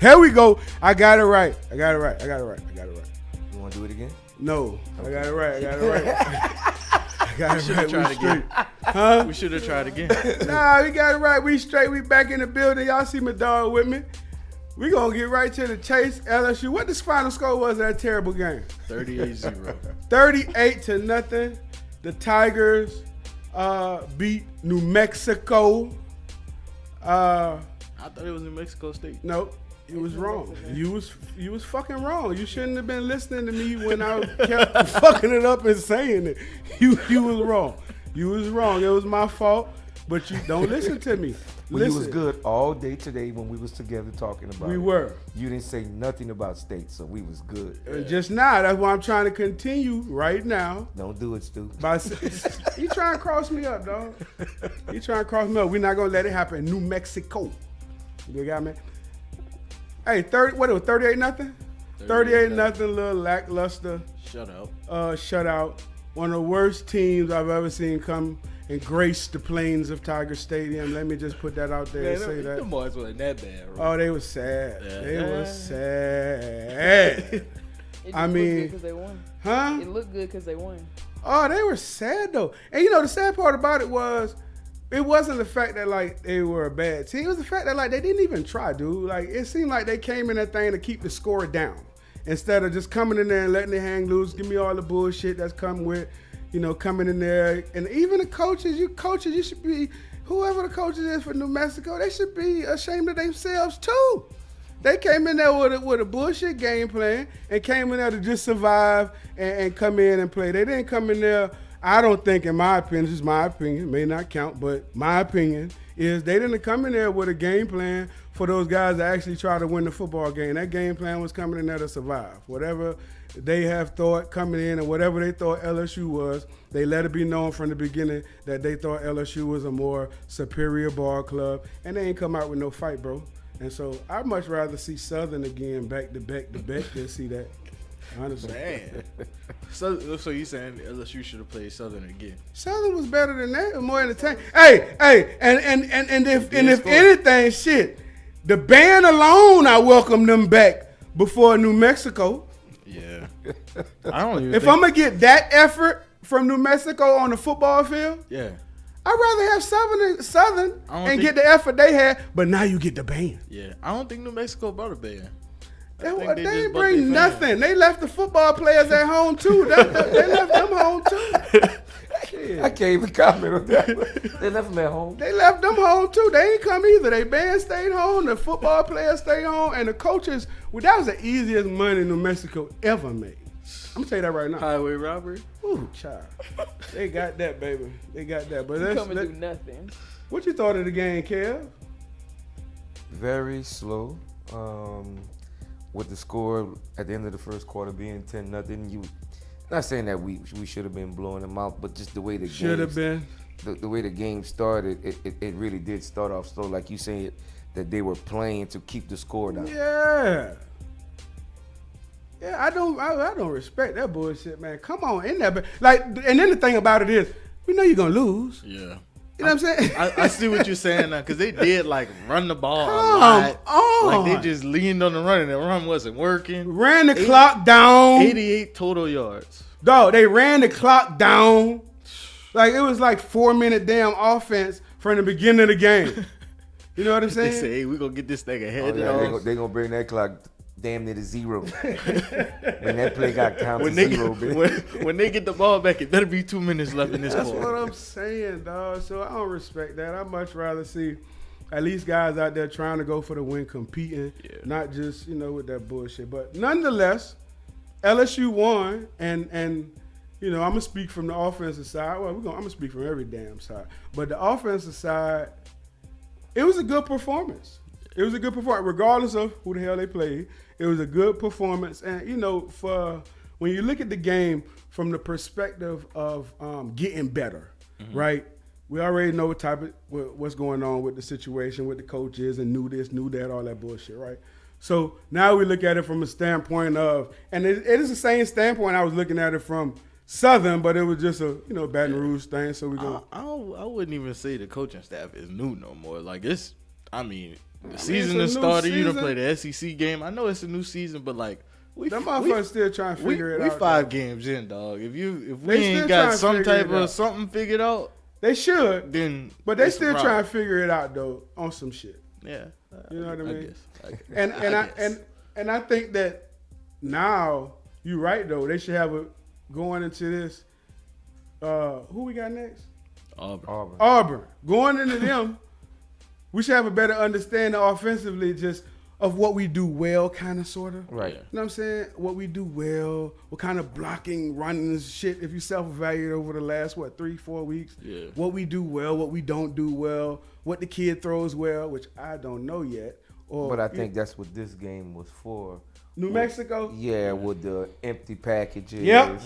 Here we go. I got it right. You want to do it again? No, okay. I got it right. I got it right. Try it again. Huh? We should have tried again. Nah, we got it right. We straight. We back in the building. Y'all see my dog with me. We gonna get right to the chase. LSU. What the final score was of that terrible game? 38-0. 38-0. The Tigers beat New Mexico. I thought it was New Mexico State. Nope. You was wrong. You was fucking wrong. You shouldn't have been listening to me when I kept fucking it up and saying it. You was wrong. You was wrong. It was my fault. But you don't listen to me. Well, you was good all day today when we was together talking about it. We were. You didn't say nothing about state, so we was good. Just now. That's why I'm trying to continue right now. Don't do it, Stu. You trying to cross me up, dog. You trying to cross me up. We're not going to let it happen. New Mexico. You got me? Hey, 38-0? 38-0, little lackluster. Shutout. One of the worst teams I've ever seen come and grace the plains of Tiger Stadium. Let me just put that out there and say that. Them boys wasn't that bad, bro. Oh, they was sad. Yeah. They was sad. I mean, looked good because they won. Huh? It looked good because they won. Oh, they were sad though. And you know the sad part about it wasn't the fact that like they were a bad team. It was the fact that like they didn't even try, dude. Like it seemed like they came in that thing to keep the score down instead of just coming in there and letting it hang loose. Give me all the bullshit that's come with, coming in there. And even the coaches, you should be, whoever the coaches is for New Mexico, they should be ashamed of themselves too. They came in there with a bullshit game plan and came in there to just survive and come in and play. They didn't come in there. I don't think, in my opinion, this is my opinion, may not count, but my opinion is they didn't come in there with a game plan for those guys to actually try to win the football game. That game plan was coming in there to survive. Whatever they have thought coming in and whatever they thought LSU was, they let it be known from the beginning that they thought LSU was a more superior ball club, and they ain't come out with no fight, bro. And so I'd much rather see Southern again back to back than see that. Honestly. Man. So you saying LSU should have played Southern again? Southern was better than that. It was more entertaining. Hey, and if anything, shit, the band alone, I welcome them back before New Mexico. Yeah. I don't even. If I'm gonna get that effort from New Mexico on the football field, yeah, I'd rather have Southern and get the effort they had. But now you get the band. Yeah, I don't think New Mexico brought a band. They didn't bring nothing. They left the football players at home too. They left them home too. I can't even comment on that. They left them at home. They left them home too. They ain't come either. They band stayed home. The football players stayed home, and the coaches. Well, that was the easiest money New Mexico ever made. I'm gonna tell you that right now. Highway robbery. Ooh, child. They got that, baby. They got that. But let's do nothing. What you thought of the game, Kev? Very slow. With the score at the end of the first quarter being 10-0, you not saying that we should have been blowing them out, but just the way the way the game started, it really did start off slow, like you said that they were playing to keep the score down. Yeah, I don't respect that bullshit, man. Come on, in there, like, and then the thing about it is, we know you're gonna lose. Yeah. You know what I'm saying? I see what you're saying now, because they did like run the ball a lot. Like they just leaned on the run and the run wasn't working. Ran the clock down. 88 total yards. Dog, they ran the clock down. Like it was like 4-minute damn offense from the beginning of the game. You know what I'm saying? They say, hey, we're going to get this thing ahead. They're going to bring that clock damn near to zero. When that play got counted to zero, when they get the ball back, it better be 2 minutes left in this quarter. That's what I'm saying, dog. So I don't respect that. I'd much rather see at least guys out there trying to go for the win, competing, not just, with that bullshit. But nonetheless, LSU won, and I'm going to speak from the offensive side. Well, I'm going to speak from every damn side. But the offensive side, it was a good performance. It was a good performance, regardless of who the hell they played. It was a good performance. And, for when you look at the game from the perspective of getting better, right? We already know what's going on with the situation with the coaches and knew this, knew that, all that bullshit, right? So now we look at it from a standpoint of, and it is the same standpoint I was looking at it from Southern, but it was just a Baton Rouge thing. So we go. I wouldn't even say the coaching staff is new no more. Like The season it's a that new started. You done season. play the SEC game. I know it's a new season, but like Them motherfuckers still trying to figure it we out. 5 games in, dog. If we They ain't still got trying to some figure type it out. of something figured out, They should, then but they it's a still problem. trying to figure it out though on some shit. Yeah, You know what I mean? guess. And I think that now you're right though. They should have a going into this. Who we got next? Auburn. Going into them, we should have a better understanding offensively just of what we do well, kind of, sort of. Right. You know what I'm saying? What we do well, what kind of blocking, running shit, if you self-evaluate over the last, 3-4 weeks. Yeah. What we do well, what we don't do well, what the kid throws well, which I don't know yet. Or But I think that's what this game was for. New Mexico? Yeah, with the empty packages. Yep.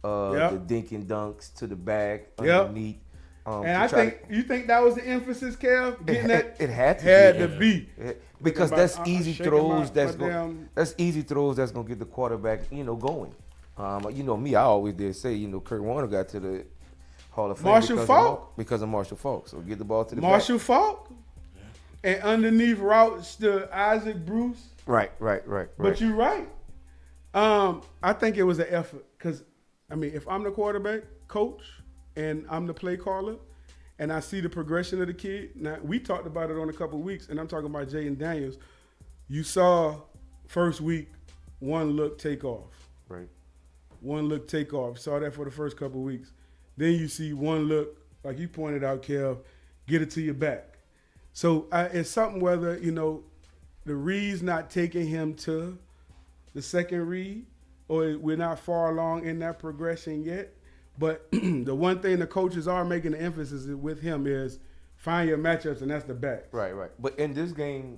The dink and dunks to the back Yep. underneath. And I think, you think that was the emphasis, Kev? Getting that? It had to Had be. to be. Because But that's I'm easy shaking throws. my That's damn- that's easy throws. That's gonna get the quarterback, going. You know me. I always did say, Kurt Warner got to the Hall of Fame Marshall Faulk? because of Marshall Faulk. So get the ball to the Marshall Faulk? And underneath routes to Isaac Bruce. back. Right. But you're right. I think it was an effort because, if I'm the quarterback coach and I'm the play caller and I see the progression of the kid. Now, we talked about it on a couple of weeks, and I'm talking about Jaden Daniels. You saw first week, one look take off. Right. One look take off. Saw that for the first couple of weeks. Then you see one look, like you pointed out, Kev, get it to your back. So it's something whether, the read's not taking him to the second read, or we're not far along in that progression yet. But the one thing the coaches are making the emphasis with him is find your matchups, and that's the back. Right. But in this game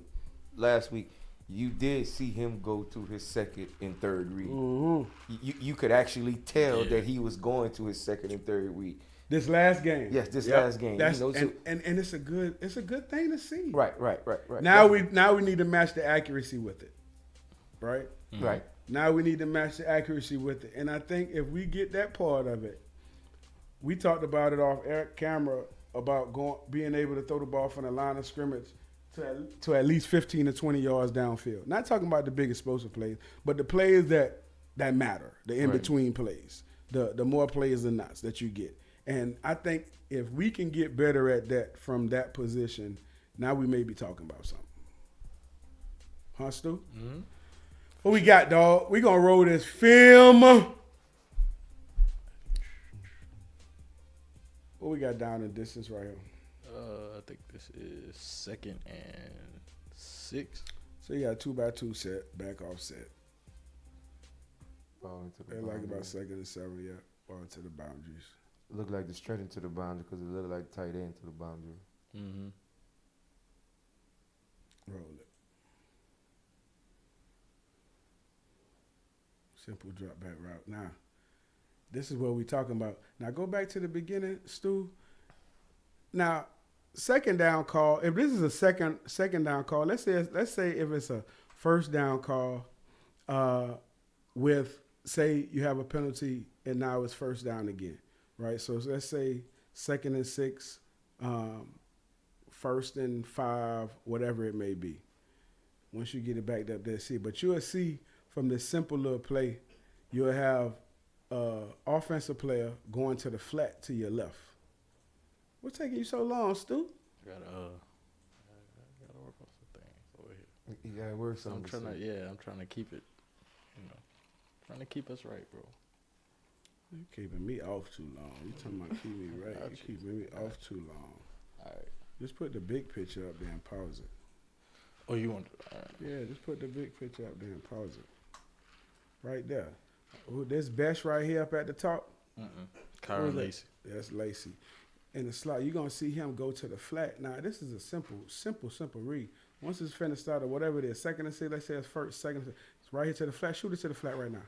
last week, you did see him go to his second and third read. Mm-hmm. You could actually tell that he was going to his second and third read. This last game. Yes, this last game. That's, so- and it's a good thing to see. Right. Now we need to match the accuracy with it. Right? Right. Now we need to match the accuracy with it. And I think if we get that part of it, we talked about it off camera about being able to throw the ball from the line of scrimmage to at least 15 to 20 yards downfield. Not talking about the big explosive plays, but the plays that matter, the in-between plays, the more plays than nots that you get. And I think if we can get better at that from that position, now we may be talking about something. Huh, Stu? Mm-hmm. What we got, dog? We gonna roll this film. What we got down in distance right here? I think this is 2nd and 6. So you got a 2x2 set, back off set. Ball into the They're like boundary. about 2nd and 7, yeah. Ball into the boundaries. Look like the straight into the boundary because it looked like tight end to the boundary. Mm-hmm. Roll it. Simple drop back route. Now, this is what we're talking about. Now, go back to the beginning, Stu. Now, second down call. If this is a second down call, let's say if it's a first down call, with say you have a penalty and now it's first down again, right? So let's say 2nd and 6, 1st and 5, whatever it may be. Once you get it backed up there, see. But you'll see from this simple little play, you'll have offensive player going to the flat to your left. What's taking you so long, Stu? Gotta work on some things over here. You gotta work So something. I'm trying to keep it, trying to keep us right, bro. You keeping me off too long. You talking about keeping me right. You keeping me off too long. All right. Just put the big picture up there and pause it. Oh, you want to? All right. Yeah, just put the big picture up there and pause it. Right there. Oh, this Best right here up at the top. Kyron Who is Lacey. that? That's Lacey. In the slot, you're going to see him go to the flat. Now, this is a simple read. Once it's finished out or whatever it is, 2nd and 6, let's say it's 1st, 2nd, it's right here to the flat. Shoot it to the flat right now.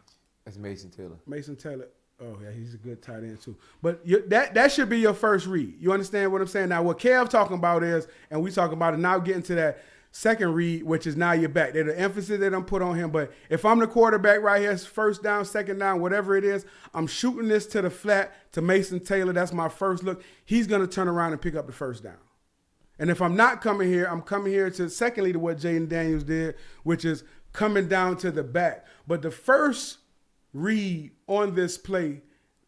That's Mason Taylor. Mason Taylor. Oh, yeah, he's a good tight end, too. But that should be your first read. You understand what I'm saying? Now, what Kev talking about is, and we talking about it now, getting to that second read, which is now you're back. They're the emphasis they don't put on him. But if I'm the quarterback right here, it's first down, second down, whatever it is, I'm shooting this to the flat to Mason Taylor. That's my first look. He's going to turn around and pick up the first down. And if I'm not coming here, I'm coming here to secondly to what Jaden Daniels did, which is coming down to the back. But the first read on this play,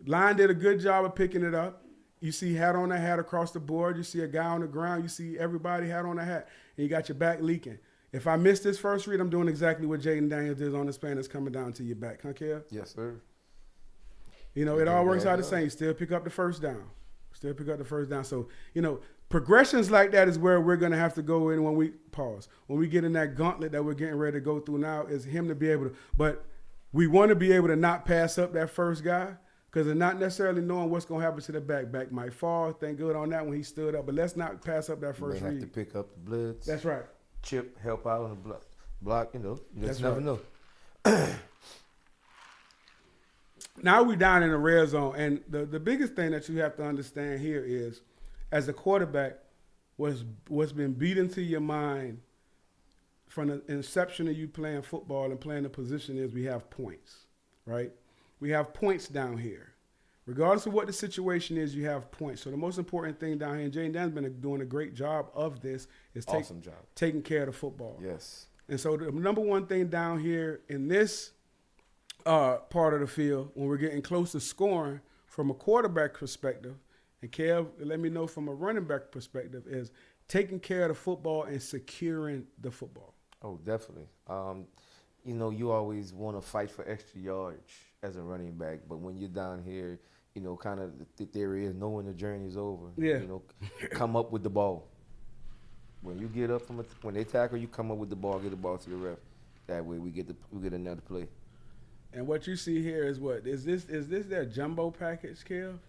line did a good job of picking it up. You see hat on a hat across the board. You see a guy on the ground. You see everybody hat on a hat. And you got your back leaking. If I miss this first read, I'm doing exactly what Jaden Daniels did on this play, and it's coming down to your back. Huh, Kev? Yes, sir. You know, it all works out the same. You still pick up the first down. So, you know, progressions like that is where we're going to have to go in when we When we get in that gauntlet that we're getting ready to go through now, is him to be able to. But we want to be able to not pass up that first guy, because they're not necessarily knowing what's going to happen to the back. Back might fall. Thank good on that when he stood up. But let's not pass up that first read. Have to pick up the blitz. That's right. Chip, help out on the block. You know, you just never know. Now we're down in the red zone, and the biggest thing that you have to understand here is, as a quarterback, what's been beat into your mind from the inception of you playing football and playing the position is we have points, right? We have points down here. Regardless of what the situation is, you have points. So the most important thing down here, and Jane Dan's been doing a great job of this, is taking care of the football. Yes. And so the number one thing down here in this part of the field, when we're getting close to scoring from a quarterback perspective, and Kev, let me know from a running back perspective, is taking care of the football and securing the football. Oh, definitely. You know, you always want to fight for extra yardage as a running back, but when you're down here, you know, kind of the theory is knowing the journey is over. Yeah. You know, come up with the ball. When you get up when they tackle, you come up with the ball, get the ball to the ref. That way we get another play. And what you see here is what? Is this their jumbo package, Kev?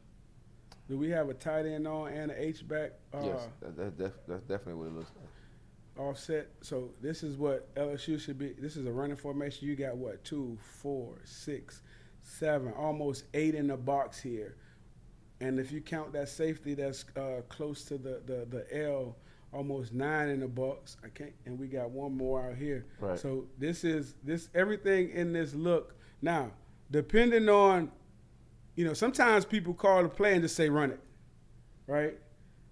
Do we have a tight end on and an H-back? Yes, that's definitely what it looks like. Offset. So this is what LSU should be. This is a running formation. You got what? 2, 4, 6, 7, almost 8 in the box here. And if you count that safety that's close to the L, almost 9 in the box. And we got one more out here. Right. So this everything in this look. Now, depending on, you know, sometimes people call the play and just say run it, right?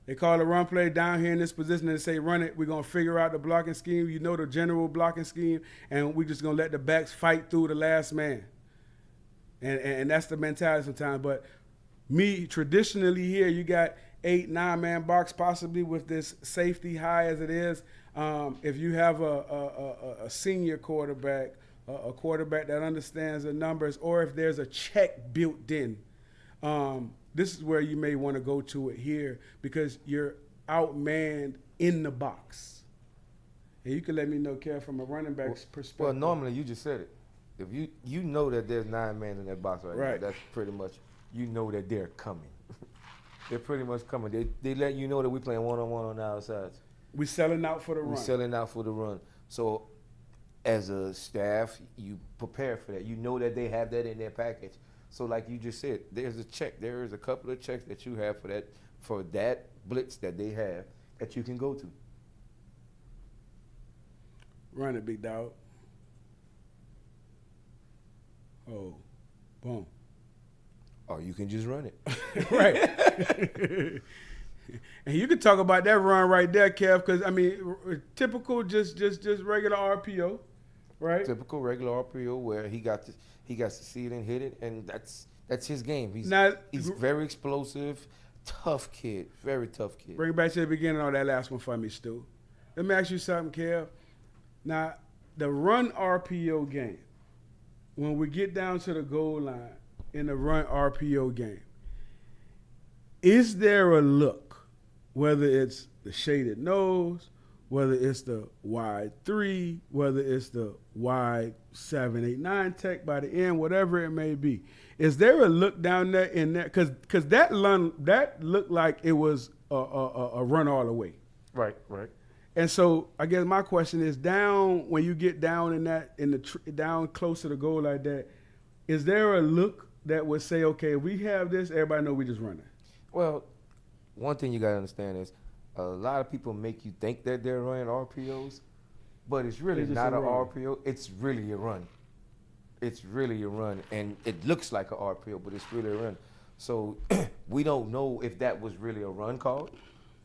They call the run play down here in this position and say run it. We're going to figure out the blocking scheme. You know the general blocking scheme, and we're just going to let the backs fight through the last man. And that's the mentality sometimes. But traditionally here, you got 8, 9-man box possibly with this safety high as it is. If you have a senior quarterback, a quarterback that understands the numbers, or if there's a check built in, this is where you may want to go to it here, because you're outmanned in the box. And you can let me know, Kev, from a running back's perspective. Well, normally you just said it. If you know that there's 9 men in that box right now, that's pretty much, you know that they're coming. They're pretty much coming. They let you know that we're playing one-on-one on the outsides. We're selling out for the run. We're selling out for the run. So as a staff, you prepare for that. You know that they have that in their package. So like you just said, there's a check. There is a couple of checks that you have for that blitz that they have that you can go to. Run it, big dog. Oh, boom. Or you can just run it. Right. And you can talk about that run right there, Kev, because, I mean, typical just regular RPO, right? Typical regular RPO where he got to see it and hit it, and that's his game. He's very explosive, tough kid, very tough kid. Bring it back to the beginning on that last one for me, Stu. Let me ask you something, Kev. Now, the run RPO game, when we get down to the goal line in the run RPO game, is there a look, whether it's the shaded nose, whether it's the wide 3, whether it's the wide 7, 8, 9 tech by the end, whatever it may be, is there a look down there in there? Because that looked like it was a run all the way. Right. And so I guess my question is, down when you get down down close to the goal like that, is there a look that would say, okay, if we have this, everybody know we just running? Well, one thing you got to understand is a lot of people make you think that they're running RPOs, but it's really not an RPO. It's really a run. It's really a run, and it looks like an RPO, but it's really a run. So we don't know if that was really a run call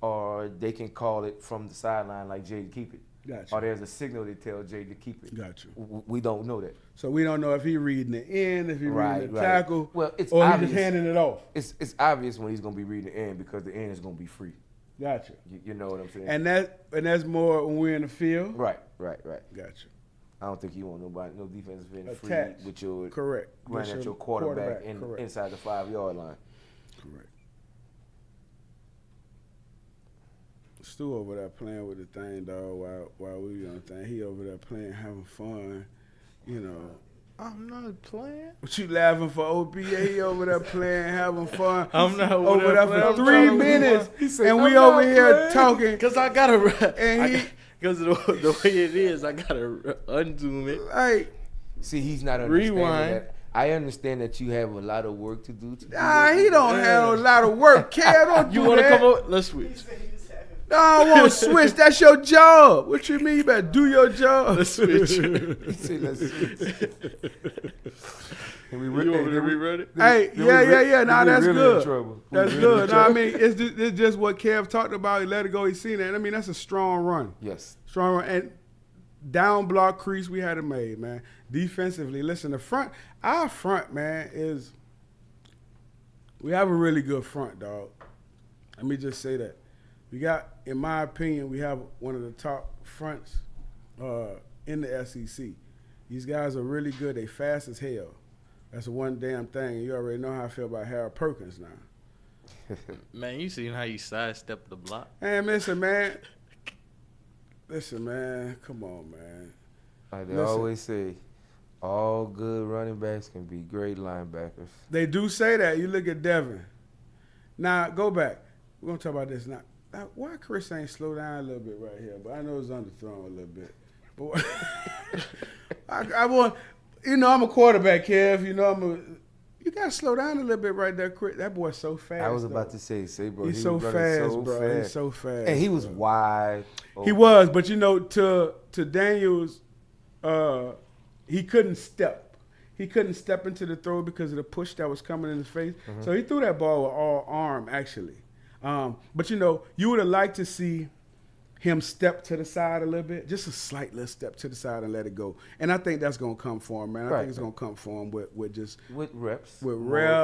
or they can call it from the sideline like Jay to keep it. Gotcha. Or there's a signal that tells Jay to keep it. Gotcha. We don't know that. So we don't know if he reading the end, if he reading the tackle, Well, it's or obvious. he just handing it off. It's obvious when he's gonna be reading the end because the end is gonna be free. Gotcha. You know what I'm saying? And that's more when we're in the field. Right. Gotcha. I don't think you want no defensive end free Attached. with your Correct. running With at your quarterback correct. inside the 5-yard line. Correct. Stu over there playing with the thing, dog. While we on the thing, he over there playing, having fun. You know. I'm not playing. What you laughing for, OBA? He over there playing, having fun. I'm not over there playing. for 3 minutes, He said, and we "I'm over not here playing." talking. Cause I gotta, And because the way it is, I gotta unzoom it. Like, See, he's not understanding Rewind. that. I understand that you have a lot of work to do. he don't have a lot of work. Kev, don't You do want to that. come up? Let's switch. No, I want to switch. That's your job. What you mean? You better do your job. Let's switch. He said, let's switch. And we You want me to rerun it? Hey, yeah. Nah, that's really good. in trouble. We That's really good. in No, I trouble. mean, it's just what Kev talked about. He let it go. He seen it. And I mean, that's a strong run. Yes. Strong run. And down block crease, we had it made, man. Defensively, listen, our front, man, we have a really good front, dog. Let me just say that. We got, in my opinion, we have one of the top fronts in the SEC. These guys are really good. They fast as hell. That's the one damn thing. You already know how I feel about Harold Perkins now. Man, you seen how you sidestepped the block? Hey, listen, man. Listen, man. Come on, man. Like they Listen. always say, all good running backs can be great linebackers. They do say that. You look at Devin. Now, go back. We're going to talk about this now. Why Chris ain't slow down a little bit right here? But I know it's underthrown a little bit. But I want, I'm a quarterback, Kev. You got to slow down a little bit right there, Chris. That boy's so fast. I was about to say, bro. He's he so was running fast, bro. He's so fast. And he was wide. He was, but to Daniels, he couldn't step. He couldn't step into the throw because of the push that was coming in his face. Mm-hmm. So he threw that ball with all arm, actually. But you would have liked to see him step to the side a little bit, just a slight little step to the side and let it go. And I think that's gonna come for him, man. I think it's gonna come for him with reps. With reps.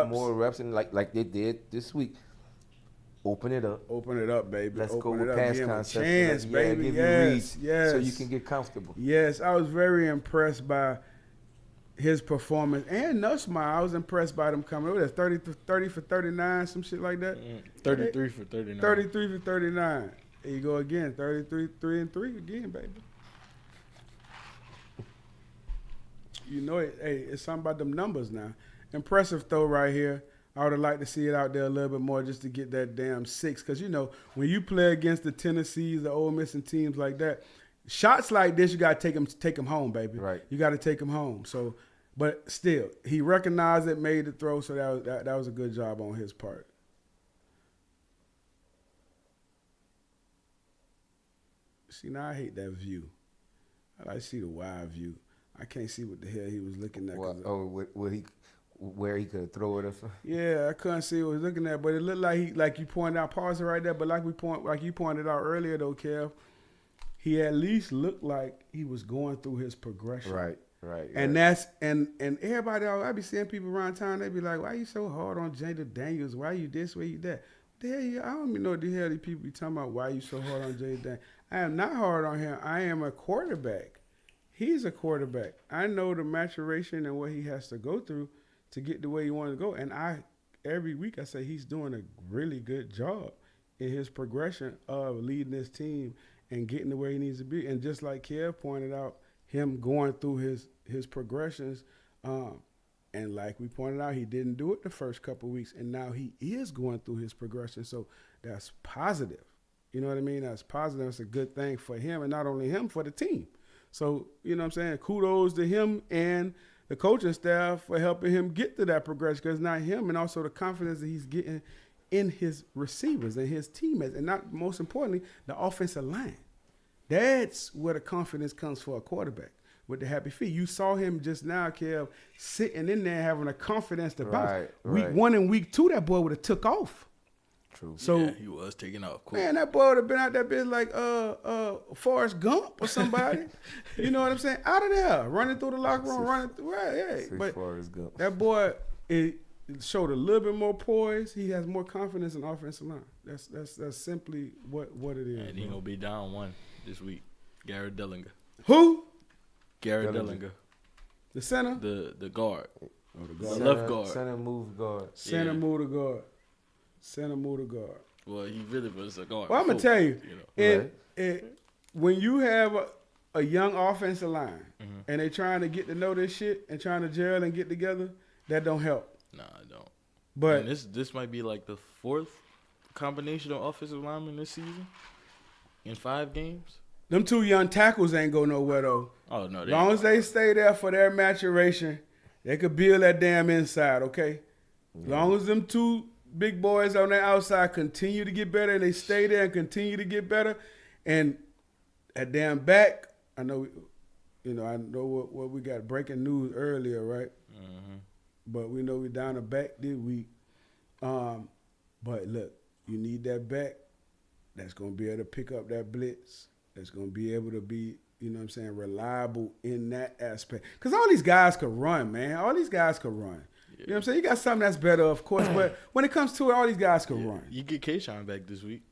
More reps, and like they did this week. Open it up. Open it up, baby. Let's go Open with it up. pass Give him a concept. chance, baby. Give Yes, you reads yes. so you can get comfortable. Yes, I was very impressed by his performance and Nussmeyer. I was impressed by them coming over there. 30 for 39, some shit like that. 33 for 39. 33 for 39. There you go again. 33, 3-3 again, baby. You know it. Hey, it's something about them numbers now. Impressive throw right here. I would have liked to see it out there a little bit more just to get that damn 6. Because, when you play against the Tennessees, the Ole Miss and teams like that, shots like this, you got to take them home, baby. Right. You got to take them home. So, but still, he recognized it, made the throw, so that was a good job on his part. See, now I hate that view. I like to see the wide view. I can't see what the hell he was looking at. Where he could throw it or something? Yeah, I couldn't see what he was looking at, but it looked like you pointed out, pause it right there, but like you pointed out earlier though, Kev, he at least looked like he was going through his progression. Right. And that's and everybody, I be seeing people around town, they be like, why you so hard on Jada Daniels? Why you this, why you that? The hell, I don't even know what the hell these people be talking about, why you so hard on Jada Daniels. I am not hard on him. I am a quarterback. He's a quarterback. I know the maturation and what he has to go through to get the way he wanted to go. And every week I say he's doing a really good job in his progression of leading this team and getting to where he needs to be. And just like Kev pointed out, him going through his progressions, and like we pointed out, he didn't do it the first couple of weeks, and now he is going through his progression. So that's positive. You know what I mean? That's positive. It's a good thing for him, and not only him, for the team. So, you know what I'm saying? Kudos to him and the coaching staff for helping him get to that progression, because not him, and also the confidence that he's getting in his receivers and his teammates, and not most importantly, the offensive line. That's where the confidence comes for a quarterback, with the happy feet. You saw him just now, Kev, sitting in there having a confidence to bounce. Right. Week 1 and week 2, that boy would have took off. True. So Yeah, he was taking off. Cool. man, that boy would have been out that bitch like Forrest Gump or somebody. You know what I'm saying? Out of there, running through the locker room, running through. Right, yeah. But Forrest Gump. that boy, it showed a little bit more poise. He has more confidence in offensive line. That's simply what it is. And he gonna be down 1 this week. Garrett Dillinger. Who? Garrett Dillinger. The center? The guard. Oh, the The guard. left guard. Center move guard. Center Yeah. move to guard. Center move to guard. Well, he really was a guard. Well, I'm gonna tell you, Right. when you have a young offensive line Mhm. and they trying to get to know this shit and trying to gel and get together, that don't help. Nah, I don't. But And this might be like the 4th combination of offensive linemen this season in 5 games. them 2 young tackles ain't go nowhere though. Oh no, As long as they stay there for their maturation, they could build that damn inside, okay? As long as them 2 big boys on the outside continue to get better and they stay there and continue to get better, and at damn back, I know what we got breaking news earlier, right? Mm-hmm. But we know we down the back this week. But look, you need that back that's gonna be able to pick up that blitz. That's gonna be able to be, you know what I'm saying, reliable in that aspect. Because all these guys could run, man. All these guys could run. You know what I'm saying? You got something that's better, of course, but when it comes to it, all these guys could run. You get Kayshawn back this week.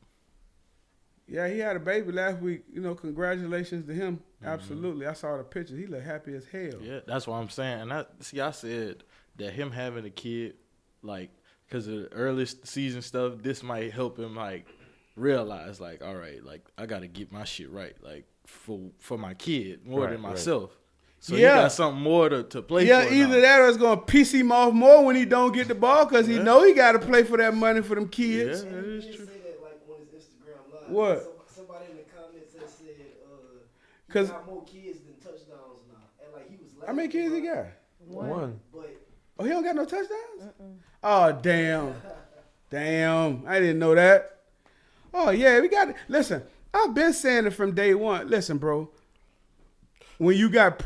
Yeah, he had a baby last week. You know, congratulations to him. Absolutely. I saw the picture. He looked happy as hell. Yeah, that's what I'm saying. And I said that him having a kid, like, because of the early season stuff, this might help him, like, realize, like, all right, like, I got to get my shit right, like, for my kid more than myself. So Yeah. he got something more to play for. Yeah, either that or it's going to piss him off more when he don't get the ball because he know he got to play for that money for them kids. Yeah, that is true. Say that like on his Instagram live. What? Somebody in the comments has said he 'Cause- got more kids than touchdowns now, and like he was. How many kids he got? One. But Oh, he don't got no touchdowns? Oh, damn. Damn. I didn't know that. Oh, yeah, we got it. Listen, I've been saying it from day one. Listen, bro. When you got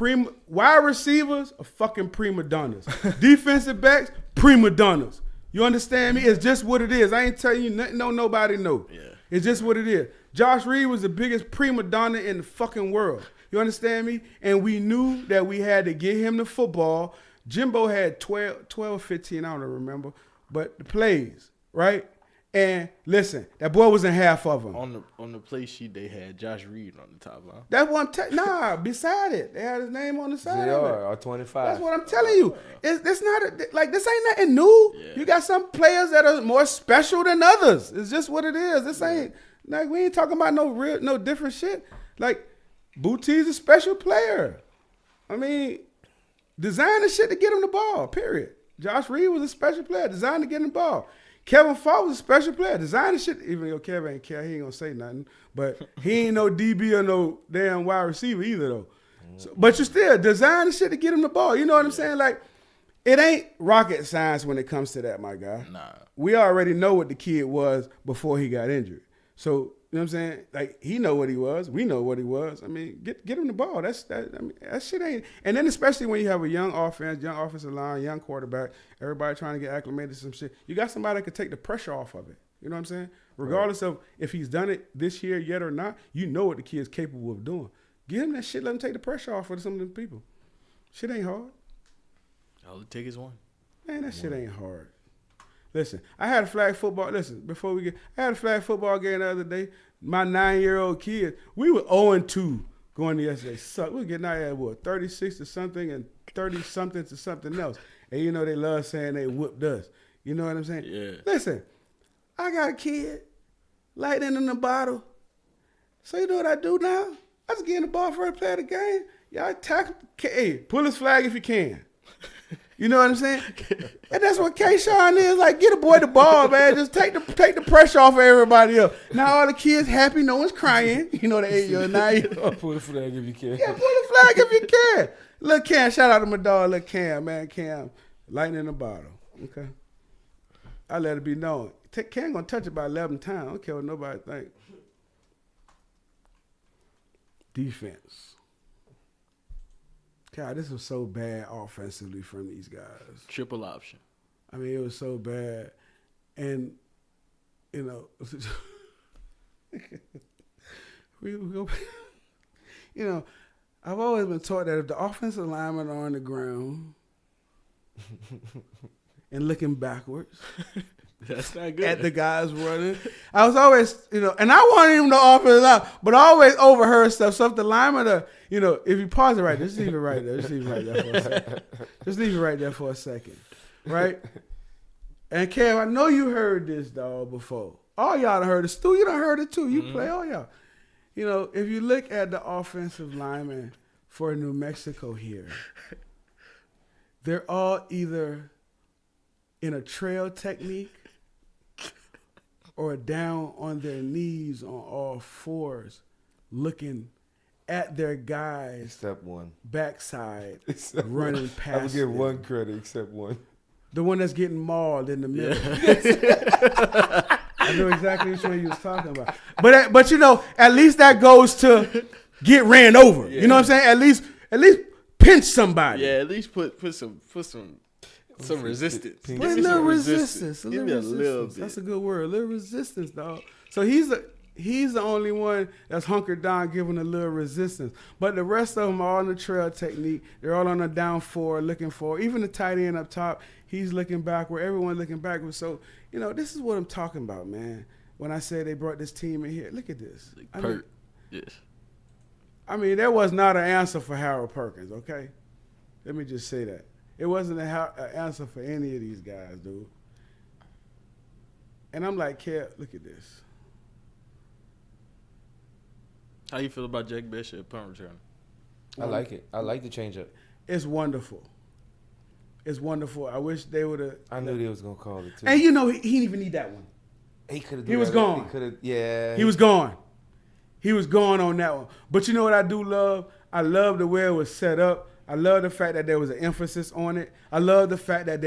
wide receivers are fucking prima donnas. Defensive backs, prima donnas. You understand me? It's just what it is. I ain't telling you nothing nobody know. Yeah. It's just what it is. Josh Reed was the biggest prima donna in the fucking world. You understand me? And we knew that we had to get him the football. Jimbo had 12, 15, I don't remember. But the plays, right? And listen, that boy was in half of them. On the play sheet, they had Josh Reed on the top line. That's what I'm beside it. They had his name on the side of it. or 25. That's what I'm telling you. It's not this ain't nothing new. Yeah. You got some players that are more special than others. It's just what it is. This ain't like we ain't talking about no different shit. Like Boutie's a special player. I mean, design the shit to get him the ball. Period. Josh Reed was a special player, designed to get him the ball. Kevin Faulk was a special player, designed the shit. Even though Kevin ain't care, he ain't gonna say nothing. But he ain't no DB or no damn wide receiver either though. So, but you still design the shit to get him the ball. You know what I'm saying? Like, it ain't rocket science when it comes to that, my guy. Nah. We already know what the kid was before he got injured. So, you know what I'm saying? Like, he know what he was. We know what he was. I mean, get him the ball. That shit ain't. And then especially when you have a young offense, young offensive line, young quarterback, everybody trying to get acclimated to some shit. You got somebody that can take the pressure off of it. You know what I'm saying? Regardless of if he's done it this year yet or not, you know what the kid's capable of doing. Give him that shit. Let him take the pressure off for some of them people. Shit ain't hard. All it take is one. Man, that shit ain't hard. Listen, I had a flag football. Listen, I had a flag football game the other day. My 9-year-old kid, we were 0-2 going to yesterday. Suck. We were getting out at what, 36 to something and 30 something to something else. And you know they love saying they whooped us. You know what I'm saying? Yeah. Listen, I got a kid, lightning in the bottle. So you know what I do now? I just get in the ball for a play of the game. Y'all tackle. Hey, pull his flag if you can. You know what I'm saying? And that's what Kayshawn is. Like, get a boy the ball, man. Just take the pressure off of everybody else. Now all the kids happy, no one's crying. You know the 8-year-old, 9-year-old. Pull the flag if you can. Yeah, pull the flag if you can. Look, Cam, shout out to my dog, look, Cam, man. Cam, lightning in the bottle. Okay. I let it be known. Cam gonna touch it about 11 times. I don't care what nobody think. Defense. God, this was so bad offensively from these guys. Triple option. I mean, it was so bad. And you know, we go, you know, I've always been taught that if the offensive linemen are on the ground and looking backwards That's not good. at the guys running, I was always, you know, and I wasn't even the offensive line, but I always overheard stuff. So if the linemen are, you know, if you pause it right there, just leave it right there. Just leave it right there for a second. Just leave it right there for a second. Right? And Kev, I know you heard this, dog, before. All y'all done heard it. Stu, you done heard it too. You play all y'all. You know, if you look at the offensive linemen for New Mexico here, they're all either in a trail technique or down on their knees on all fours looking at their guys Except one. backside Except running one. past I would give them. one credit except one. The one that's getting mauled in the middle. I know exactly which one you was talking about. But you know, at least that goes to get ran over. Yeah. You know what I'm saying? At least pinch somebody. Yeah, at least put some resistance. Put Put a Give me little some resistance. Give me a little bit. That's a good word. A little resistance, dog. So he's the only one that's hunkered down, giving a little resistance. But the rest of them are on the trail technique. They're all on the down four, looking for. Even the tight end up top, he's looking backward. Everyone looking backward. So, you know, this is what I'm talking about, man. When I say they brought this team in here, look at this. Yes. I mean, there was not an answer for Harold Perkins, okay? Let me just say that. It wasn't an answer for any of these guys, dude. And I'm like, Kev, look at this. How you feel about Jack Bishop at punt return? I like it. I like the change up. It's wonderful. It's wonderful. I wish they would have. I knew they was gonna call it too. And you know, he didn't even need that one. He could have. He was gone. He could have. Yeah. He was gone. He was gone on that one. But you know what I do love? I love the way it was set up. I love the fact that there was an emphasis on it. I love the fact that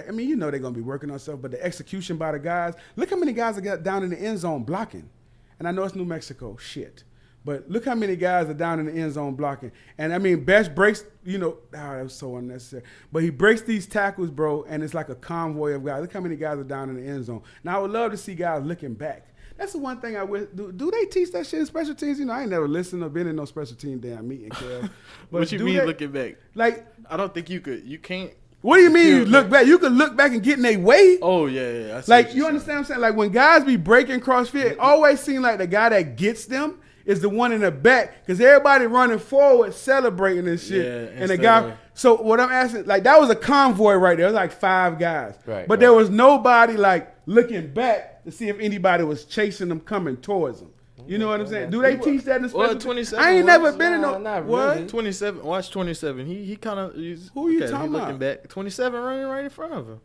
I mean, you know they're going to be working on stuff, but the execution by the guys. Look how many guys are got down in the end zone blocking. And I know it's New Mexico. Shit. But look how many guys are down in the end zone blocking. And, I mean, Best breaks, you know, that was so unnecessary. But he breaks these tackles, bro, and it's like a convoy of guys. Look how many guys are down in the end zone. Now, I would love to see guys looking back. That's the one thing I wish. Do they teach that shit in special teams? You know, I ain't never listened or been in no special team damn meeting, Kev. But What you mean looking back? Like, I don't think you could. You can't. what do you mean you look back? You can look back and get in their way. Oh yeah. I see Like, what you you're understand what I'm saying? Like, when guys be breaking crossfit, it always seems like the guy that gets them is the one in the back because everybody running forward celebrating this shit. Yeah, and the guy. So what I'm asking, like, that was a convoy right there. It was like 5 guys. Right, but there was nobody, like, looking back to see if anybody was chasing them coming towards them. You know what I'm saying? Do they teach that in the special? 27 I ain't was- never been in no. not What? really. 27. Watch 27. He kind of. Who you talking looking about? back. 27 running right in front of him.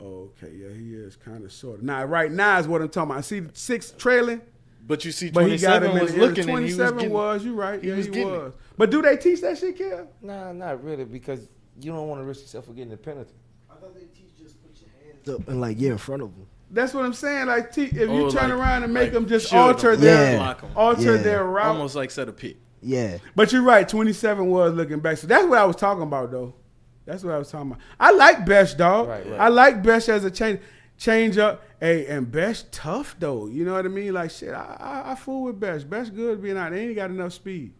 Oh, okay, yeah, he is kind of sort of. Now, right now is what I'm talking about. I see the 6 trailing. But you see, But he got 27 him in was the looking and he 27 was getting. was, you right. he Yeah, was he getting was. But do they teach that shit, Kev? Nah, not really, because you don't want to risk yourself for getting a penalty. I thought they teach just put your hands up and like in front of them. That's what I'm saying. Like, if you turn like- around and make like them just shield alter them, their block 'em. alter Yeah. their route. Almost like set a pick. Yeah. But you're right. 27 was looking back. So that's what I was talking about, though. That's what I was talking about. I like Besh, dog. Right. I like Besh as a change up. Hey, and Besh tough though. You know what I mean? Like shit, I fool with Besh. Besh good being out. They ain't got enough speed.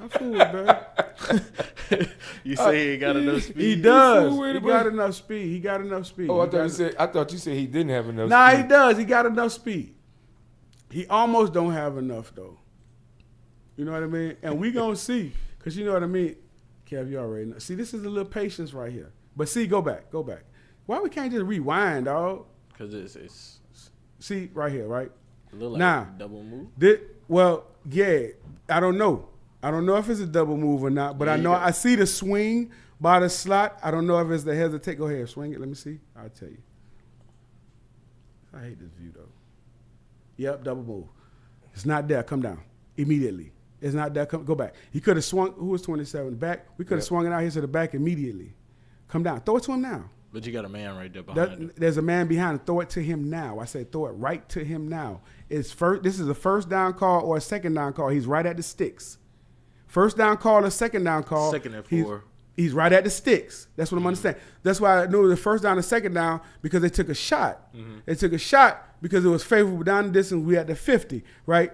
I fool with Besh. You say he ain't got enough speed. He does. fool with He it, got bro. enough speed. He got enough speed. Oh, He got I thought you said he didn't have enough. Nah, speed. he does. He got enough speed. He almost don't have enough though. You know what I mean? And we gonna see, cause you know what I mean. Kev, you already know. See, this is a little patience right here. But see, go back. Why we can't just rewind, dog? Because it's See, right here, right? a little like Nah. a double move. Well, yeah. I don't know. I don't know if it's a double move or not, but Yeah, I you know got- I see the swing by the slot. I don't know if it's the hesitate. Go ahead, swing it. Let me see. I'll tell you. I hate this view though. Yep, double move. It's not there. Come down immediately. It's not there. Go back. He could have swung. Who was 27? Back. We could have Yep. swung it out here to the back immediately. Come down. Throw it to him now. But you got a man right there behind him. There's a man behind him. Throw it to him now. I say throw it right to him now. It's first. This is a first down call or a second down call. He's right at the sticks. First down call or second down call. Second and he's- 4. He's right at the sticks. That's what I'm understanding. That's why I knew it was the first down and second down because they took a shot. They took a shot because it was favorable down the distance. We at the 50, right?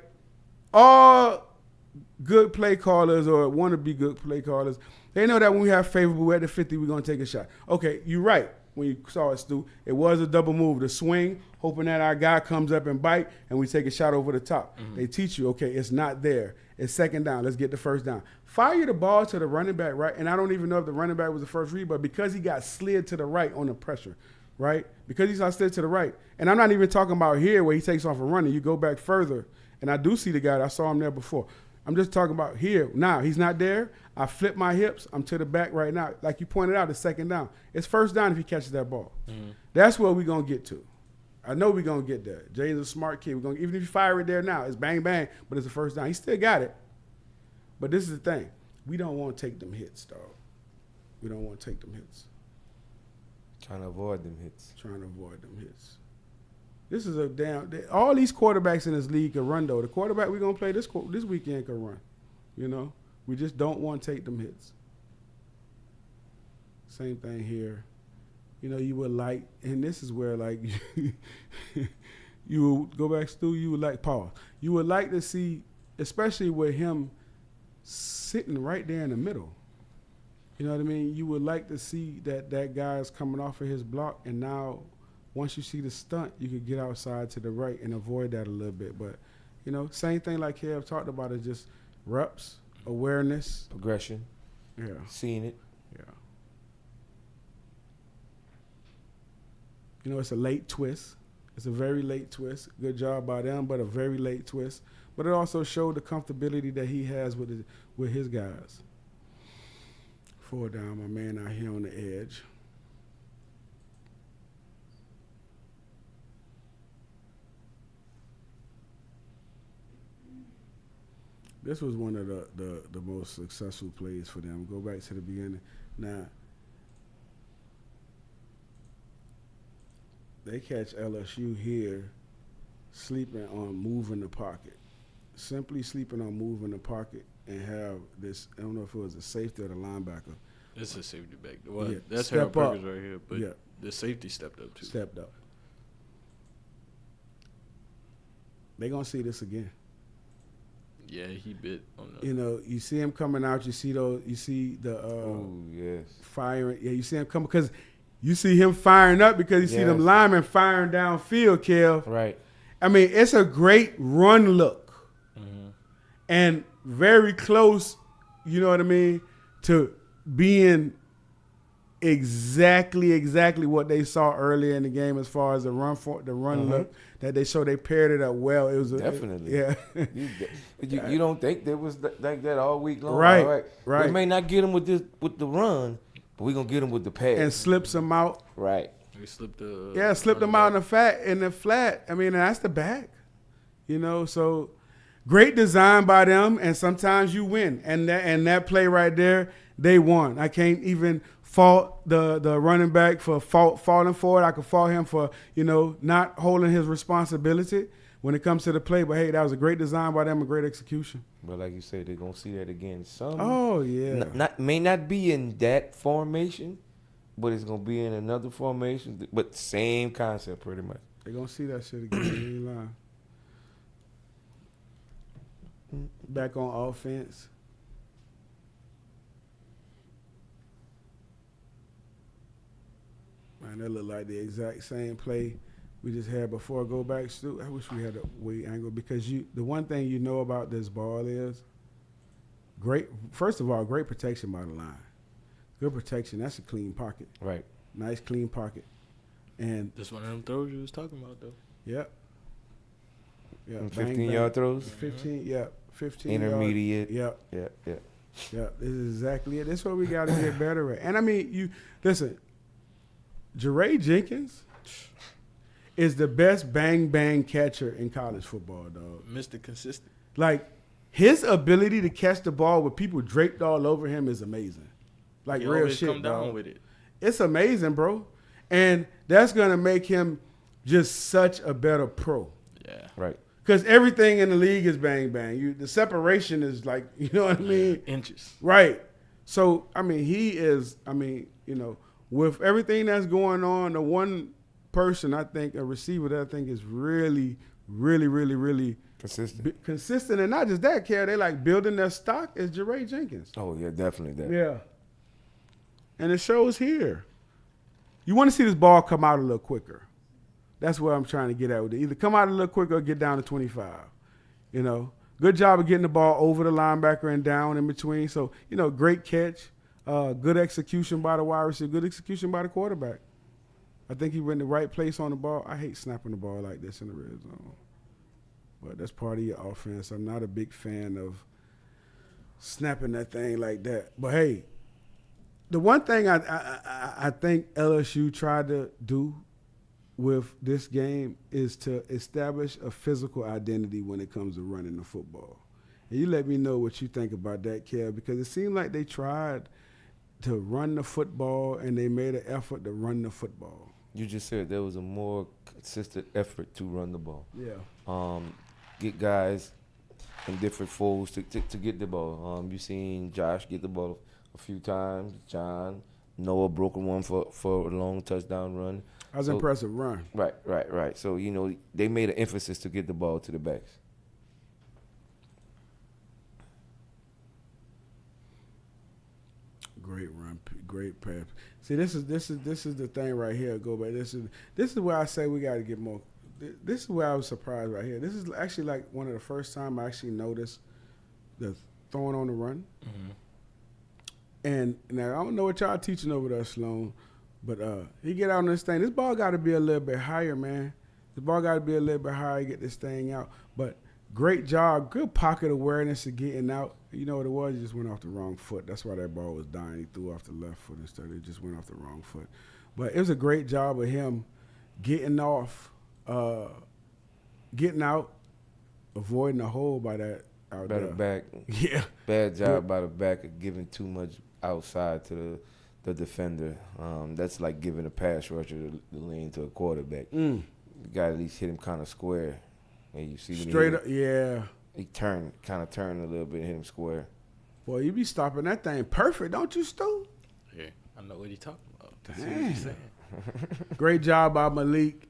All good play callers or want to be good play callers, they know that when we have favorable, we're at the 50, we're going to take a shot. Okay, you're right. When you saw it, Stu, it was a double move. The swing, hoping that our guy comes up and bite, and we take a shot over the top. They teach you, okay, it's not there. It's second down. Let's get the first down. Fire the ball to the running back, right? And I don't even know if the running back was the first read, but because he got slid to the right on the pressure, right? Because he got slid to the right. And I'm not even talking about here where he takes off and running. You go back further, and I do see the guy. I saw him there before. I'm just talking about here. Now, he's not there. I flip my hips. I'm to the back right now. Like you pointed out, it's second down. It's first down if he catches that ball. That's where we're going to get to. I know we're going to get there. Jay's a smart kid. Even if you fire it there now, it's bang, bang, but it's a first down. He still got it. But this is the thing. We don't want to take them hits, dog. We don't want to take them hits. Trying to avoid them hits. This is a damn – all these quarterbacks in this league can run, though. The quarterback we're going to play this weekend can run, you know. We just don't want to take them hits. Same thing here. You know, you would like – and this is where, like, you would go back, Stu, you would like – pause. You would like to see, especially with him sitting right there in the middle. You know what I mean? You would like to see that guy is coming off of his block, and now – once you see the stunt, you could get outside to the right and avoid that a little bit. But, you know, same thing like Kev talked about is just reps, awareness. Progression. Yeah. Seeing it. Yeah. You know, it's a late twist. It's a very late twist. Good job by them, but a very late twist. But it also showed the comfortability that he has with his guys. 4 down, my man out here on the edge. This was one of the most successful plays for them. Go back to the beginning. Now, they catch LSU here sleeping on moving the pocket. Simply sleeping on moving the pocket and have this, I don't know if it was the safety or the linebacker. It's a safety back. Well, Yeah, that's step Harold Perkins right here, but Yeah. the safety stepped up too. Stepped up. They're going to see this again. Yeah, he bit on the. You know, you see him coming out. You see the Oh, yes. firing. Yeah, you see him coming because you see him firing up because you see them linemen firing downfield, Kev. Right. I mean, it's a great run look and very close, you know what I mean, to being exactly what they saw earlier in the game as far as the run look that they showed. They paired it up well. It was Definitely. yeah. You don't think there was like that all week long, Right. We may not get him with the run, but we're gonna get him with the pass And slips him out. Right. We slipped Slipped him out in the flat. I mean, that's the back. You know, so great design by them, and sometimes you win. And that play right there, they won. I can't even fault the running back for falling for it. I could fault him for, you know, not holding his responsibility when it comes to the play. But, hey, that was a great design by them, a great execution. But like you said, they're going to see that again. Oh, yeah. May not be in that formation, but it's going to be in another formation. But same concept pretty much. They're going to see that shit again. You ain't lying. Back on offense. Man, that looked like the exact same play we just had before. Go back, Stu. I wish we had a weight angle because the one thing you know about this ball is great. First of all, great protection by the line. Good protection. That's a clean pocket. Right. Nice clean pocket. And This one of them throws you was talking about though. yep. Yeah. 15-yard throws. 15. Yep. 15. Intermediate. Yep. Yeah. Yeah, this is exactly it. This is what we got to get better at. And I mean, you listen. Jeray Jenkins is the best bang catcher in college football, dog. Mr. Consistent. Like his ability to catch the ball with people draped all over him is amazing. Like He real always shit, come down dog. with it. It's amazing, bro. And that's gonna make him just such a better pro. Yeah. Right. Because everything in the league is bang. The separation is like, you know what I mean? Inches. Right. So, I mean, he is, I mean, you know, with everything that's going on, the one person I think, a receiver that I think is really consistent. And not just that, Cal, they like building their stock is Jeray Jenkins. Oh, yeah, definitely that. Yeah. And it shows here. You want to see this ball come out a little quicker. That's what I'm trying to get at with it. Either come out a little quicker or get down to 25. You know, good job of getting the ball over the linebacker and down in between. So, you know, great catch, good execution by the wide receiver, good execution by the quarterback. I think he went in the right place on the ball. I hate snapping the ball like this in the red zone. But that's part of your offense. I'm not a big fan of snapping that thing like that. But, hey, the one thing I think LSU tried to do with this game is to establish a physical identity when it comes to running the football. And you let me know what you think about that, Kev, because it seemed like they tried to run the football and they made an effort to run the football. You just said there was a more consistent effort to run the ball. Yeah. Get guys in different folds to get the ball. You seen Josh get the ball a few times. John, Noah broke one for a long touchdown run. That was an impressive run. Right. So, you know, they made an emphasis to get the ball to the backs. Great run, great pass. See, this is the thing right here. Go back. This is where I say we got to get more. This is where I was surprised right here. This is actually like one of the first time I actually noticed the throwing on the run. Mm-hmm. And now I don't know what y'all teaching over there, Sloan, but he get out on this thing. This ball got to be a little bit higher, man. The ball got to be a little bit higher to get this thing out. But great job, good pocket awareness of getting out. You know what it was? He just went off the wrong foot. That's why that ball was dying. He threw off the left foot instead. It just went off the wrong foot. But it was a great job of him getting off, getting out, avoiding a hole by that out by there. The back. Yeah. Bad job by the back of giving too much outside to the defender. That's like giving a pass rusher the lane to a quarterback. You got to at least hit him kind of square. And you see straight up, yeah. He kind of turned a little bit and hit him square. Boy, you be stopping that thing perfect, don't you, Stu? Yeah, I know what he's talking about. That's Damn. what he's saying. Great job by Malik.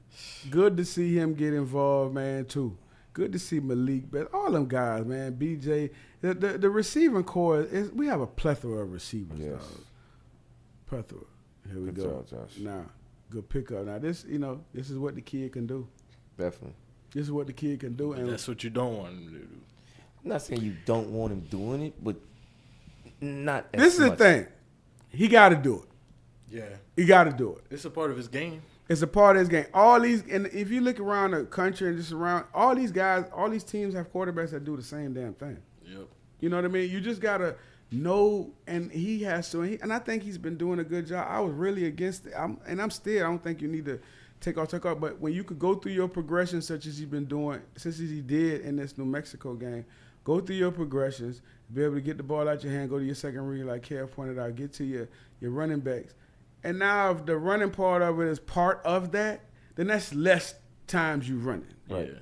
Good to see him get involved, man, too. Good to see Malik, but all them guys, man, BJ, the receiving core, we have a plethora of receivers, yes. dog. Plethora. Here we Good go. job, Josh. Now, good pickup. Now, this is what the kid can do. Definitely. This is what the kid can do. And that's what you don't want him to do. I'm not saying you don't want him doing it, but not as This is much. the thing. He got to do it. Yeah. He got to do it. It's a part of his game. It's a part of his game. All these, and if you look around the country and just around, all these guys, all these teams have quarterbacks that do the same damn thing. Yep. You know what I mean? You just gotta know, and he has to, and I think he's been doing a good job. I was really against it, I'm still. I don't think you need to take off. But when you could go through your progression, such as he's been doing, since he did in this New Mexico game, go through your progressions, be able to get the ball out your hand, go to your second read, like Kev pointed out, get to your running backs. And now if the running part of it is part of that, then that's less times you running. Right. Yeah.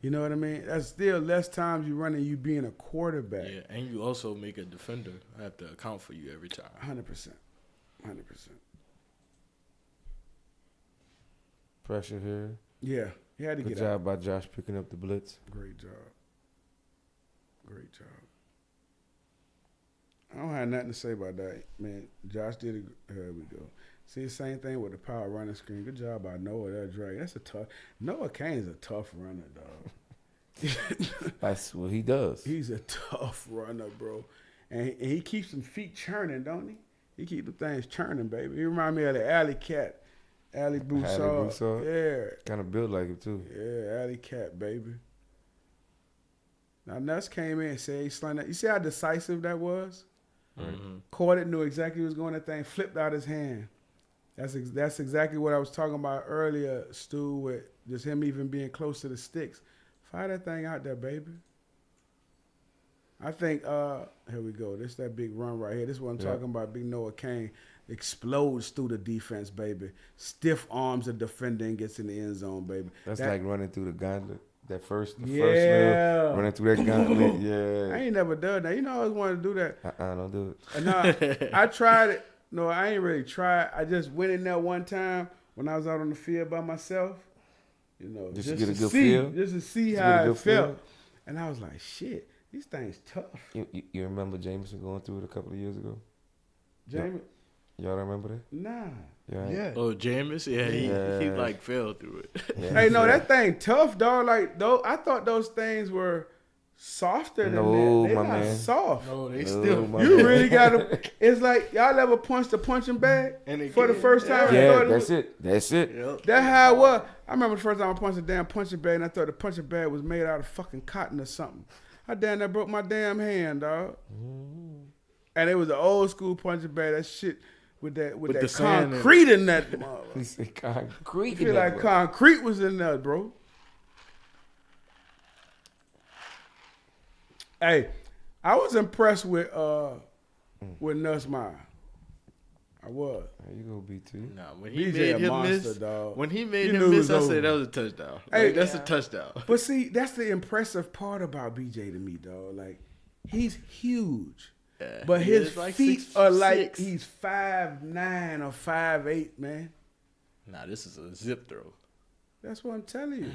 You know what I mean? That's still less times you running, you being a quarterback. Yeah, and you also make a defender have to account for you every time. 100%. 100%. Pressure here. Yeah. He had to Good get job out. by Josh picking up the blitz. Great job. Great job. I don't have nothing to say about that, man. Josh did it. Here we go. See the same thing with the power running screen. Good job by Noah. That drag. That's a tough. Noah Kane's a tough runner, dog. That's what he does. He's a tough runner, bro. And he keeps them feet churning, don't he? He keeps the things churning, baby. He remind me of the alley cat. Alley Broussard. Yeah. Kind of built like it, too. Yeah, alley cat, baby. Now, Nuss came in and said he slammed that. You see how decisive that was? Mm-hmm. Caught it, knew exactly what was going. That thing flipped out his hand. That's exactly what I was talking about earlier, Stu, with just him even being close to the sticks. Fire that thing out there, baby. I think, here we go. This is that big run right here. This is what I'm talking about. Big Noah Kane explodes through the defense, baby. Stiff arms the defender and gets in the end zone, baby. That's like running through the gauntlet. That first Yeah. little running through that gauntlet. Yeah. I ain't never done that. You know, I always wanted to do that. Don't do it. And no, I tried it. No, I ain't really tried. I just went in there one time when I was out on the field by myself. You know, Just to get a good see, feel? just to see Just how get a it good feel? felt. And I was like, shit, these things tough. You remember Jameson going through it a couple of years ago? Jamie, Y'all remember that? nah. Yeah. Oh, Jameis? Yeah, he like fell through it. Yeah. Hey, no, that thing tough, dog. Like, though, I thought those things were softer than No, that. They my not man. soft. No, they No, still. my You man. really got to. It's like y'all ever punched a punching bag And it for the can- first time. and Yeah, thought it that's was- it. That's it. Yep. That's how it was. I remember the first time I punched a damn punching bag, and I thought the punching bag was made out of fucking cotton or something. I damn near broke my damn hand, dog. And it was an old school punching bag. That shit with that the sand in it. concrete in that. mother. He said concrete. I feel like concrete was in there, bro. Hey, I was impressed with Nussmeyer. I was. There you go, BT. Nah, when he BJ made a him monster, miss, dog. when he made You him knew it miss, was I over. said that was a touchdown. Hey, Like, that's a Yeah. touchdown. But see, that's the impressive part about BJ to me, dog. Like, he's huge. Yeah, But he his is like feet 6'6". are like he's 5'9" or 5'8", man. Nah, this is a zip throw. That's what I'm telling you.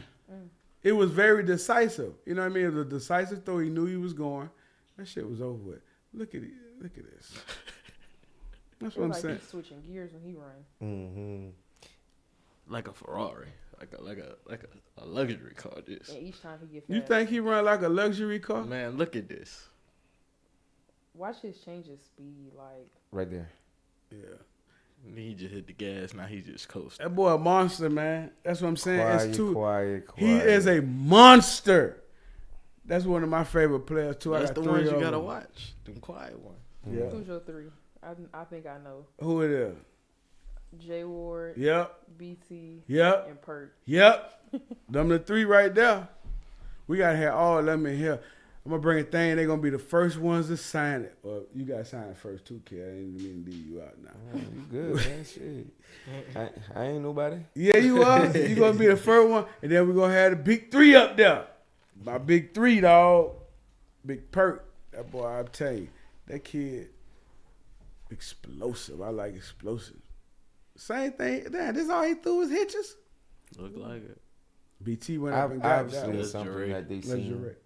It was very decisive. You know what I mean? It was a decisive throw. He knew he was going. That shit was over with. Look at it. Look at this. That's what I'm Like saying. he's switching gears when he run. Mm-hmm. Like a Ferrari, like a luxury car. This And each time he get You fast. think he run like a luxury car? man, look at this. Watch his change his speed. Like Right there. Yeah. He just hit the gas. Now he just coasting. That boy a monster, man. That's what I'm saying. it's too. Quiet. He is a monster. That's one of my favorite players too. That's I the got ones three you of gotta them. watch. Them quiet ones. Yeah. who's your three? I think I know. Who it is? J Ward, Yep. BT, Yep. and Perk. Yep. Them the three right there. We gotta have all of them in here. I'm gonna bring a thing. They're gonna be the first ones to sign it. Well, you gotta sign it first too, kid. I didn't mean to leave you out now. Oh, you good, man. Shit. I ain't nobody. Yeah, you are. You gonna be the first one, and then we're gonna have the big three up there. My big three, dog. Big Perk. That boy, I'll tell you, that kid, explosive. I like explosive. Same thing. Damn, this all he threw was hitches. Look like it. BT went up and got Obviously, that. it's something Luxury. that they Let's seen. direct.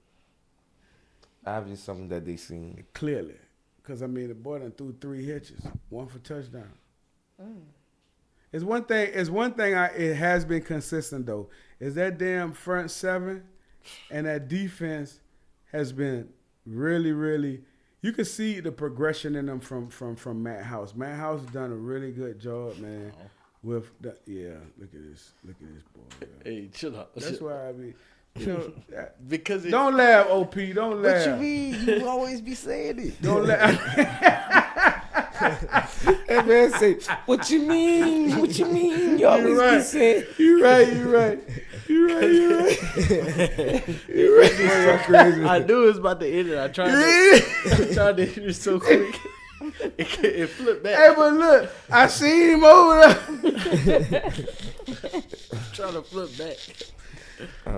Obviously, something that they seen. Clearly. Because, I mean, the boy done threw 3 hitches. 1 for touchdown. It's one thing. It has been consistent, though. Is that damn front 7 and that defense has been really, really. You can see the progression in them from Matt House. Matt House has done a really good job, man. With look at this boy. Man. Hey, chill out. That's why I be. You know, Because it, don't laugh, OP. Don't What laugh. you mean? You always be saying it. Don't laugh. That man say, "What you mean? What you mean? You always right. be saying." You right. I knew it was about to end it. I tried to hit it so quick. It flipped back. Hey, but look, I seen him over there. Trying to flip back.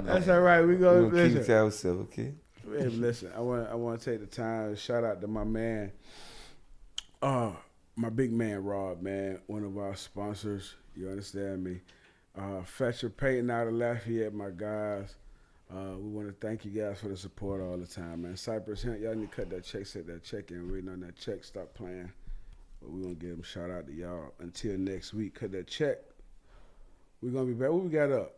That's all right. We go We're gonna keep it listen. to ourselves, okay? Hey, listen, I want to take the time to shout out to my man, my big man Rob, man, one of our sponsors. You understand me? Fetcher Payton out of Lafayette, my guys. We want to thank you guys for the support all the time, man. Cypress Hunt, y'all need to cut that check, set that check in. Waiting on that check, stop playing. But we're going to give them shout out to y'all. Until next week, cut that check. We're going to be back. What we got up?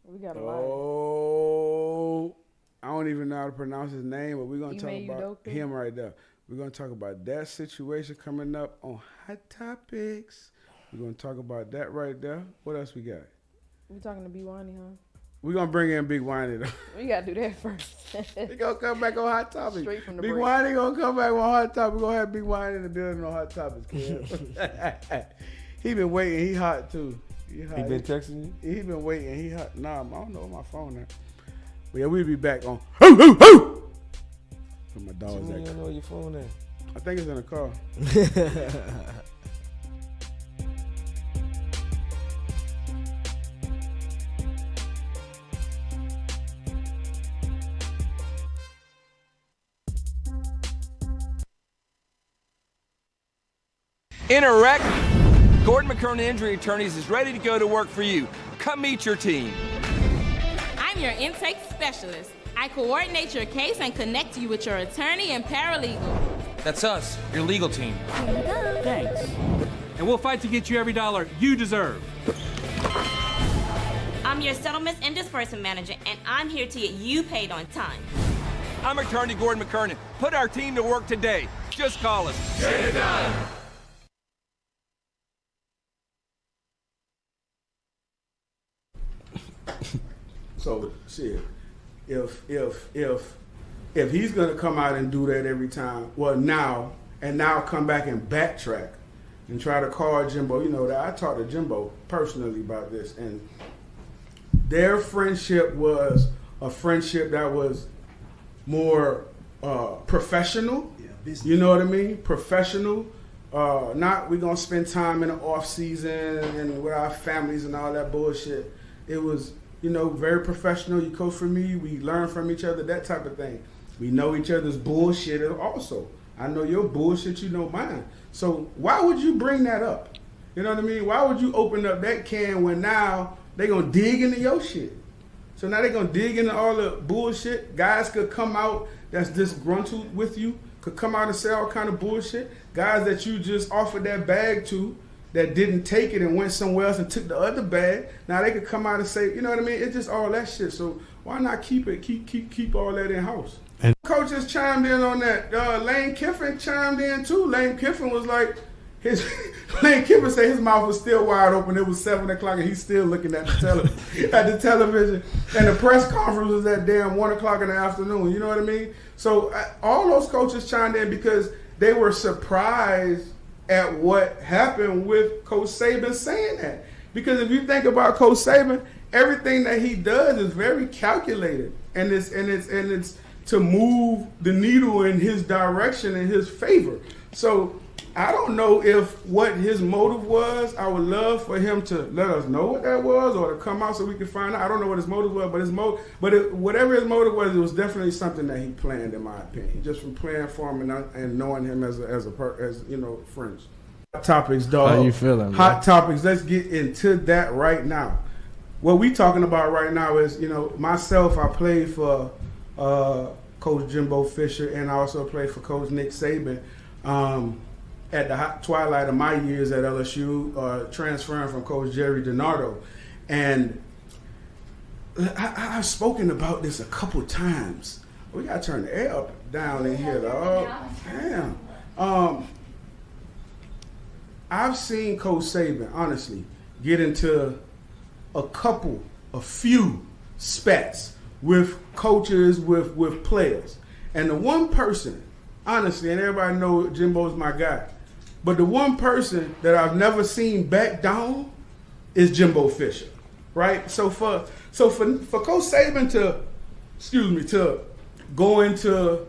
We got a lot. Oh, I don't even know how to pronounce his name, but we're going to talk Ime about Udoka? him right there. We're going to talk about that situation coming up on Hot Topics. We're going to talk about that right there. What else we got? We talking to B Winey, huh? We're going to bring in Big Winey, though. We gotta do that first. He going to come back on Hot Topics. Straight from the Big break. Winey going to come back on Hot Topics. We're going to have Big Winey in the building on Hot Topics, kid. He been waiting. He hot, too. He hot. He been texting you? He been waiting. He hot. Nah, I don't know my phone now. But yeah, we'll be back on. Hoo, hoo, hoo! Where my You dog's at? don't know your phone at? I think it's in the car. In a wreck, Gordon McKernan Injury Attorneys is ready to go to work for you. Come meet your team. I'm your intake specialist. I coordinate your case and connect you with your attorney and paralegal. That's us, your legal team. Thanks. And we'll fight to get you every dollar you deserve. I'm your settlements and disbursement manager, and I'm here to get you paid on time. I'm attorney Gordon McKernan. Put our team to work today. Just call us. Get it done. So shit, if he's gonna come out and do that every time, well now come back and backtrack and try to call Jimbo. You know that I talked to Jimbo personally about this, and their friendship was a friendship that was more professional. Yeah, business. You know what I mean? Professional. Not we gonna spend time in the off season and with our families and all that bullshit. It was, you know, very professional. You coach for me. We learn from each other. That type of thing. We know each other's bullshit also. I know your bullshit. You know mine. So why would you bring that up? You know what I mean? Why would you open up that can when now they gonna dig into your shit? So now they gonna dig into all the bullshit. Guys could come out that's disgruntled with you, could come out and say all kind of bullshit. Guys that you just offered that bag to that didn't take it and went somewhere else and took the other bag. Now they could come out and say, you know what I mean? It's just all that shit. So why not keep it? Keep all that in house. And coaches chimed in on that. Lane Kiffin chimed in too. Lane Kiffin was like, Lane Kiffin said his mouth was still wide open. It was 7 o'clock and he's still looking at the television. And the press conference was at damn 1 o'clock in the afternoon. You know what I mean? So all those coaches chimed in because they were surprised at what happened with Coach Saban saying that. Because if you think about Coach Saban, everything that he does is very calculated, and it's to move the needle in his direction, in his favor. So I don't know if what his motive was. I would love for him to let us know what that was, or to come out so we can find out. I don't know what his motive was, but whatever his motive was, it was definitely something that he planned, in my opinion, just from playing for him and knowing him as you know, friends. Hot topics, dog. How you feeling, Hot topics. Let's get into that right now. What we talking about right now is, you know, myself. I played for Coach Jimbo Fisher, and I also played for Coach Nick Saban. At the twilight of my years at LSU, transferring from Coach Jerry DiNardo. And I've spoken about this a couple times. We got to turn the air up down in here, dog. Damn. I've seen Coach Saban, honestly, get into a few spats with coaches, with players. And the one person, honestly, and everybody know Jimbo's my guy, but the one person that I've never seen back down is Jimbo Fisher, right? So for Coach Saban to go into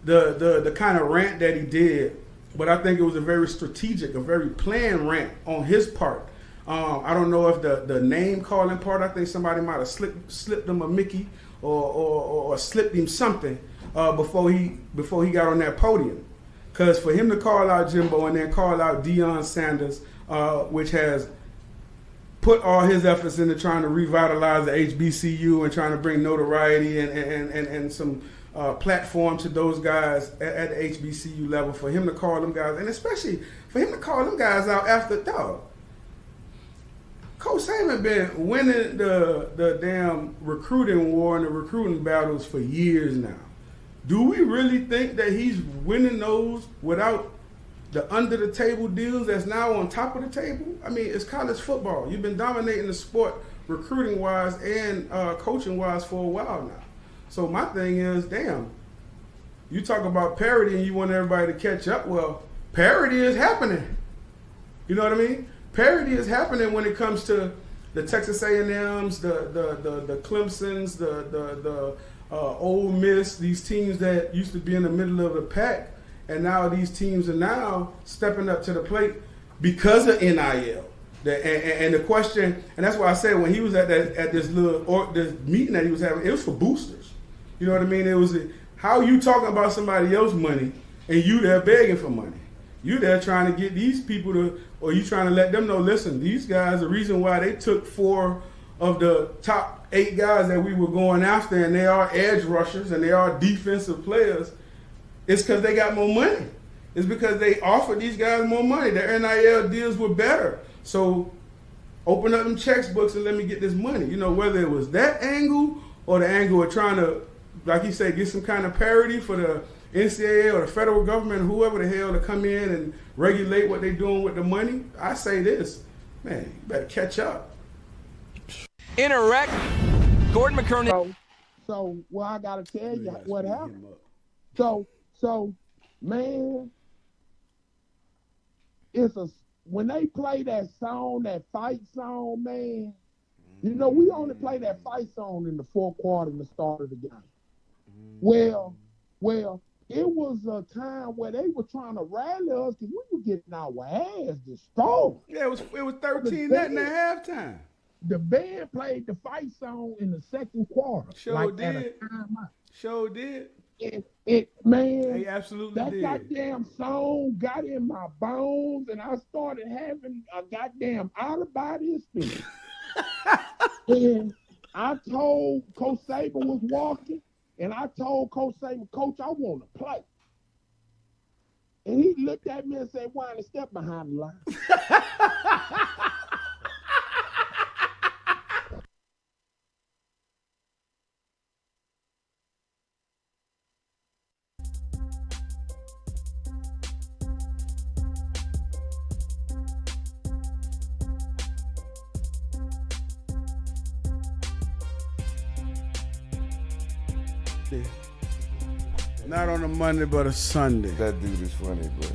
the kind of rant that he did, but I think it was a very strategic, a very planned rant on his part. I don't know if the name calling part, I think somebody might have slipped him a Mickey or slipped him something before he got on that podium. Because for him to call out Jimbo and then call out Deion Sanders, which has put all his efforts into trying to revitalize the HBCU and trying to bring notoriety and some platform to those guys at the HBCU level, for him to call them guys, and especially for him to call them guys out after dog. Coach Saban been winning the damn recruiting war and the recruiting battles for years now. Do we really think that he's winning those without the under-the-table deals that's now on top of the table? I mean, it's college football. You've been dominating the sport recruiting-wise and coaching-wise for a while now. So my thing is, damn, you talk about parity and you want everybody to catch up. Well, parity is happening. You know what I mean? Parity is happening when it comes to the Texas A&Ms, the Clemsons, the Ole Miss, these teams that used to be in the middle of the pack, and now these teams are now stepping up to the plate because of NIL. And the question, and that's why I said when he was at this meeting that he was having, it was for boosters. You know what I mean? It was how you talking about somebody else's money and you there begging for money. You there trying to get these people to, or you trying to let them know, listen, these guys, the reason why they took 4 of the top 8 guys that we were going after, and they are edge rushers and they are defensive players, it's because they got more money. It's because they offered these guys more money. Their NIL deals were better. So open up them textbooks and let me get this money. You know, whether it was that angle or the angle of trying to, like you said, get some kind of parity for the NCAA or the federal government, whoever the hell, to come in and regulate what they're doing with the money. I say this, man, you better catch up. In a wreck, Gordon McKernan. So well, I gotta tell you what happened. So, man, when they play that song, that fight song, man. You know, we only play that fight song in the fourth quarter and the start of the game. Well, it was a time where they were trying to rally us because we were getting our ass destroyed. Yeah, it was 13-0 at halftime. The band played the fight song in the second quarter. Sure did. Sure did. Man, they absolutely that did. goddamn song got in my bones, and I started having a goddamn out-of-body experience. And I told Coach Saban was walking, and I told Coach Saban, Coach, I want to play. And he looked at me and said, Winey, step behind the line. Not on a Monday, but a Sunday. That dude is funny, bro.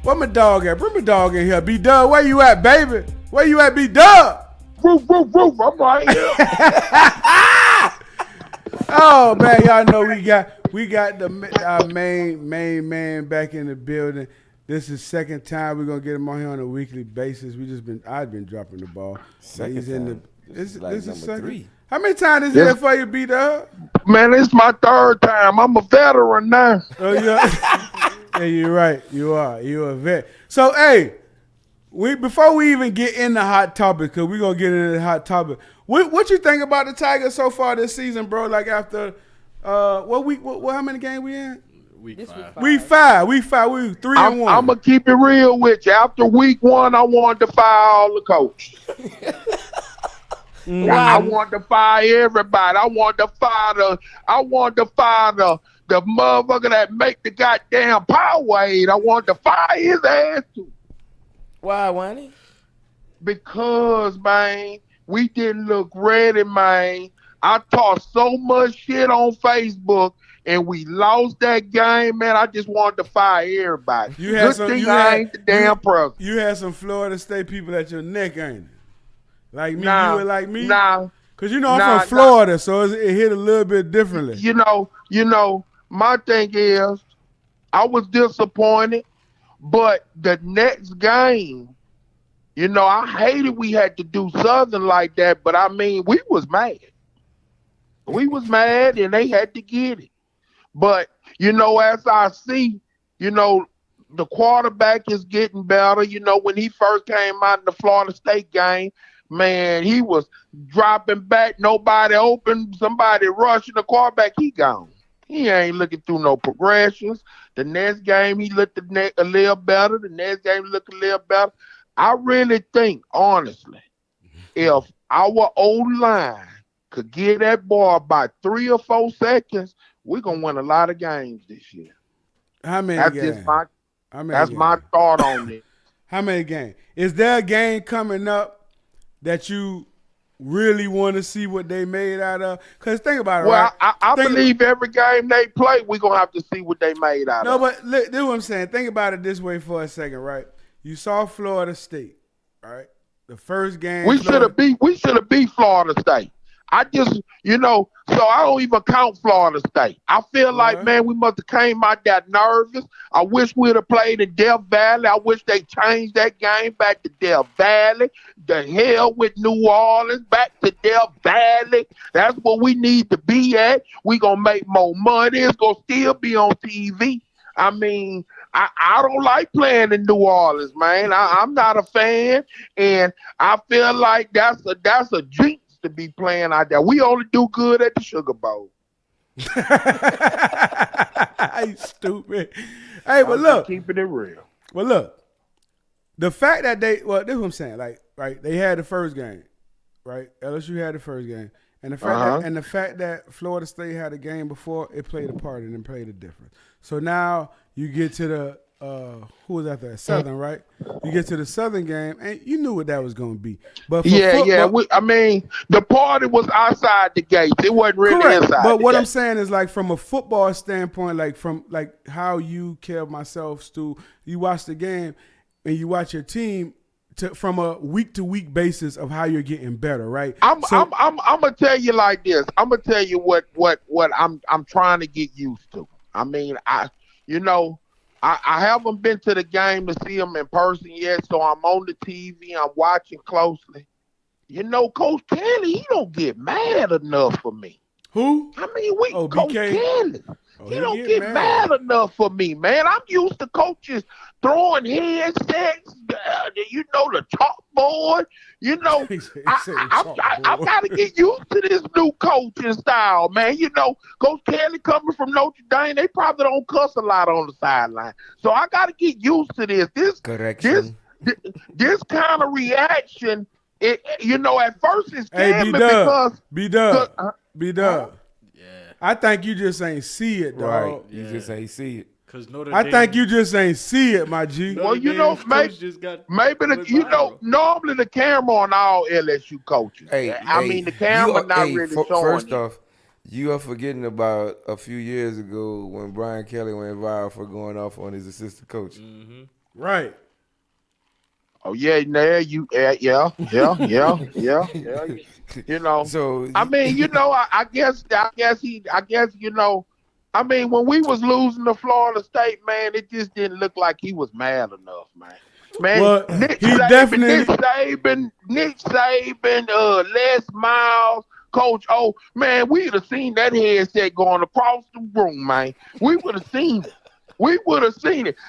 Where my dog at? Bring my dog in here. B-Dub, where you at, baby? Where you at, B-Dub? Roof, I'm right here. Oh, man, y'all know we got our main man back in the building. This is second time we're going to get him on here on a weekly basis. I've been dropping the ball. Second time. This is like number 3. How many times is it for you, B-Dub? Man, it's my third time. I'm a veteran now. Oh, yeah. Yeah, you're right. You're a vet. So, hey, before we even get into hot topic, because we're going to get into the hot topic, what you think about the Tigers so far this season, bro? Like after, how many games we in? Week 5. Week 5. We 3-1. I'm going to keep it real with you. After week 1, I wanted to fire all the coaches. I want to fire everybody. I want to fire the motherfucker that make the goddamn Powerade. I want to fire his ass too. Why, Winey? Because, man, we didn't look ready, man. I talked so much shit on Facebook and we lost that game, man. I just wanted to fire everybody. You had ain't the damn president. You had some Florida State people at your neck, ain't it? Like me, nah, you were like me? Nah. Because, I'm from Florida, so it hit a little bit differently. You know, my thing is, I was disappointed, but the next game, I hated we had to do something like that, but I mean, we was mad. We was mad, and they had to get it. But, as I see, the quarterback is getting better. When he first came out in the Florida State game, man, he was dropping back, nobody open, somebody rushing the quarterback, he gone. He ain't looking through no progressions. The next game, he looked a little better. The next game, he looked a little better. I really think, honestly, if our O-line could get that ball by 3 or 4 seconds, we're going to win a lot of games this year. How many games? That's my thought on it. How many games? Is there a game coming up that you really want to see what they made out of? Because think about it, right? Well, I believe every game they play, we're going to have to see what they made out of. No, but look, this is what I'm saying. Think about it this way for a second, right? You saw Florida State, right? The first game. We should have beat Florida State. I just, so I don't even count Florida State. I feel like, man, we must have came out that nervous. I wish we'd have played in Death Valley. I wish they changed that game back to Death Valley. The hell with New Orleans, back to Death Valley. That's what we need to be at. We going to make more money. It's going to still be on TV. I mean, I don't like playing in New Orleans, man. I'm not a fan, and I feel like that's a jinx to be playing out there. We only do good at the Sugar Bowl. You stupid. Hey, but look, keeping it real. Well, look, the fact that this is what I'm saying. Like, right, they had the first game, right? LSU had the first game, and the fact that Florida State had a game before, it played a part and it played a difference. So now you get to the who was after that? Southern, right? You get to the Southern game, and you knew what that was going to be. But I mean, the party was outside the gates. It wasn't really correct. inside. But what I'm saying is, like, from a football standpoint, like from like how you care myself, Stu, you watch the game and you watch your team from a week to week basis of how you're getting better, right? I'm gonna tell you like this. I'm gonna tell you what I'm trying to get used to. I mean, I haven't been to the game to see them in person yet, so I'm on the TV. I'm watching closely. Coach Kelly, he don't get mad enough for me. Who? I mean, Coach Kelly. He don't get mad enough for me, man. I'm used to coaches throwing headsets, the chalkboard. I got to get used to this new coaching style, man. Coach Kelly coming from Notre Dame, they probably don't cuss a lot on the sideline. So I got to get used to this. This kind of reaction, at first it's scared me because B-Dub. I think you just ain't see it, dog. Right. You just ain't see it. I think you just ain't see it, my G. Well, normally the camera on all LSU coaches. The camera not really showing. First off, you are forgetting about a few years ago when Brian Kelly went viral for going off on his assistant coach. Mm-hmm. Right. Oh yeah, yeah. So I mean, I guess when we was losing to Florida State, man, it just didn't look like he was mad enough, man. Well, Nick Saban, Les Miles, Coach O, man, we'd have seen that headset going across the room, man. We would have seen it.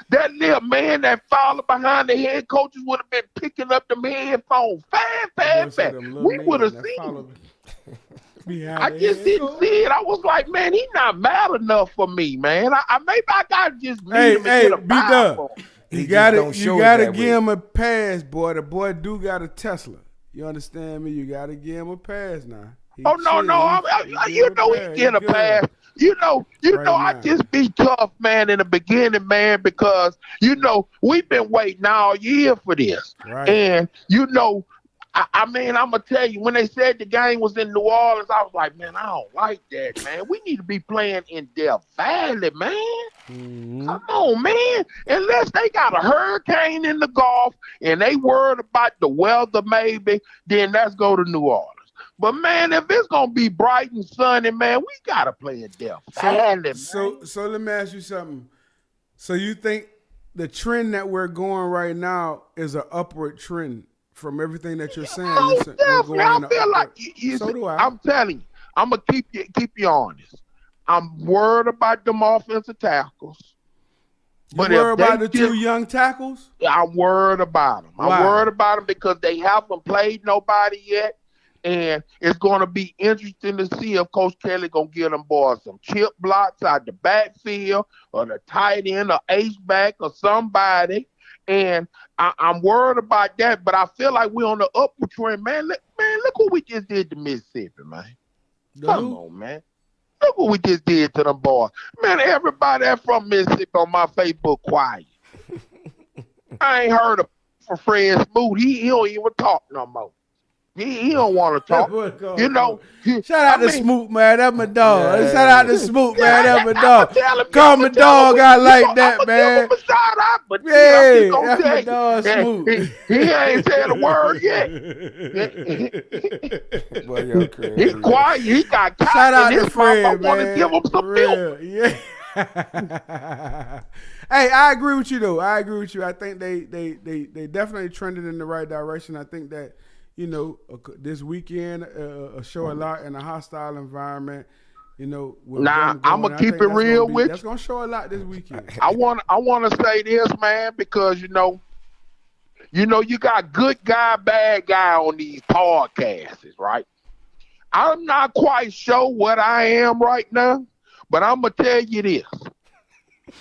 That little man that followed behind the head coaches would have been picking up them headphones fast. We would have seen it. I just didn't see it. I was like, man, he's not mad enough for me, man. Maybe I got to just meet him and get a vibe for him. You gotta give him a pass, boy. The boy do got a Tesla. You understand me? You gotta give him a pass now. He get a pass. I just be tough, man, in the beginning, man, because, we've been waiting all year for this. Right. And, I'm going to tell you, when they said the game was in New Orleans, I was like, man, I don't like that, man. We need to be playing in Death Valley, man. Mm-hmm. Come on, man. Unless they got a hurricane in the Gulf and they worried about the weather maybe, then let's go to New Orleans. But, man, if it's going to be bright and sunny, man, we got to play in Death Valley, So let me ask you something. So you think the trend that we're going right now is an upward trend from everything that you're saying? Definitely. I feel like so do I. I'm telling you, I'm going to keep you honest. I'm worried about them offensive tackles. You worried about the two young tackles? I'm worried about them. Why? I'm worried about them because they haven't played nobody yet. And it's going to be interesting to see if Coach Kelly going to get them boys some chip blocks out the backfield or the tight end or H-back or somebody. And I'm worried about that, but I feel like we're on the upward trend, man. Look what we just did to Mississippi, man. Come on, man. Look what we just did to them boys. Man, everybody that's from Mississippi on my Facebook quiet. I ain't heard of Fred Smoot. He don't even talk no more. He don't want to talk. Shout out to Smoot, man. That's my dog. Yeah. Shout out to Smoot, man. That's my dog. Call my dog out like that, man. Give him a shout out, but yeah, that's my dog, Smoot. He ain't said a word yet. He's quiet. He got caught. Shout out to Fred, man. I want to give him some milk. Yeah. Hey, I agree with you though. I agree with you. I think they definitely trended in the right direction. I think that, this weekend, a show a lot in a hostile environment. You know, Nah, I'm gonna keep it real with you. That's gonna show a lot this weekend. I want to say this, man, because you know, you got good guy, bad guy on these podcasts, right? I'm not quite sure what I am right now, but I'm gonna tell you this: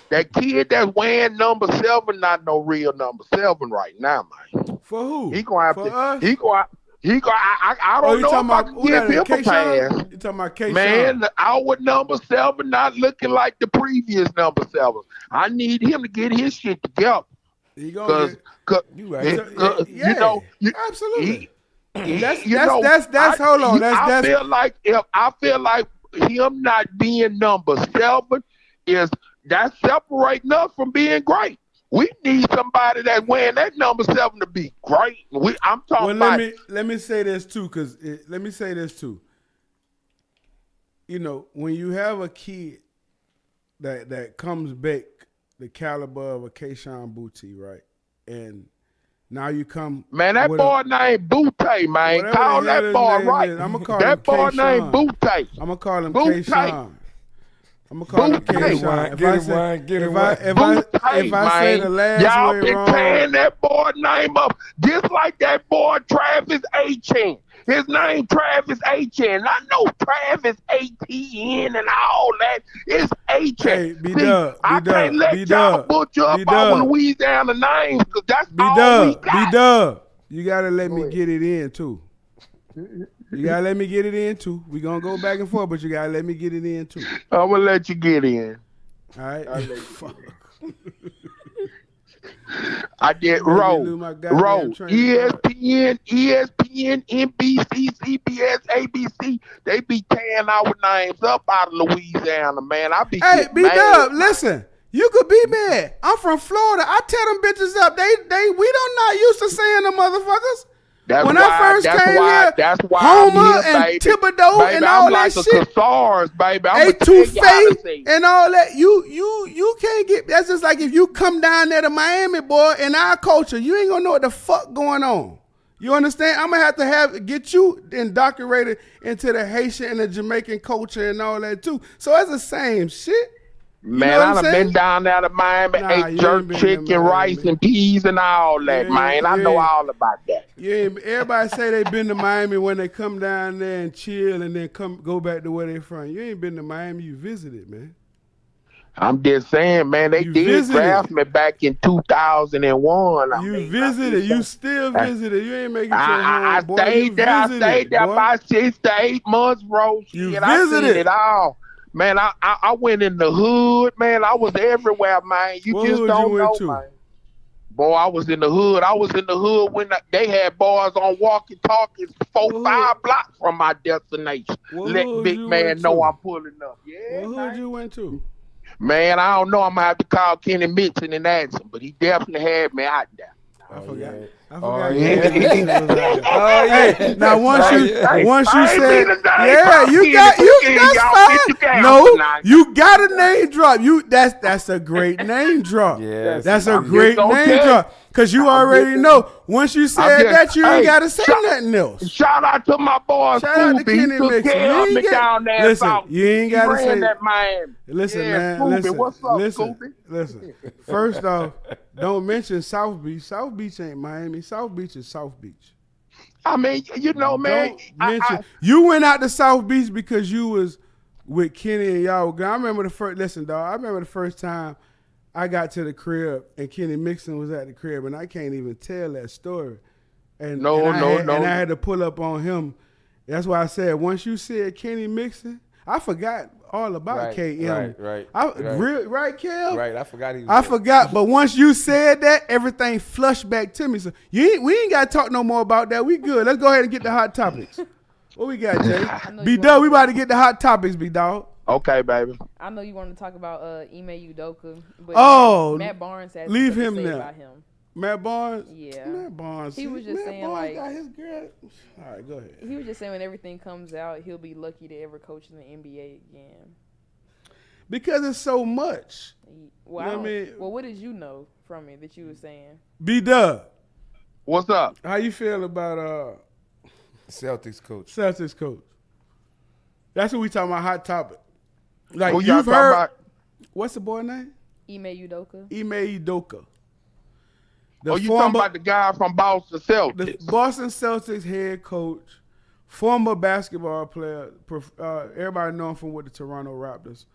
that kid that's wearing number 7, not no real number 7 right now, man. For who? He gonna have For to. us? I don't know if I can give him a pass. You talking about K-Sean? Man, our number 7 not looking like the previous number 7. I need him to get his shit together. He gonna you right. You know, absolutely. That's hold on. I feel like him not being number 7 that's separating us from being great. We need somebody that's wearing that number 7 to be great. I'm talking about. Let me say this too, You know, when you have a kid that comes back the caliber of a Keyshawn Boutte, right? And now you come. Man, that boy named Boutte, man. Call that boy right. I'm gonna call that him boy Keyshawn. named Boutte. I'm gonna call him Boutte. Keyshawn. I'm gonna call him Keyshawn. If I say the last y'all way been wrong, tearing that boy name up just like that boy Travis Etienne. His name Travis Etienne. I know Travis ATN and all that. It's Etienne. Hey, I can't let y'all butcher up all Louisiana names because that's all we got. B-Dub, you gotta let me get it in too. You gotta let me get it in too. We gonna go back and forth, but you gotta let me get it in too. I'm gonna let you get in. All right. I did roll, ESPN, NBC, CBS, ABC. They be tearing our names up out of Louisiana, man. Hey, B-Dub, listen. You could be mad. I'm from Florida. I tell them bitches up. We don't not used to saying them motherfuckers. When I first came here, Homer and Thibodeau and all that shit, A2Faye and all that, you can't get. That's just like if you come down there to Miami, boy, in our culture, you ain't gonna know what the fuck going on. You understand? I'm gonna have to get you indoctrinated into the Haitian and the Jamaican culture and all that too. So it's the same shit. Man, I done been down there to Miami, ate jerk chicken, rice, and peas, and all that, man. I know all about that. Yeah, everybody say they been to Miami when they come down there and chill and then go back to where they from. You ain't been to Miami, you visited, man. I'm just saying, man, they did draft me back in 2001. You visited. You still visited. You ain't making your home, boy. I stayed there about 6 to 8 months, bro. You visited. I seen it all. Man, I went in the hood, man. I was everywhere, man. You just don't know, man. Boy, I was in the hood. I was in the hood when they had boys on walkie-talkies 4-5 blocks from my destination. Let big man know I'm pulling up. Yeah, what hood you went to? Man, I don't know. I'm going to have to call Kenny Mixon and ask him, but he definitely had me out there. I forgot. Yeah. Now once you said, that's fine. No, you got a name drop. That's a great name drop. Yes, that's a great name drop. Cause you already know. Once you said that, you ain't gotta say nothing else. Shout out to my boy. Shout out to Kenny Mixon. Listen, you ain't gotta say that, man. Listen, man. Listen. First off, don't mention South Beach. South Beach ain't Miami. South Beach is South Beach. I mean, you know, man. You went out to South Beach because you was with Kenny and y'all. I remember the first. Listen, dog. I remember the first time I got to the crib and Kenny Mixon was at the crib, and I can't even tell that story. And I had to pull up on him. That's why I said once you said Kenny Mixon, I forgot all about KM. Right, right, Kel? Right, I forgot he was I forgot, but once you said that, everything flushed back to me. So we ain't got to talk no more about that. We good. Let's go ahead and get the hot topics. What we got, Jay? B-Dog, we about to get the hot topics, B-Dog. Okay, baby. I know you want to talk about Ime Udoka, but Matt Barnes has leave him there. About him. Matt Barnes? Yeah. Matt Barnes. He was just saying, Barnes like, got his girl. All right, go ahead. He was just saying when everything comes out, he'll be lucky to ever coach in the NBA again. Because it's so much. Well, well, what did you know from it that you were saying? B-Dub. What's up? How you feel about Celtics coach? Celtics coach. That's what we talking about, hot topic. Like Who y'all you've talking heard. about? Ime Udoka. Ime Udoka. You talking about the guy from Boston Celtics? The Boston Celtics head coach, former basketball player. Everybody know him from with the Toronto Raptors.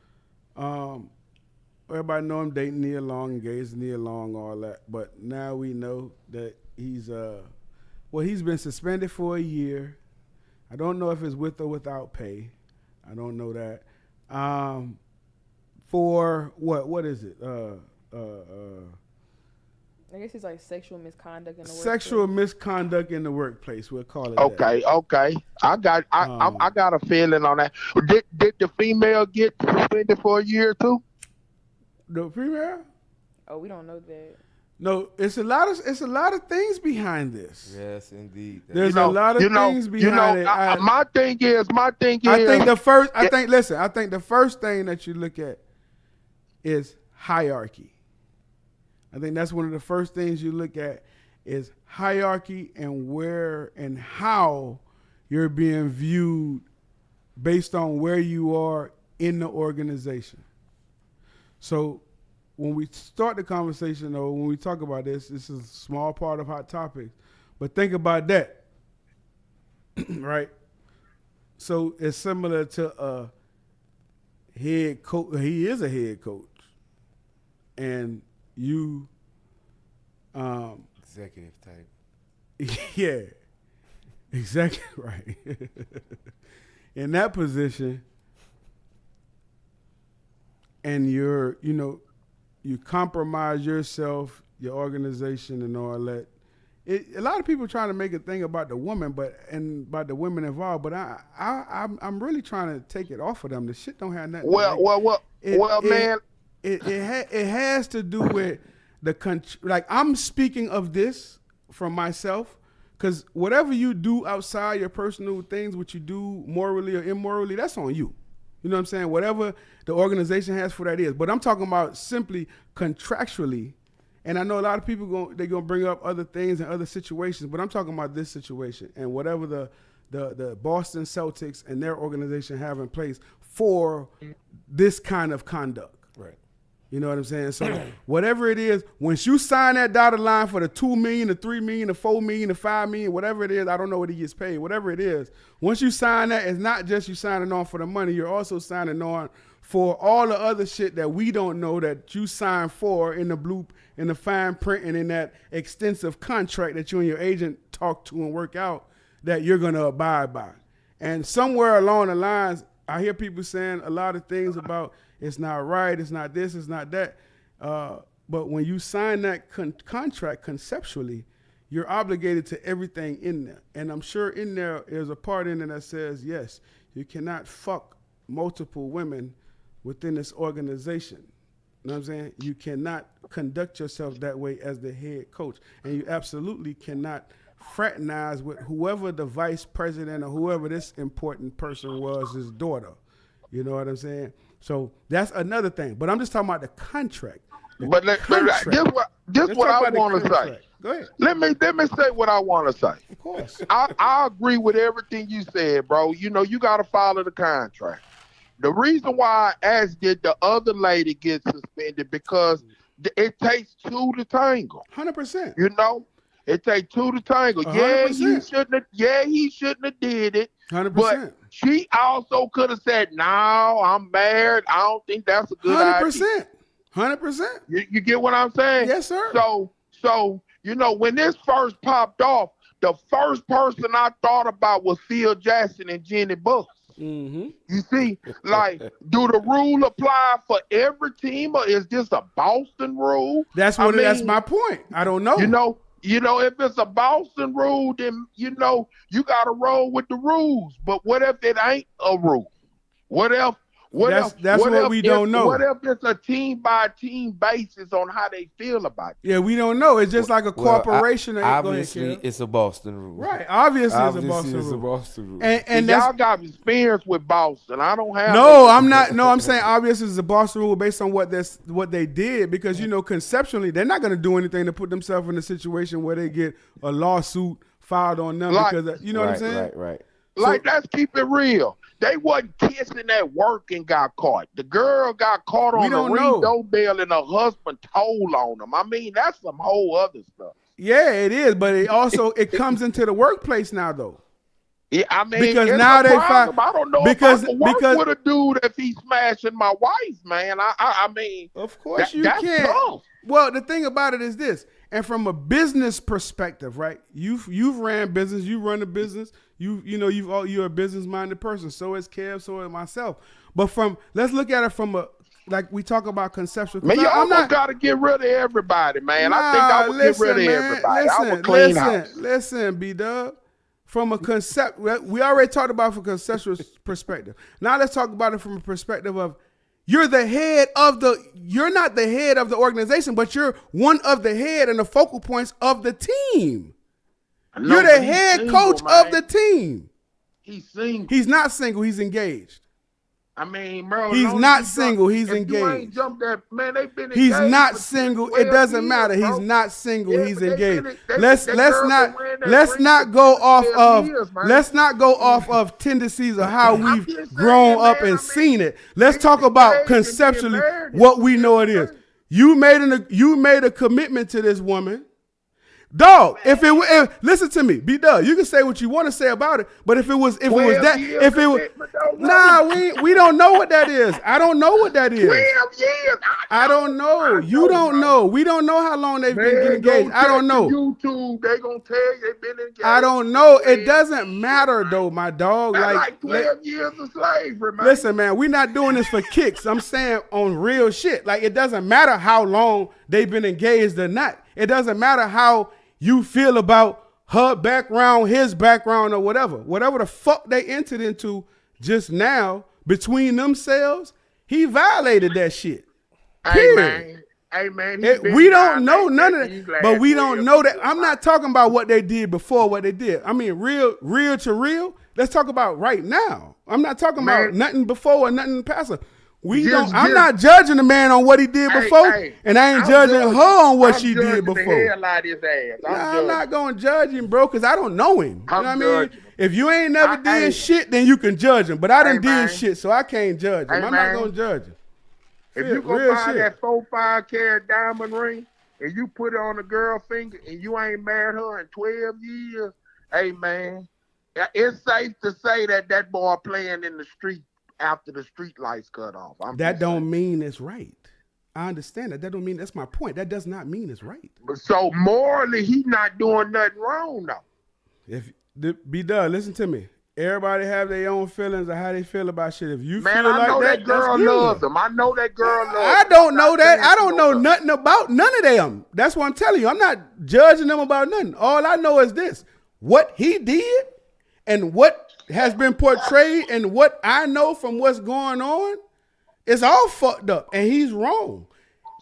Everybody know him dating Nia Long, engaged to Nia Long, all that. But now we know that he's been suspended for a year. I don't know if it's with or without pay. I don't know that. For what is it? I guess it's like sexual misconduct in the workplace. Sexual misconduct in the workplace. We'll call it Okay. I got a feeling on that. Did the female get suspended for a year too? The female? Oh, we don't know that. No, it's a lot of things behind this. Yes, indeed. There's a lot of things behind it. My thing is. I think the first thing that you look at is hierarchy. I think that's one of the first things you look at is hierarchy and where and how you're being viewed based on where you are in the organization. So when we start the conversation, or when we talk about this is a small part of Hot Topics, but think about that, right? So it's similar to a head coach. He is a head coach, and you, executive type. Yeah, exactly right. In that position, and you compromise yourself, your organization, and all that. A lot of people trying to make a thing about the woman, and about the women involved. But I'm really trying to take it off of them. The shit don't have nothing. Man. It has to do with the country. Like, I'm speaking of this from myself, because whatever you do outside your personal things, what you do morally or immorally, that's on you. You know what I'm saying? Whatever the organization has for that is. But I'm talking about simply contractually. And I know a lot of people they're gonna bring up other things and other situations, but I'm talking about this situation and whatever the Boston Celtics and their organization have in place for this kind of conduct. Right. You know what I'm saying? So whatever it is, once you sign that dotted line for the $2 million, the $3 million, the $4 million, the $5 million, whatever it is, I don't know what he gets paid, whatever it is. Once you sign that, it's not just you signing on for the money. You're also signing on for all the other shit that we don't know that you signed for in the fine print and in that extensive contract that you and your agent talk to and work out that you're going to abide by. And somewhere along the lines, I hear people saying a lot of things about it's not right, it's not this, it's not that. But when you sign that contract conceptually, you're obligated to everything in there. And I'm sure in there is a part in there that says, yes, you cannot fuck multiple women within this organization. You know what I'm saying? You cannot conduct yourself that way as the head coach. And you absolutely cannot fraternize with whoever the vice president or whoever this important person was, his daughter. You know what I'm saying? So that's another thing. But I'm just talking about the contract. This what I want to say. Go ahead. Let me say what I want to say. Of course. I agree with everything you said, bro. You know, you got to follow the contract. The reason why I asked did the other lady get suspended because it takes two to tangle. 100%. You know, it takes two to tangle. 100%. He shouldn't have did it. 100%. But she also could have said, "No, I'm married. I don't think that's a good idea." 100%. You get what I'm saying? Yes, sir. So you know, when this first popped off, the first person I thought about was Phil Jackson and Jenny Buss. Mm-hmm. You see, like, do the rule apply for every team, or is this a Boston rule? That's my point. I don't know. You know, if it's a Boston rule, then you know you got to roll with the rules. But what if it ain't a rule? That's what we don't know. What if it's a team by team basis on how they feel about it? Yeah, we don't know. It's just like a corporation. Obviously, it's a Boston rule. Right. Obviously, it's a Boston rule. And y'all got experience with Boston. I don't have. No, I'm not. No, I'm saying obviously it's a Boston rule based on what they did, because you know conceptually they're not going to do anything to put themselves in a situation where they get a lawsuit filed on them because you know what I'm saying. Right. Like, let's keep it real. they wasn't kissing at work and got caught. The girl got caught on the ring doorbell and her husband told on them. I mean, that's some whole other stuff. Yeah, it is, but it comes into the workplace now though. Yeah, I mean, because now they find I don't know if I can work with a dude if he's smashing my wife, man. I mean, of course you that's can. Tough. Well, the thing about it is this, and from a business perspective, right? You've ran business, you run a business, you're a business minded person. So is Kev, so is myself. But let's look at it from a like we talk about conceptual. Man, you almost got to get rid of everybody, man. I think I would get rid of everybody. I would clean house. Listen, B-Dub. From a concept, we already talked about from a conceptual perspective. Now let's talk about it from a perspective of you're not the head of the organization, but you're one of the head and the focal points of the team. You're the head coach of the team. He's single. He's not single. He's engaged. I mean, bro. He's not single. He's engaged. He's not single. It doesn't matter. He's not single. He's engaged. Let's not go off of tendencies of how we've grown up and seen it. Let's talk about conceptually what we know it is. You made a commitment to this woman. Dog, listen to me, B-Dub, you can say what you want to say about it, but we don't know what that is. I don't know what that is. 12 years. I don't know. You don't know. We don't know how long they've been engaged. I don't know. YouTube, they gonna tell you they've been engaged. I don't know. It doesn't matter though, my dog. That's like 12 years of slavery, man. Listen, man, we're not doing this for kicks. I'm saying on real shit. Like it doesn't matter how long they've been engaged or not. It doesn't matter how you feel about her background, his background, or whatever the fuck they entered into just now between themselves, he violated that shit. Period. Hey man, we don't know none of that, but we don't know that. I'm not talking about what they did before, what they did. I mean, real to real. Let's talk about right now. I'm not talking about nothing before or nothing past. I'm not judging the man on what he did before, and I ain't judging her on what she did before. I'm not gonna judge him, bro, because I don't know him. You know what I mean? If you ain't never did shit, then you can judge him. But I done did shit, so I can't judge him. I'm not gonna judge him. If you go buy that 4-5 carat diamond ring and you put it on a girl finger and you ain't married her in 12 years, hey man, it's safe to say that boy playing in the street after the street lights cut off. That don't mean it's right. I understand that. That don't mean, that's my point. That does not mean it's right. So morally, he's not doing nothing wrong though. B-Dub, listen to me. Everybody have their own feelings of how they feel about shit. If you man, feel like I know that girl loves him. I know that girl loves him. I don't know that. I don't know nothing about none of them. That's what I'm telling you. I'm not judging them about nothing. All I know is this. What he did and what has been portrayed and what I know from what's going on, it's all fucked up. And he's wrong.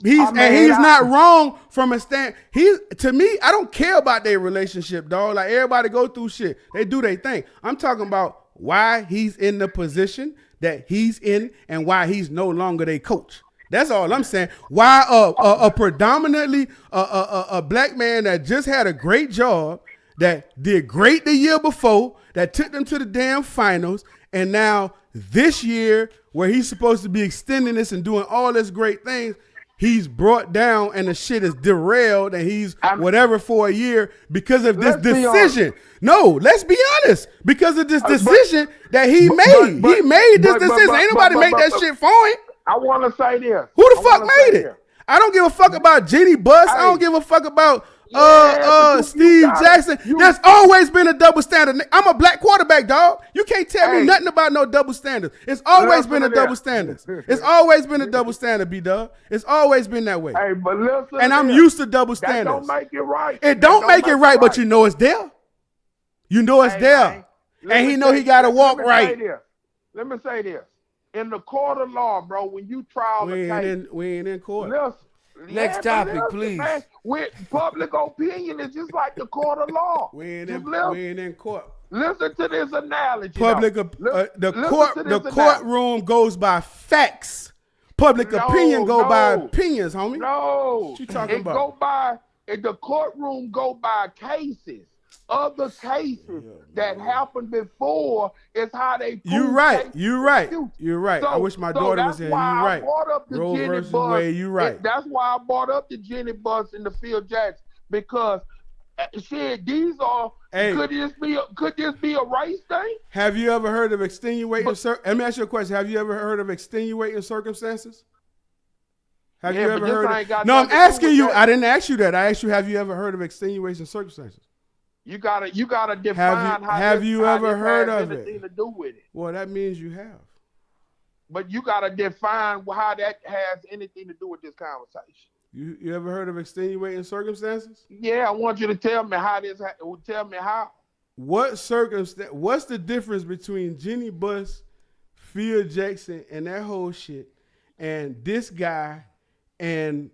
He's not wrong from a stand. To me, I don't care about their relationship, dog. Like everybody go through shit. They do their thing. I'm talking about why he's in the position that he's in and why he's no longer their coach. That's all I'm saying. Why a predominantly a black man that just had a great job, that did great the year before, that took them to the damn finals, and now this year, where he's supposed to be extending this and doing all this great things, he's brought down and the shit is derailed and he's whatever for a year because of this decision. No, let's be honest. Because of this decision that he made. He made this decision. Ain't nobody make that shit for him. I want to say this. Who the fuck made it? I don't give a fuck about Jenny Buss. I don't give a fuck about Steve Jackson. There's always been a double standard. I'm a black quarterback, dog. You can't tell me nothing about no double standards. It's always been a double standard. It's always been a double standard, B-Dub. It's always been that way. Hey, but listen, and I'm used to double standards. That don't make it right. It don't make it right, but you know it's there. You know it's there. And he know he got to walk right. Let me say this. In the court of law, bro, when you trial the case. We ain't in court. Listen, Next topic, please. Man, with public opinion is just like the court of law. We ain't in court. Listen to this analogy. The courtroom goes by facts. Public opinion go by opinions, homie. No. What you talking about? The courtroom go by cases. other cases that happened before is how they prove You right. cases You in right. the future. You're right. I wish my daughter was that's here. You why I right. brought up the Roe Jenny versus bus. Wade. You right. That's why I brought up the Jenny bus and the Phil Jackson, because shit, these are. Hey. Could this be a race thing? Have you ever heard of extenuating? Let me ask you a question. Have you ever heard of extenuating circumstances? Have you ever heard of? No, I'm asking you. I didn't ask you that. I asked you, have you ever heard of extenuating circumstances? You gotta define have you ever heard of anything it? to do with it. Well, that means you have. But you gotta define how that has anything to do with this conversation. You ever heard of extenuating circumstances? Yeah, I want you to tell me how this. Tell me how. What circumstance? What's the difference between Jenny Buss, Phil Jackson, and that whole shit, and this guy, and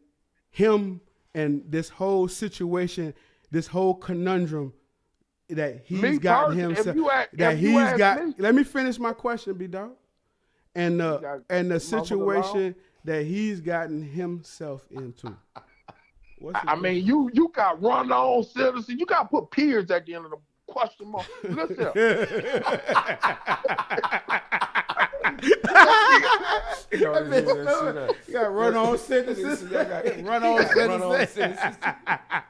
him, and this whole situation, this whole conundrum that he's got himself? Let me finish my question, B-Dawg. And the situation that he's gotten himself into. I mean, you got run-on citizen. You got to put peers at the end of the question mark. Listen. You got run-on sentences. Run-on sentences.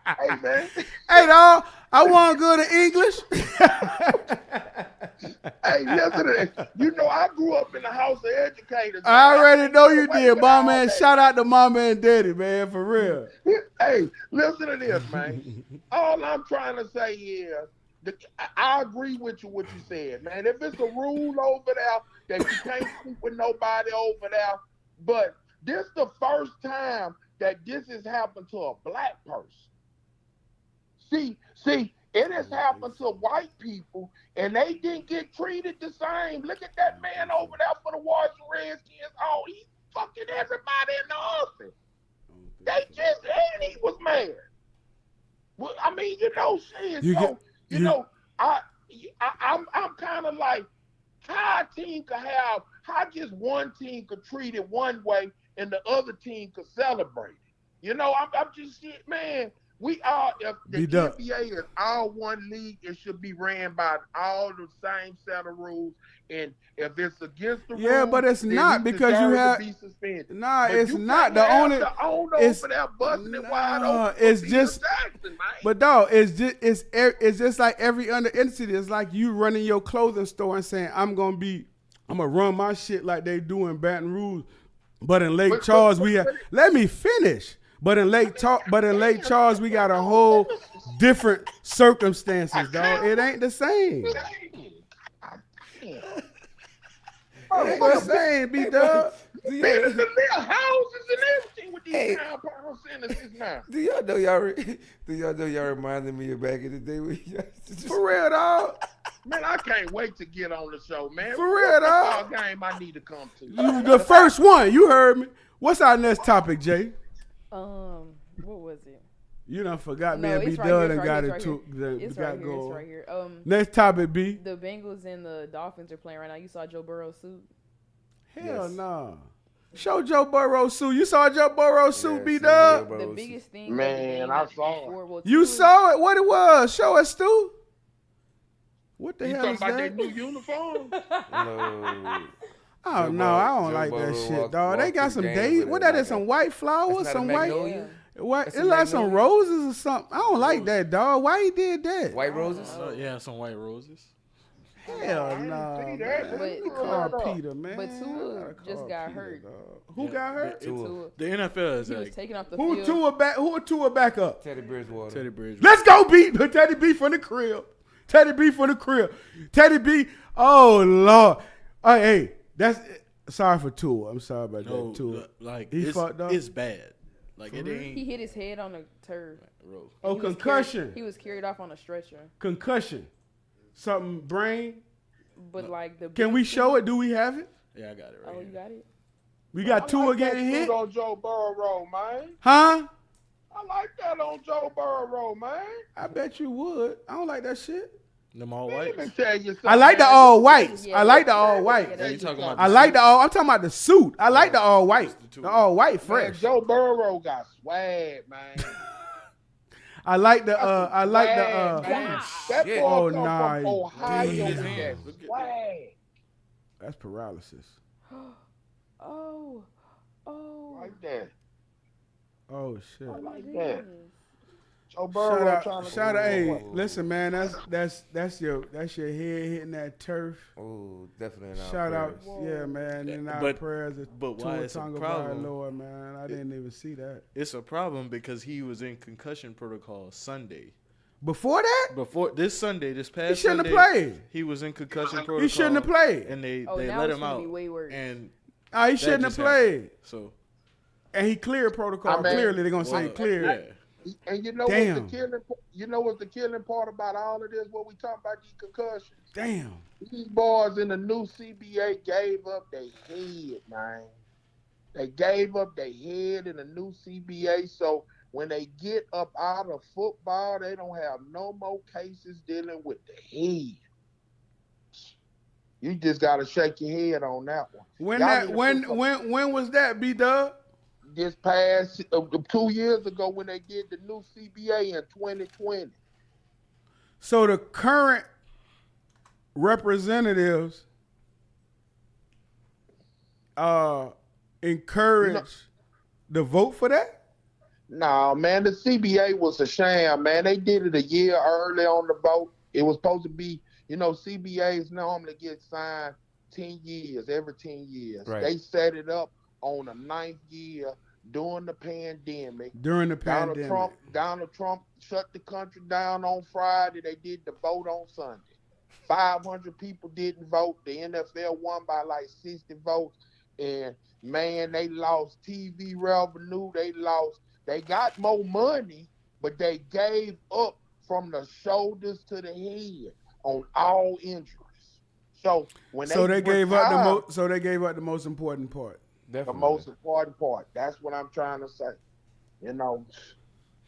Hey, man. Hey, dog, I want to go to English. Hey, listen, you know, I grew up in the house of educators. Man. I already know you did, mama, and shout out to mama and daddy, man, for real. Hey, listen to this, man. All I'm trying to say is, I agree with you what you said, man. If it's a rule over there that you can't sleep with nobody over there, but this is the first time that this has happened to a black person. See, it has happened to white people, and they didn't get treated the same. Look at that man over there for the Washington Redskins. Oh, he's fucking everybody in the office. They just and he was mad. Well, I mean, you know, shit. I'm kind of like, how a team could have, how just one team could treat it one way and the other team could celebrate it. You know, I'm just shit, man. We are, if the NBA is all one league, it should be ran by all the same set of rules. And if it's against the rules, but it's not because you have. Nah, but it's not the only. The owner over there busting it wide open. It's just. Jackson, but dog, it's just like every other entity. It's like you running your clothing store and saying, I'm gonna run my shit like they do in Baton Rouge, but in Lake Charles we have. Let me finish. But in Lake Charles, we got a whole different circumstances, dog. It ain't the same. It ain't the same, B-Dawg. There's the little houses and everything with these compound sentences now. Do y'all know y'all reminded me of back in the day when y'all for real, dog. Man, I can't wait to get on the show, man. For real, dog. Game I need to come to. The first one, you heard me. What's our next topic, Jay? What was it? You done forgot me No, and B it's right Dud here, and got it's it right too. It's right here. Next topic, B. The Bengals and the Dolphins are playing right now. You saw Joe Burrow's suit? Hell no. Show Joe Burrow's suit. You saw Joe Burrow's suit, B Dub? The biggest thing. Man, I saw it. You saw it? What it was? Show us, Stu. What the hell is that? You talking about their new uniform? No. Oh, no, I don't like that shit, dog. They got some days. What that is, some white flowers? Some white? What? It like some roses or something. I don't like that, dog. Why he did that? White roses? Yeah, some white roses. Hell no. Call Peter, man. But Tua just got hurt. Who got hurt? The NFL is he was like, taking off the Who field. Tua back up? Teddy Bridgewater. Let's go, B. Teddy B from the crib. Teddy B from the crib. Teddy B. Oh Lord. Hey, that's sorry for Tua. I'm sorry about that Tua. Like he fucked up. It's bad. Like it ain't. He hit his head on a turf. Oh, concussion. He was carried off on a stretcher. Concussion. Something brain. But like the. Can we show it? Do we have it? Yeah, I got it right. Oh, you got it. We got Tua getting hit. On Joe Burrow, man. Huh? I like that on Joe Burrow, man. I bet you would. I don't like that shit. Them all whites. Let me tell you something. I like the all whites. Yeah, I like the all white. Yeah, you talking about I like the all. I'm talking about the suit. I like the all white. The all white fresh. Man, Joe Burrow got swag, man. I like the That shit. boy Oh, come nah, from Ohio damn. with that swag. That's paralysis. Oh. Like that. Oh shit. I like that. Joe Shout Burrow trying out, to shout out. Hey, listen, man. That's your head hitting that turf. Oh, definitely. In our Shout out, prayers. yeah, man. And our But- prayers are but why it's a Tonga by problem? Lord, man. I didn't even see that. It's a problem because he was in concussion protocol Sunday. Before that, Before this Sunday, this past he shouldn't Sunday, have played. he was in concussion protocol. He shouldn't have played. And they Oh, now let it's him gonna out. be way worse. And He shouldn't have just happened. played. So And he cleared protocol. I mean, Clearly, they're gonna say well, cleared. yeah. And you know Damn. what's the killing? You know what's the killing part about all of this? What we talking about these concussions? Damn. These boys in the new CBA gave up their head, man. They gave up their head in the new CBA. So when they get up out of football, they don't have no more cases dealing with the head. You just gotta shake your head on that one. When Y'all that need to when put some- when was that, B-Dub? This past 2 years ago when they did the new CBA in 2020. So the current representatives encourage the vote for that? No, man, the CBA was a sham, man. They did it a year early on the vote. It was supposed to be, CBAs normally get signed 10 years, every 10 years. Right. They set it up on the 9th year during the pandemic. During the pandemic. Donald Trump shut the country down on Friday. They did the vote on Sunday. 500 people didn't vote. The NFL won by like 60 votes. And, man, they lost TV revenue. They got more money, but they gave up from the shoulders to the head on all injuries. So when they gave up the most important part. the most important part. That's what I'm trying to say.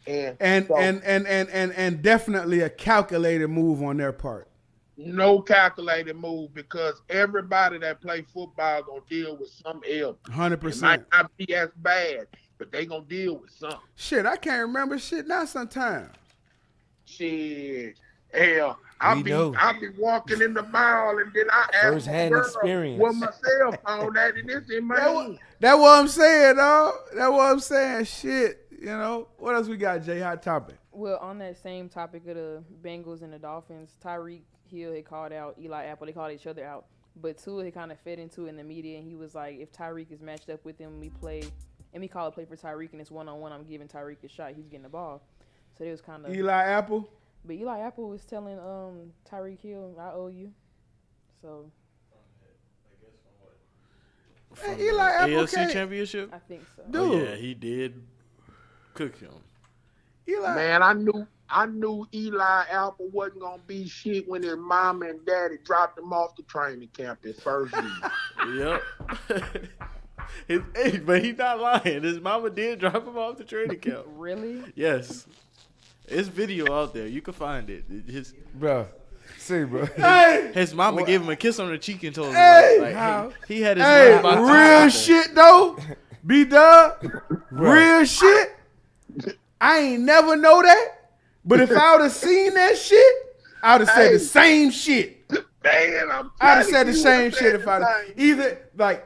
And definitely a calculated move on their part. No calculated move because everybody that play football gonna deal with some ill. 100%. It might not be as bad, but they gonna deal with something. Shit, I can't remember shit now sometimes. Shit, hell, I be walking in the mall and then I ask First-hand my girl experience. where my cell phone at and it's in my hand. That's what I'm saying, dog. That's what I'm saying. Shit, What else we got, Jay? Hot topic. Well, on that same topic of the Bengals and the Dolphins, Tyreek Hill had called out Eli Apple. They called each other out. But Tua had kind of fed into it in the media, and he was like, if Tyreek is matched up with him, we call a play for Tyreek, and it's one-on-one, I'm giving Tyreek a shot. He's getting the ball. So it was kind of... Eli Apple? But Eli Apple was telling Tyreek Hill, I owe you. So... From Eli Apple AFC Championship? I think so. Dude. Oh, yeah, he did cook him. Eli. Man, I knew Eli Apple wasn't gonna be shit when his mom and daddy dropped him off the training camp his first year. Yep. But he's not lying. His mama did drop him off the training camp. Really? Yes. It's video out there. You can find it. Bro. See, bro. Hey! His mama gave him a kiss on the cheek and told him, Hey! he had his mind about real shit, though. B-Dub. Real shit. I ain't never know that. But if I would have seen that shit, I would have said the same shit. Man, I'd have said the same shit if I'd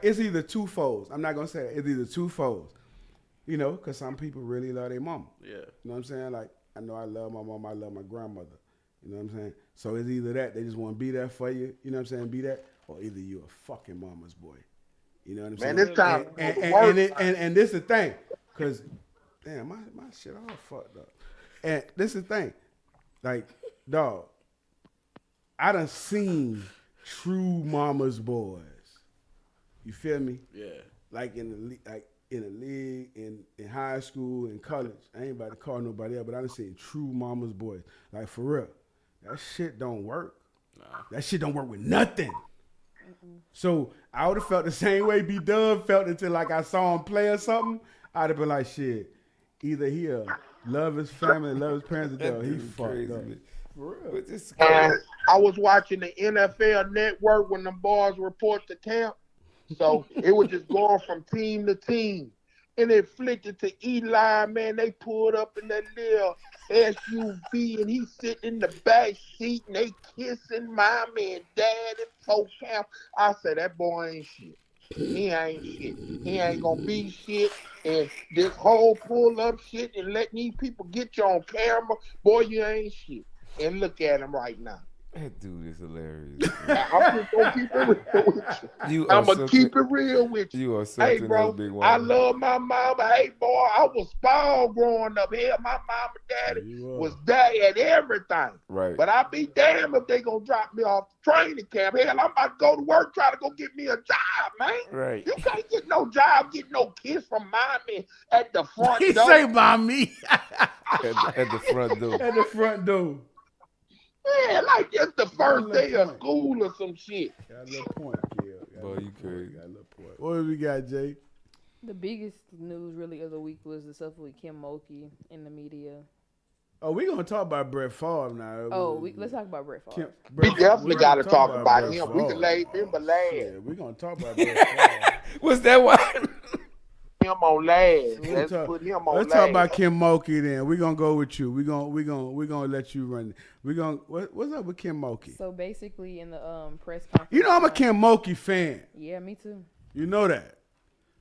it's either two foes. I'm not gonna say that. It's either two foes. Because some people really love their mama. Yeah. You know what I'm saying? Like, I know I love my mom, I love my grandmother. You know what I'm saying? So it's either that, they just want to be there for you, you know what I'm saying, be that, or either you a fucking mama's boy. You know what I'm saying? Man, this time and this is the thing, because damn, my shit all fucked up. And this is the thing, like, dog, I done seen true mama's boys. You feel me? Yeah. Like in the league, in high school, in college. I ain't about to call nobody else, but I done seen true mama's boys. Like, for real. That shit don't work. Nah. That shit don't work with nothing. So I would have felt the same way B-Dub felt until like I saw him play or something. I'd have been like, shit, either he love his family, love his parents, or he fucked up. For real. And I was watching the NFL Network when the boys report to camp. So it was just going from team to team. and it flicked it to Eli, man. They pulled up in that little SUV, and he's sitting in the back seat, and they kissing mommy and dad and so camp. I said, that boy ain't shit. He ain't shit. He ain't gonna be shit. And this whole pull up shit and letting these people get you on camera, boy, you ain't shit. And look at him right now. That dude is hilarious. I'm just gonna keep it real with you. I'm gonna keep it real with you. You are hey, something bro, else, big one. I love my mama. Hey, boy, I was spoiled growing up. Hell, my mom and daddy was there at everything. Right. But I be damned if they gonna drop me off the training camp. Hell, I'm about to go to work, try to go get me a job, man. Right. You can't get no job, get no kiss from mommy at the front He door. say by me. at the front door. At the front door. Yeah, like just the first day of school or some shit. Got a little point, kid. Boy, you crazy. Got a little point. What do we got, Jay? The biggest news really of the week was the stuff with Kim Mulkey in the media. Oh, we gonna talk about Brett Favre now. Oh, let's talk about Brett Favre. We definitely got to talk about him. We can lay him last. Yeah, we gonna talk about Brett Favre. What's that one? Him on last. Let's put him on last. Let's talk about Kim Mulkey then. We're gonna go with you. We're gonna let you run. What's up with Kim Mulkey? So basically in the press conference. You know I'm a Kim Mulkey fan. Yeah, me too. You know that.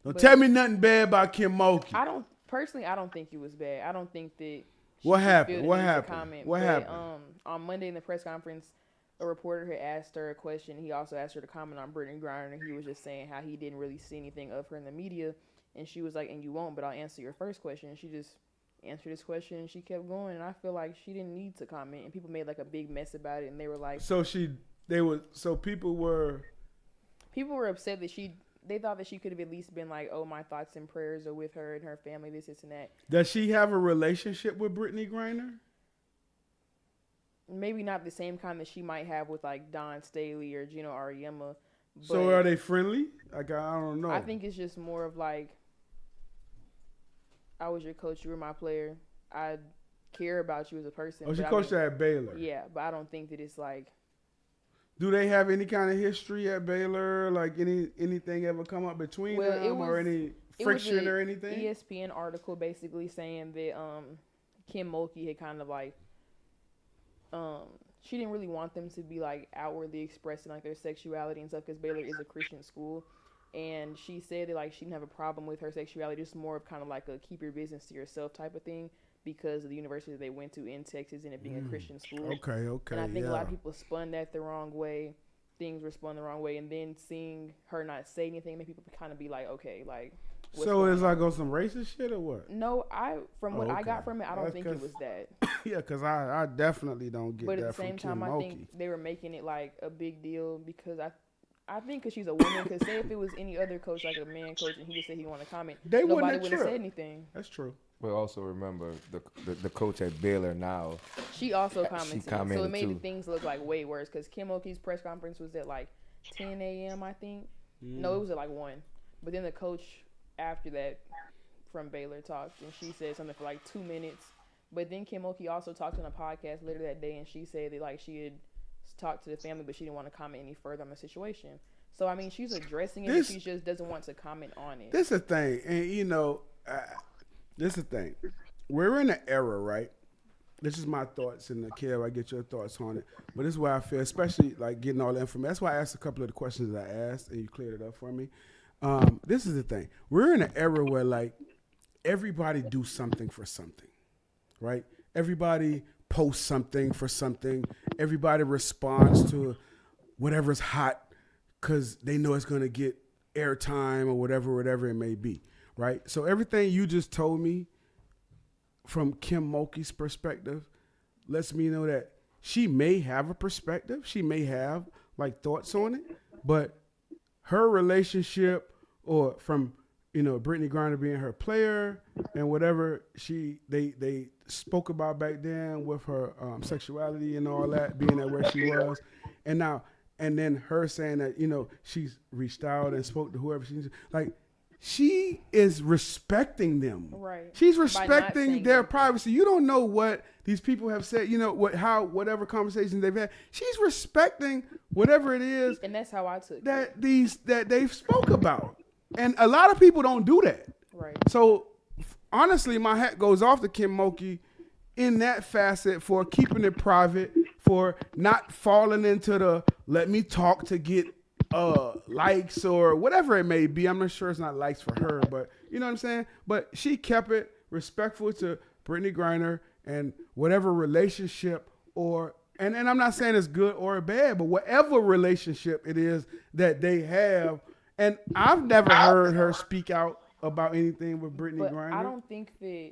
Don't tell me nothing bad about Kim Mulkey. I don't think it was bad. I don't think that What happened? feel the What need to happened? comment. What But, happened? On Monday in the press conference, a reporter had asked her a question. He also asked her to comment on Brittany Griner. He was just saying how he didn't really see anything of her in the media. And she was like, and you won't, but I'll answer your first question. And she just answered this question and she kept going. And I feel like she didn't need to comment. And people made like a big mess about it. And they were like, people were upset that they thought that she could have at least been like, oh, my thoughts and prayers are with her and her family, this and that. Does she have a relationship with Brittany Griner? Maybe not the same kind that she might have with like Don Staley or Gino Auriemma. So are they friendly? Like, I don't know. I think it's just more of like, I was your coach, you were my player. I care about you as a person. Oh, she coached at Baylor. Yeah, but I don't think that it's like. Do they have any kind of history at Baylor? Like anything ever come up between them or any friction or anything? ESPN article basically saying that Kim Mulkey had kind of like she didn't really want them to be like outwardly expressing like their sexuality and stuff because Baylor is a Christian school. And she said that like she didn't have a problem with her sexuality, just more of kind of like a keep your business to yourself type of thing because of the university they went to in Texas and it being a Christian school. Okay. And I think a lot of people spun that the wrong way. Things were spun the wrong way. And then seeing her not say anything made people kind of be like, okay, like. So it's like on some racist shit or what? No, from what I got from it, I don't think it was that. Yeah, because I definitely don't get that. But at the same time, I think they were making it like a big deal because I think because she's a woman. Because say if it was any other coach, like a man coach, and he just said he wanted to comment, nobody would have said anything. That's true. But also remember the coach at Baylor now. She also commented. So it made too. Things look like way worse. Because Kim Mulkey's press conference was at like 10 a.m. I think. No, it was at like 1. But then the coach after that from Baylor talked, and she said something for like 2 minutes. But then Kim Mulkey also talked on a podcast later that day, and she said that like she had talked to the family, but she didn't want to comment any further on the situation. So I mean, she's addressing it, but she just doesn't want to comment on it. This is the thing, and you know, this is the thing. We're in an era, right? This is my thoughts, and Kev, I get your thoughts on it. But this is why I feel, especially like getting all the information. That's why I asked a couple of the questions that I asked, and you cleared it up for me. This is the thing. We're in an era where like everybody do something for something, right? Everybody posts something for something. Everybody responds to whatever's hot because they know it's going to get airtime or whatever it may be, right? So everything you just told me from Kim Mulkey's perspective lets me know that she may have a perspective. She may have like thoughts on it, but her relationship or from, you know, Brittany Griner being her player and whatever they spoke about back then with her sexuality and all that, being at where she was. And then her saying that, you know, she's reached out and spoke to whoever she's like, she is respecting them. Right. She's respecting their privacy. You don't know what these people have said, you know, whatever conversations they've had. She's respecting whatever it is. And that's how I took that they've spoke about. And a lot of people don't do that. Right. So honestly, my hat goes off to Kim Mulkey in that facet for keeping it private, for not falling into the let me talk to get likes or whatever it may be. I'm not sure it's not likes for her, but you know what I'm saying? But she kept it respectful to Brittany Griner and whatever relationship and I'm not saying it's good or bad, but whatever relationship it is that they have. And I've never heard her speak out about anything with Brittany Griner. I don't think that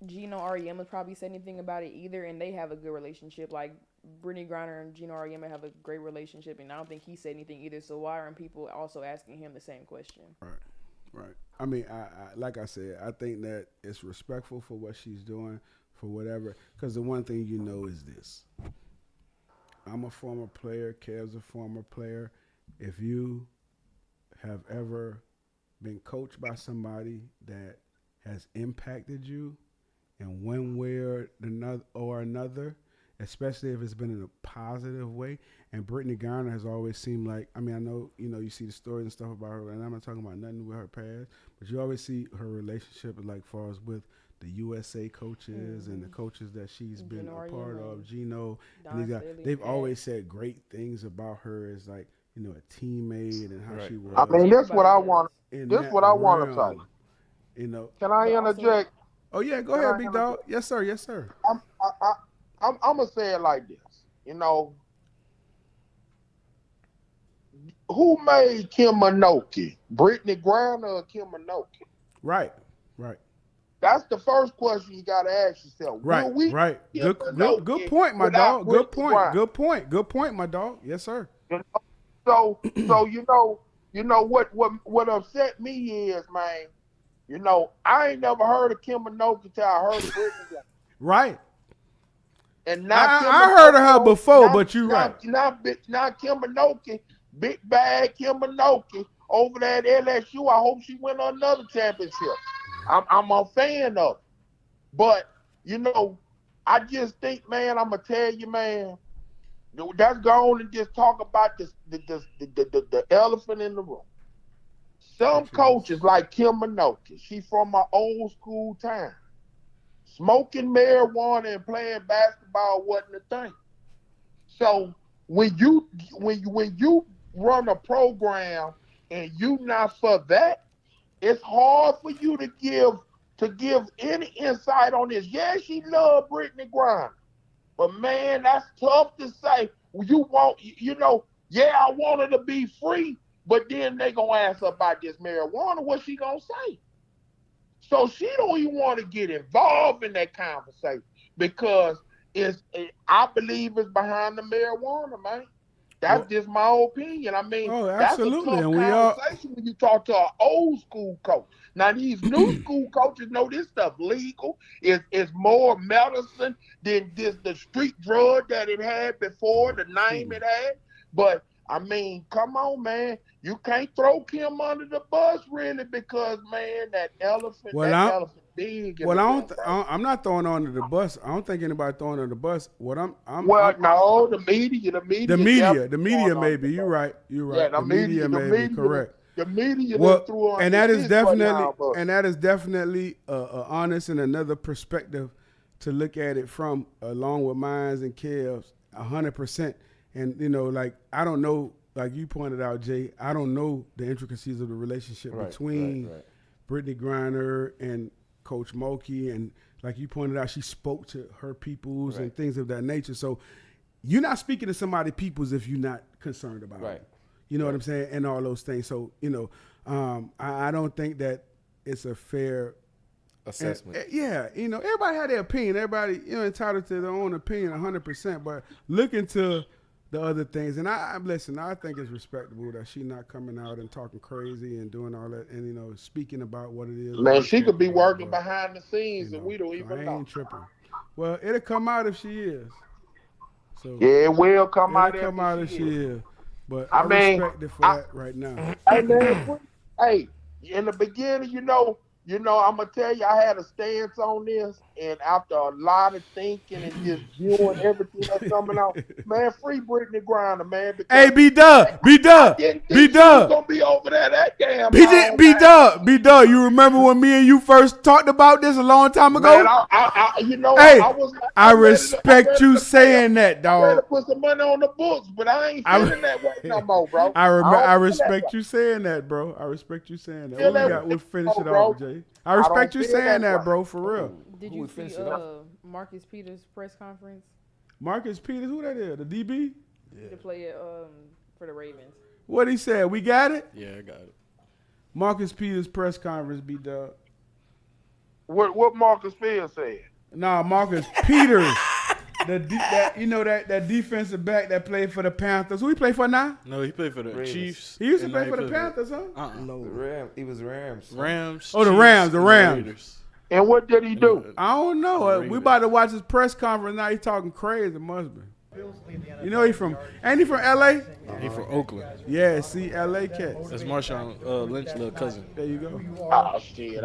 Gino Auriemma probably said anything about it either, and they have a good relationship. Like Brittany Griner and Gino Auriemma have a great relationship, and I don't think he said anything either. So why aren't people also asking him the same question? Right. I mean, I like I said, I think that it's respectful for what she's doing, for whatever. Because the one thing you know is this: I'm a former player. Kev's a former player. If you have ever been coached by somebody that has impacted you in one way or another, especially if it's been in a positive way. And Brittany Griner has always seemed like, I mean, I know, you see the stories and stuff about her, and I'm not talking about nothing with her past, but you always see her relationship like far as with the USA coaches and the coaches that she's been a part of, Gino. And they've always said great things about her as like, a teammate and how she was. I mean, that's what I want. This what I want to say. Can I interject? Oh yeah, go ahead, big dog. Yes, sir. Yes, sir. I'm gonna say it like this. Who made Kim Mulkey? Brittany Griner or Kim Mulkey? Right. That's the first question you gotta ask yourself. Right. Good point, my dog. Good point, my dog. Yes, sir. So what upset me is, man, I ain't never heard of Kim Mulkey till I heard of Brittany Griner. Right. And now I heard of her before, but you're right. Now Kim Mulkey, big bad Kim Mulkey over there at LSU. I hope she win another championship. I'm a fan of it. But, I just think, man, I'm going to tell you, man, that's going and just talk about the elephant in the room. Some coaches like Kim Mulkey, she from my old school time. Smoking marijuana and playing basketball wasn't a thing. So when you run a program and you not for that, it's hard for you to give any insight on this. Yeah, she loved Brittany Griner. But man, that's tough to say. I want her to be free, but then they gonna ask her about this marijuana. What she gonna say? So she don't even want to get involved in that conversation because I believe it's behind the marijuana, man. That's just my opinion. I mean, absolutely. That's a tough conversation when you talk to an old school coach. Now, these new school coaches know this stuff legal. It's more medicine than just the street drug that it had before, the name it had. But, I mean, come on, man. You can't throw Kim under the bus, really, because, man, that elephant big. I'm not throwing her under the bus. I don't think anybody throwing her under the bus. No, the media. The media maybe. You're right. Yeah, the media may be correct. The media threw on, and that is definitely honest and another perspective to look at it from, along with mines and Kev's, 100%. And like I don't know, like you pointed out, Jay, I don't know the intricacies of the relationship between Brittany Griner and Coach Mulkey, and like you pointed out, she spoke to her peoples and things of that nature. So you're not speaking to somebody peoples if you're not concerned about it. You know what I'm saying? And all those things. So, I don't think that it's a fair assessment. Everybody had their opinion. Everybody, entitled to their own opinion 100%. But look into the other things. And I think it's respectable that she's not coming out and talking crazy and doing all that and, speaking about what it is. Man, she could be working behind the scenes and we don't even know. I ain't tripping. Well, it'll come out if she is. So yeah, it will come out if she is. But I respect it for that right now. Hey, man, in the beginning, You know, I'm gonna tell you, I had a stance on this, and after a lot of thinking and just viewing everything that's coming out, man, free Brittany Griner, man. Hey, B-Dub. Gonna be over there that damn. B-Dub. You remember when me and you first talked about this a long time ago? Man, I respect you saying that, dog. I to put some money on the books, but I ain't feeling that way no more, bro. I respect you saying that, bro. I respect you saying that. We'll finish it off, Jay. I respect you saying that, bro, for real. Did you see Marcus Peters' press conference? Marcus Peters, who that is? The DB? Yeah. To play it for the Ravens. What he said? We got it? Yeah, I got it. Marcus Peters' press conference, B-Dub. What Marcus Peters said? Nah, Marcus Peters. that defensive back that played for the Panthers. Who he play for now? No, he played for the Ravens. Chiefs. He used to play for the Panthers, huh? No, he was Rams. Rams. Oh, the Chiefs, Rams. And what did he do? I don't know. We about to watch his press conference now. He's talking crazy, must be. You know ain't he from LA? He from Oakland. Yeah, see, LA cats. That's Marshawn Lynch's little cousin. There you go. Oh shit!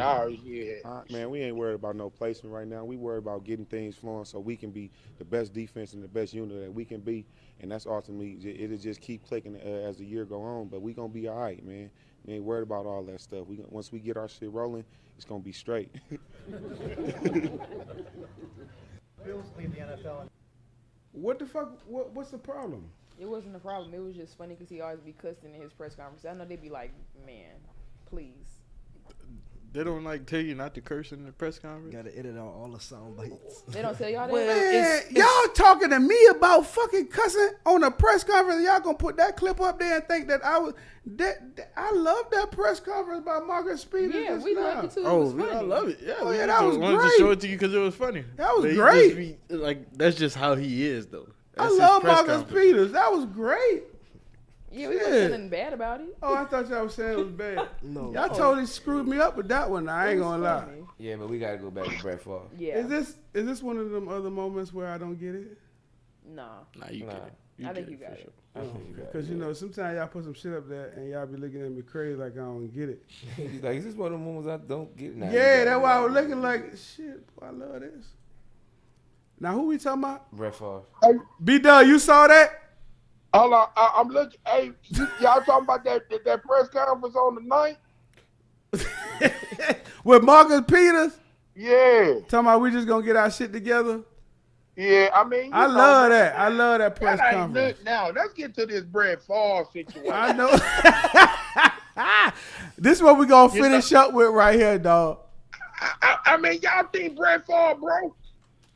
Man, we ain't worried about no placement right now. We worried about getting things flowing so we can be the best defense and the best unit that we can be, and that's ultimately it'll just keep clicking as the year go on. But we gonna be all right, man. We ain't worried about all that stuff. Once we get our shit rolling, it's gonna be straight. Bills leave the NFL. What the fuck? What's the problem? It wasn't a problem. It was just funny because he always be cussing in his press conference. I know they'd be like, man, please. They don't tell you not to curse in the press conference. Gotta edit out all the sound bites. They don't tell y'all that. Man, y'all talking to me about fucking cussing on a press conference. Y'all gonna put that clip up there and think that I love that press conference by Marcus Peters. Yeah, we loved it too. Oh, I love it. Yeah, oh, yeah, that was wanted great. to show it to you because it was funny. That was great. That's just how he is, though. That's I love Marcus Peters. That was great. Yeah, we wasn't feeling bad about it. Oh, I thought y'all was saying it was bad. No. Y'all totally screwed me up with that one. I ain't gonna lie. Yeah, but we gotta go back to Brett Favre. Yeah. Is this one of them other moments where I don't get it? Nah, you get it. I think you got it. Because sometimes y'all put some shit up there and y'all be looking at me crazy like I don't get it. He's like, is this one of the moments I don't get? Now, yeah, that's why I was looking like, shit, boy, I love this. Now, who we talking about? Brett Favre. B-Dub, you saw that? Hold on, I'm looking. Hey, y'all talking about that press conference on the 9th? With Marcus Peters? Yeah. Talking about we just gonna get our shit together? Yeah, I mean, I love that. I love that press conference. Now, let's get to this Brett Favre situation. I know. This is what we gonna finish up with right here, dog. I mean, y'all think Brett Favre broke?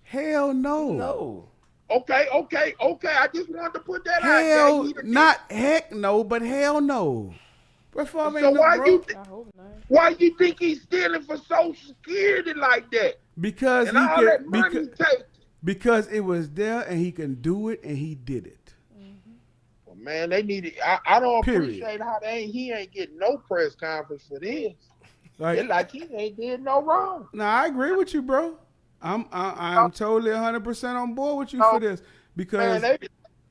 Hell no. No. Okay. I just wanted to put that out there. Not heck no, but hell no. Brett Favre so ain't why you think he's stealing for Social Security like that? Because and all that money because it was there and he can do it and he did it. Well, man, they need it. I don't appreciate how he ain't getting no press conference for this. It's like he ain't did no wrong. No, I agree with you, bro. I'm totally 100% on board with you for this because man,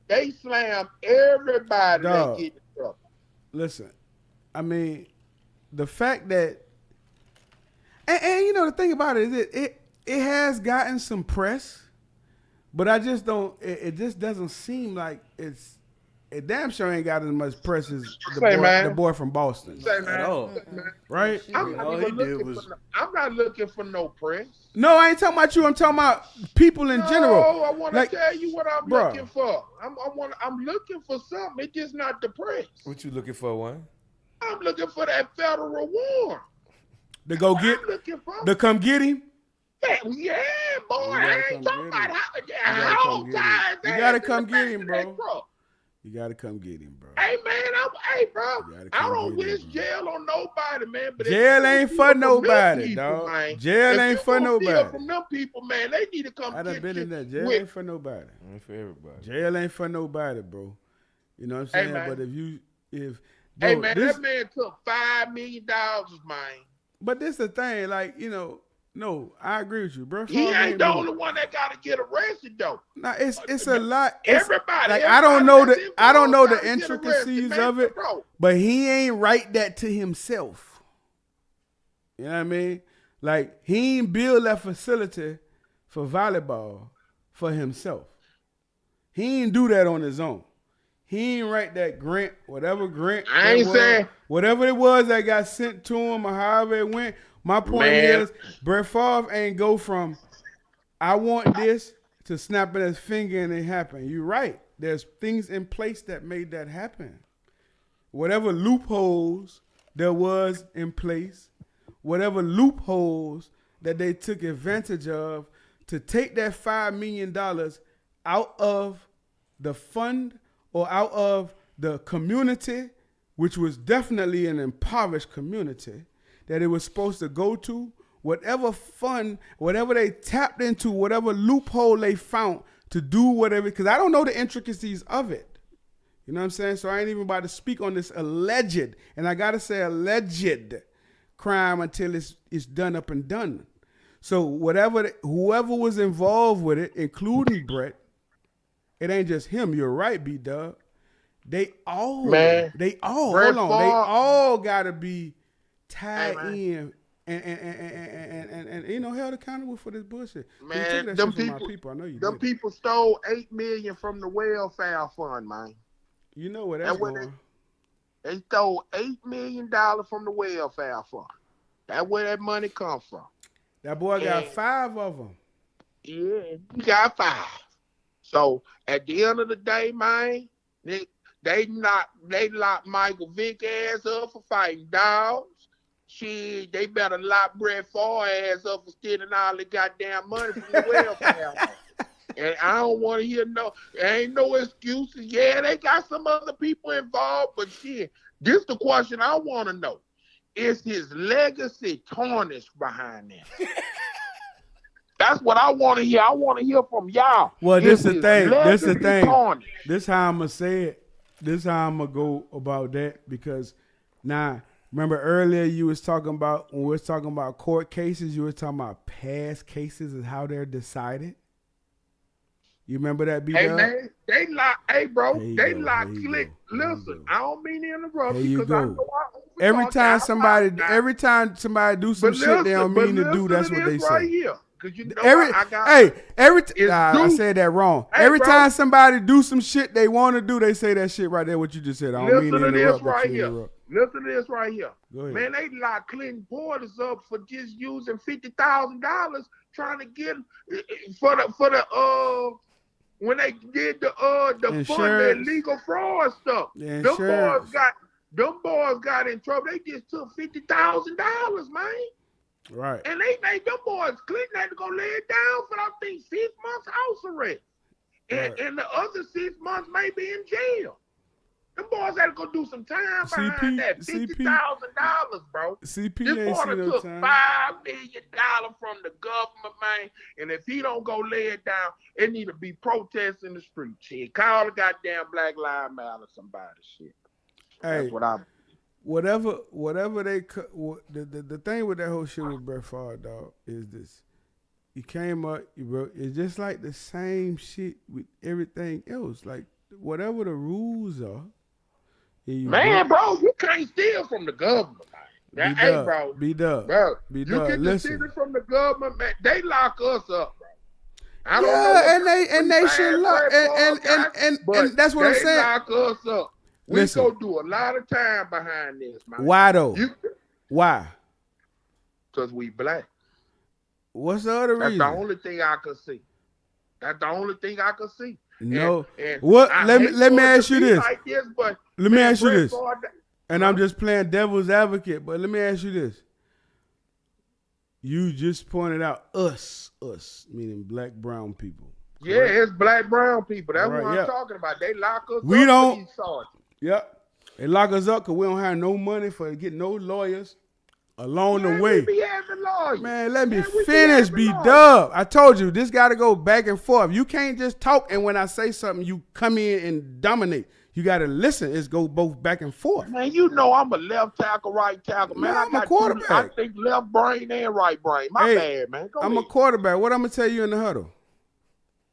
they slam everybody that get in trouble. Listen, I mean, the fact that and the thing about it is it has gotten some press, but I just don't. It just doesn't seem like it damn sure ain't got as much press as the boy from Boston. At all. Right? I'm not looking for no press. No, I ain't talking about you. I'm talking about people in general. No, I want to tell you what I'm looking for. I'm looking for something. It's just not the press. What you looking for, one? I'm looking for that federal warrant. To go get, to come get him? Yeah, boy. I ain't talking about how guys. You got to come get him, bro. You got to come get him, bro. Hey, man, bro. I don't wish jail on nobody, man. But jail ain't for nobody, dog. Jail ain't for nobody. From them people, man, they need to come I done been in there. Jail ain't for nobody. Ain't for everybody. Jail ain't for nobody, bro. You know what I'm saying? Hey, but hey, man, that man took $5 million, man. But this the thing, no, I agree with you, bro. He ain't the only one that got to get arrested, though. Nah, it's a lot. Everybody. I don't know the intricacies of it, but he ain't write that to himself. You know what I mean? Like, he ain't build that facility for volleyball for himself. He ain't do that on his own. He ain't write that grant, whatever grant. I ain't saying. Whatever it was that got sent to him or however it went. My point is, Brett Favre ain't go from, I want this, to snapping his finger and it happened. You're right. There's things in place that made that happen. Whatever loopholes there was in place, whatever loopholes that they took advantage of to take that $5 million out of the fund or out of the community, which was definitely an impoverished community, that it was supposed to go to, whatever fund, whatever they tapped into, whatever loophole they found to do whatever, because I don't know the intricacies of it. You know what I'm saying? So I ain't even about to speak on this alleged, and I got to say alleged crime until it's done up and done. So whoever was involved with it, including Brett, it ain't just him. You're right, B-Dub. They all got to be tied in and you know, held accountable for this bullshit. Man, them people, I know you them people stole $8 million from the welfare fund, man. You know where that's going. They stole $8 million from the welfare fund. That's where that money come from. That boy got 5 of them. Yeah, he got 5. So at the end of the day, man, they locked Michael Vick ass up for fighting Dawgz. Shit, they better lock Brett Favre ass up for stealing all the goddamn money from the welfare. And I don't want to hear there ain't no excuses. Yeah, they got some other people involved, but shit, this the question I want to know. Is his legacy tarnished behind that? That's what I want to hear. I want to hear from y'all. Well, this is the thing. This how I'm going to say it. This how I'm going to go about that, because now, remember earlier you was talking about, when we was talking about court cases, you were talking about past cases and how they're decided. You remember that, B-Dub? Hey, man, they lock Click. Listen, I don't mean to interrupt you because I know every time somebody do some shit they don't mean to do, that's what they say. Right here. You know I said that wrong. Every time somebody do some shit they want to do, they say that shit right there, what you just said. I don't mean to interrupt, but you interrupt. Listen to this right here. Man, they locked Clinton Porters up for just using $50,000 trying to get for the when they did the fund, the illegal fraud stuff. Them boys got in trouble. They just took $50,000, man. Right. And they made them boys, Clinton had to go lay it down for, I think, 6 months house arrest. And the other 6 months may be in jail. Them boys had to go do some time behind that $50,000, bro. CP this ain't boy seen no took time. $5 million from the government, man. And if he don't go lay it down, it need to be protests in the street. Shit, call the goddamn Black Lives Matter or somebody. Shit. That's what I'm. Whatever the thing with that whole shit with Brett Favre, dog, is this. He came up, he wrote, it's just like the same shit with everything else. Like, whatever the rules are. Man, bro, you can't steal from the government, man. Hey, bro. B-Dub. You get to steal it from the government, man. They lock us up, bro. I don't know and they should lock, and that's what I'm saying. They lock us up. We go do a lot of time behind this, man. Why though? Why? Because we black. What's the other reason? That's the only thing I can see. That's the only thing I can see. No. Let me ask you this. Like this, but let me ask you this. And I'm just playing devil's advocate, but let me ask you this. You just pointed out us, meaning black, brown people. Correct? Yeah, it's black, brown people. That's what I'm talking about. They lock us up. We don't. These sergeants. Yep. They lock us up because we don't have no money for get no lawyers along the way. We be having lawyers. Man, let me finish, B-Dub. I told you, this got to go back and forth. You can't just talk, and when I say something, you come in and dominate. You got to listen. It's go both back and forth. Man, you know I'm a left tackle, right tackle. Man, I'm a quarterback. I think left brain and right brain. My bad, man. I'm a quarterback. What I'm going to tell you in the huddle?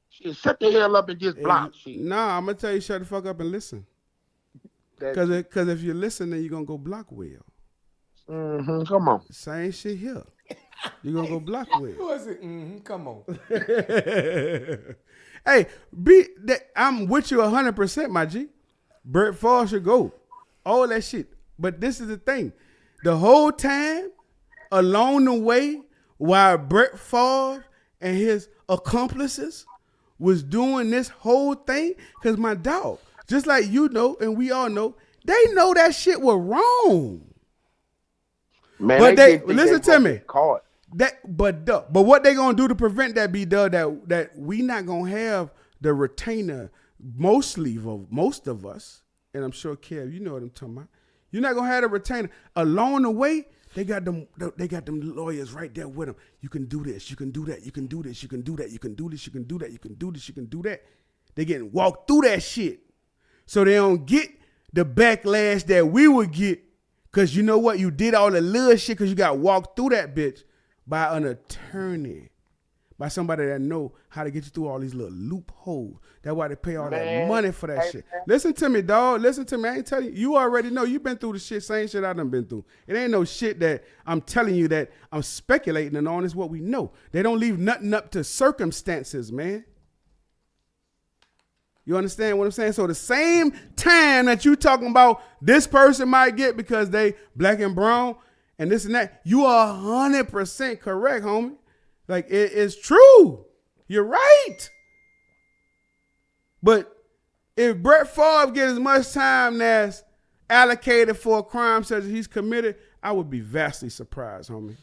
Shit, shut the hell up and just block shit. Nah, I'm going to tell you shut the fuck up and listen. Because if you listen, then you're going to go block well. Come on. Same shit here. You gonna go block with? Who is it? Come on. Hey, I'm with you 100%, my G. Brett Favre should go. All that shit. But this is the thing. The whole time, along the way, while Brett Favre and his accomplices was doing this whole thing, because my dog, just like you know, and we all know, they know that shit was wrong. Man, but they listen to me. Caught. But what they gonna do to prevent that, that we not gonna have the retainer most of us, and I'm sure Kev, you know what I'm talking about. You're not gonna have the retainer. Along the way, they got them lawyers right there with them. You can do this, you can do that, you can do this, you can do that, you can do this, you can do that, you can do this, you can do that. They getting walked through that shit. So they don't get the backlash that we would get, because you know what? You did all the little shit because you got walked through that bitch by an attorney, by somebody that know how to get you through all these little loopholes. That's why they pay all that money for that shit. Listen to me, dog. Listen to me. I ain't telling you. You already know. You've been through the shit, same shit I done been through. It ain't no shit that I'm telling you that I'm speculating on. It's what we know. They don't leave nothing up to circumstances, man. You understand what I'm saying? So the same time that you talking about this person might get because they black and brown and this and that, you are 100% correct, homie. Like, it is true. You're right. But if Brett Favre get as much time as allocated for a crime such as he's committed, I would be vastly surprised, homie.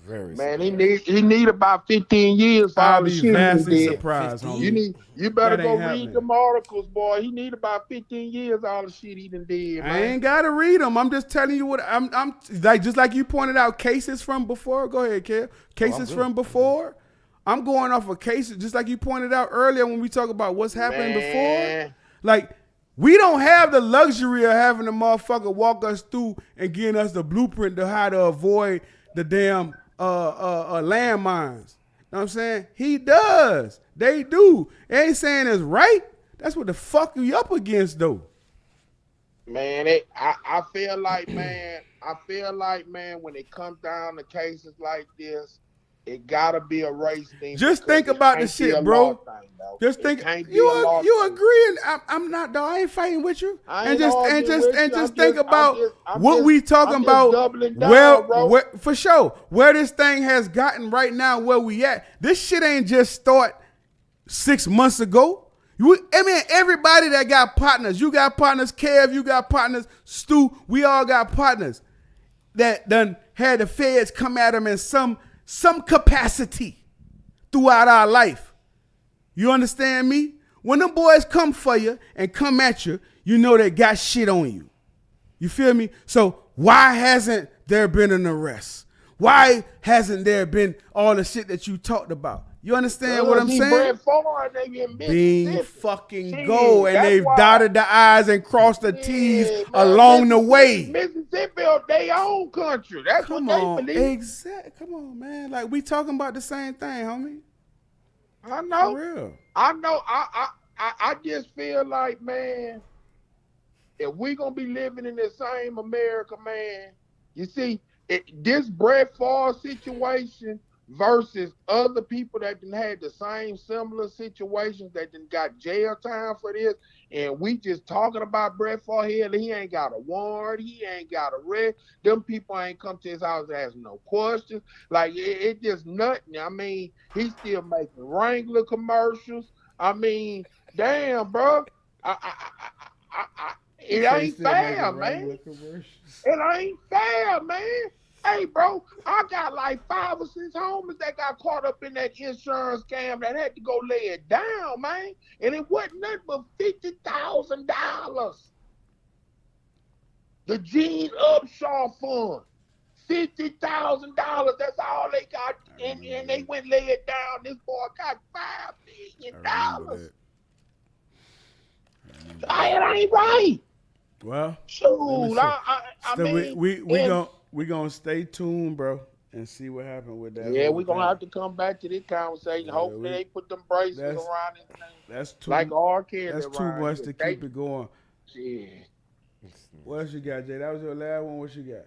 Very man, surprised. he need about 15 years for all the shit. I'll be vastly surprised, homie. You better go read them articles, boy. He need about 15 years all the shit he done did, man. I ain't gotta read them. I'm just telling you what I'm like. Just like you pointed out cases from before. Go ahead, Kev. Cases from before. I'm going off of cases just like you pointed out earlier when we talk about what's happening before. Like, we don't have the luxury of having a motherfucker walk us through and getting us the blueprint to how to avoid the damn landmines. Know what I'm saying? He does. They do. They ain't saying it's right. That's what the fuck you up against, though. Man, I feel like, man, when it comes down to cases like this, it gotta be a race thing. Just think about the shit, bro. Just think. You agreeing? I'm not, though. I ain't fighting with you. And just think about what we talking about. Where for sure, where this thing has gotten right now, where we at. This shit ain't just start 6 months ago. I mean, everybody that got partners, you got partners, Kev, you got partners, Stu, we all got partners that done had the feds come at them in some capacity throughout our life. You understand me? When them boys come for you and come at you, you know they got shit on you. You feel me? So why hasn't there been an arrest? Why hasn't there been all the shit that you talked about? You understand what I'm saying? Being fucking go, and they've dotted the I's and crossed the T's along the way. Mississippi, their own country. That's what they believe. Exactly. Come on, man. Like, we talking about the same thing, homie. I know. For real. I know. I just feel like, man, if we gonna be living in the same America, man, you see, this Brett Favre situation versus other people that done had the same similar situations that done got jail time for this, and we just talking about Brett Favre. He ain't got a warrant, he ain't got a arrest. Them people ain't come to his house to ask no questions. Like, it just nothing. I mean, he's still making Wrangler commercials. I mean, damn, bro. It ain't fair, man. It ain't fair, man. Hey, bro, I got like 5 or 6 homies that got caught up in that insurance scam that had to go lay it down, man. And it wasn't nothing but $50,000. The Gene Upshaw Fund, $50,000. That's all they got. And they went lay it down. This boy got $5 million. It ain't right. Well, shoot, I mean, we gonna stay tuned, bro, and see what happens with that. Yeah, we're gonna have to come back to this conversation. Hopefully they put them braces around this thing. That's too like R. Kelly. That's too much to keep it going. Yeah. What else you got, Jay? That was your last one. What you got?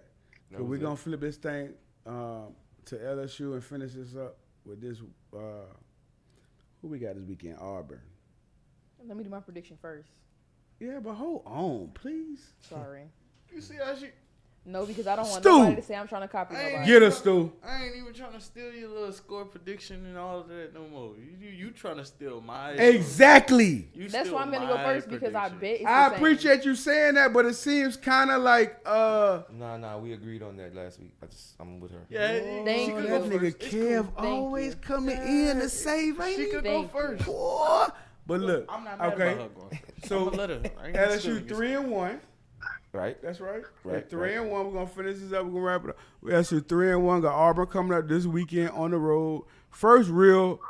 So we're going to flip this thing to LSU and finish this up with this. Who we got this weekend? Auburn. Let me do my prediction first. Yeah, but hold on, please. Sorry. You see how she... No, because I don't want Stu. nobody to say I'm trying to copy nobody. Get us, Stu. I ain't even trying to steal your little score prediction and all of that no more. You trying to steal my... Exactly. That's why I'm going to go first because I bet it's I the same. appreciate you saying that, but it seems kind of like... Nah, we agreed on that last week. I'm with her. Yeah, Thank she you. could That go nigga first. Kev always coming in to save, ain't She he? could go first. Boy. But look, I'm not mad okay. about her going. So I'ma let her. I ain't gonna steal LSU your 3-1. Right. That's right. Right, 3-1. We're gonna finish this up. We're gonna wrap it up. We LSU 3-1. Got Auburn coming up this weekend on the road. First real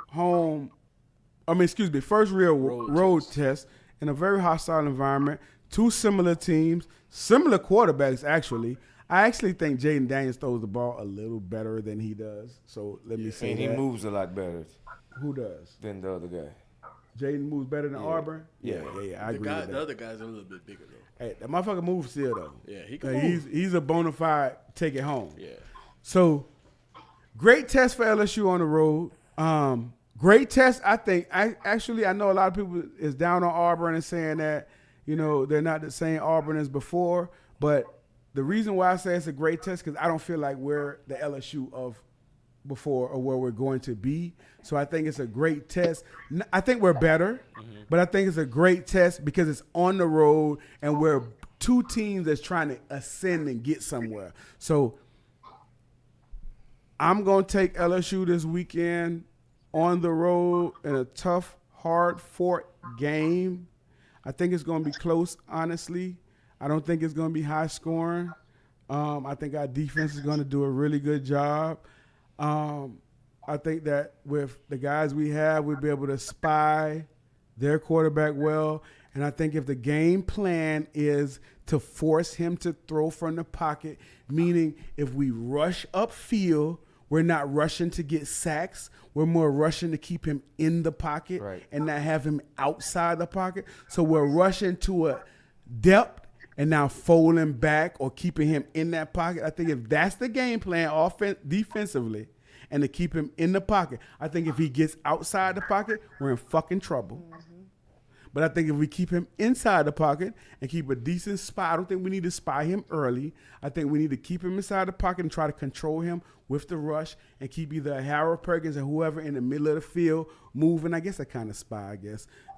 First real road test in a very hostile environment. Two similar teams, similar quarterbacks actually. I actually think Jaden Daniels throws the ball a little better than he does. So let me say And that. he moves a lot better Who does? than the other guy. Jaden moves better than Yeah. Auburn? Yeah. I agree with that. The other guy's a little bit bigger though. Hey, that motherfucker moves still though. Yeah, he can move. He's a bona fide take it home. Yeah. So great test for LSU on the road. Great test. I think I know a lot of people is down on Auburn and saying that, they're not the same Auburn as before. But the reason why I say it's a great test because I don't feel like we're the LSU of before or where we're going to be. So I think it's a great test. I think we're better, but I think it's a great test because it's on the road and we're two teams that's trying to ascend and get somewhere. So I'm going to take LSU this weekend on the road in a tough, hard-fought game. I think it's going to be close, honestly. I don't think it's going to be high scoring. I think our defense is going to do a really good job. I think that with the guys we have, we'll be able to spy their quarterback well. And I think if the game plan is to force him to throw from the pocket, meaning if we rush upfield, we're not rushing to get sacks. We're more rushing to keep him in the pocket and not have him outside the pocket. So we're rushing to a depth and now folding back or keeping him in that pocket. I think if that's the game plan defensively and to keep him in the pocket, I think if he gets outside the pocket, we're in fucking trouble. But I think if we keep him inside the pocket and keep a decent spy, I don't think we need to spy him early. I think we need to keep him inside the pocket and try to control him with the rush and keep either Harold Perkins or whoever in the middle of the field moving. I guess I kind of spy,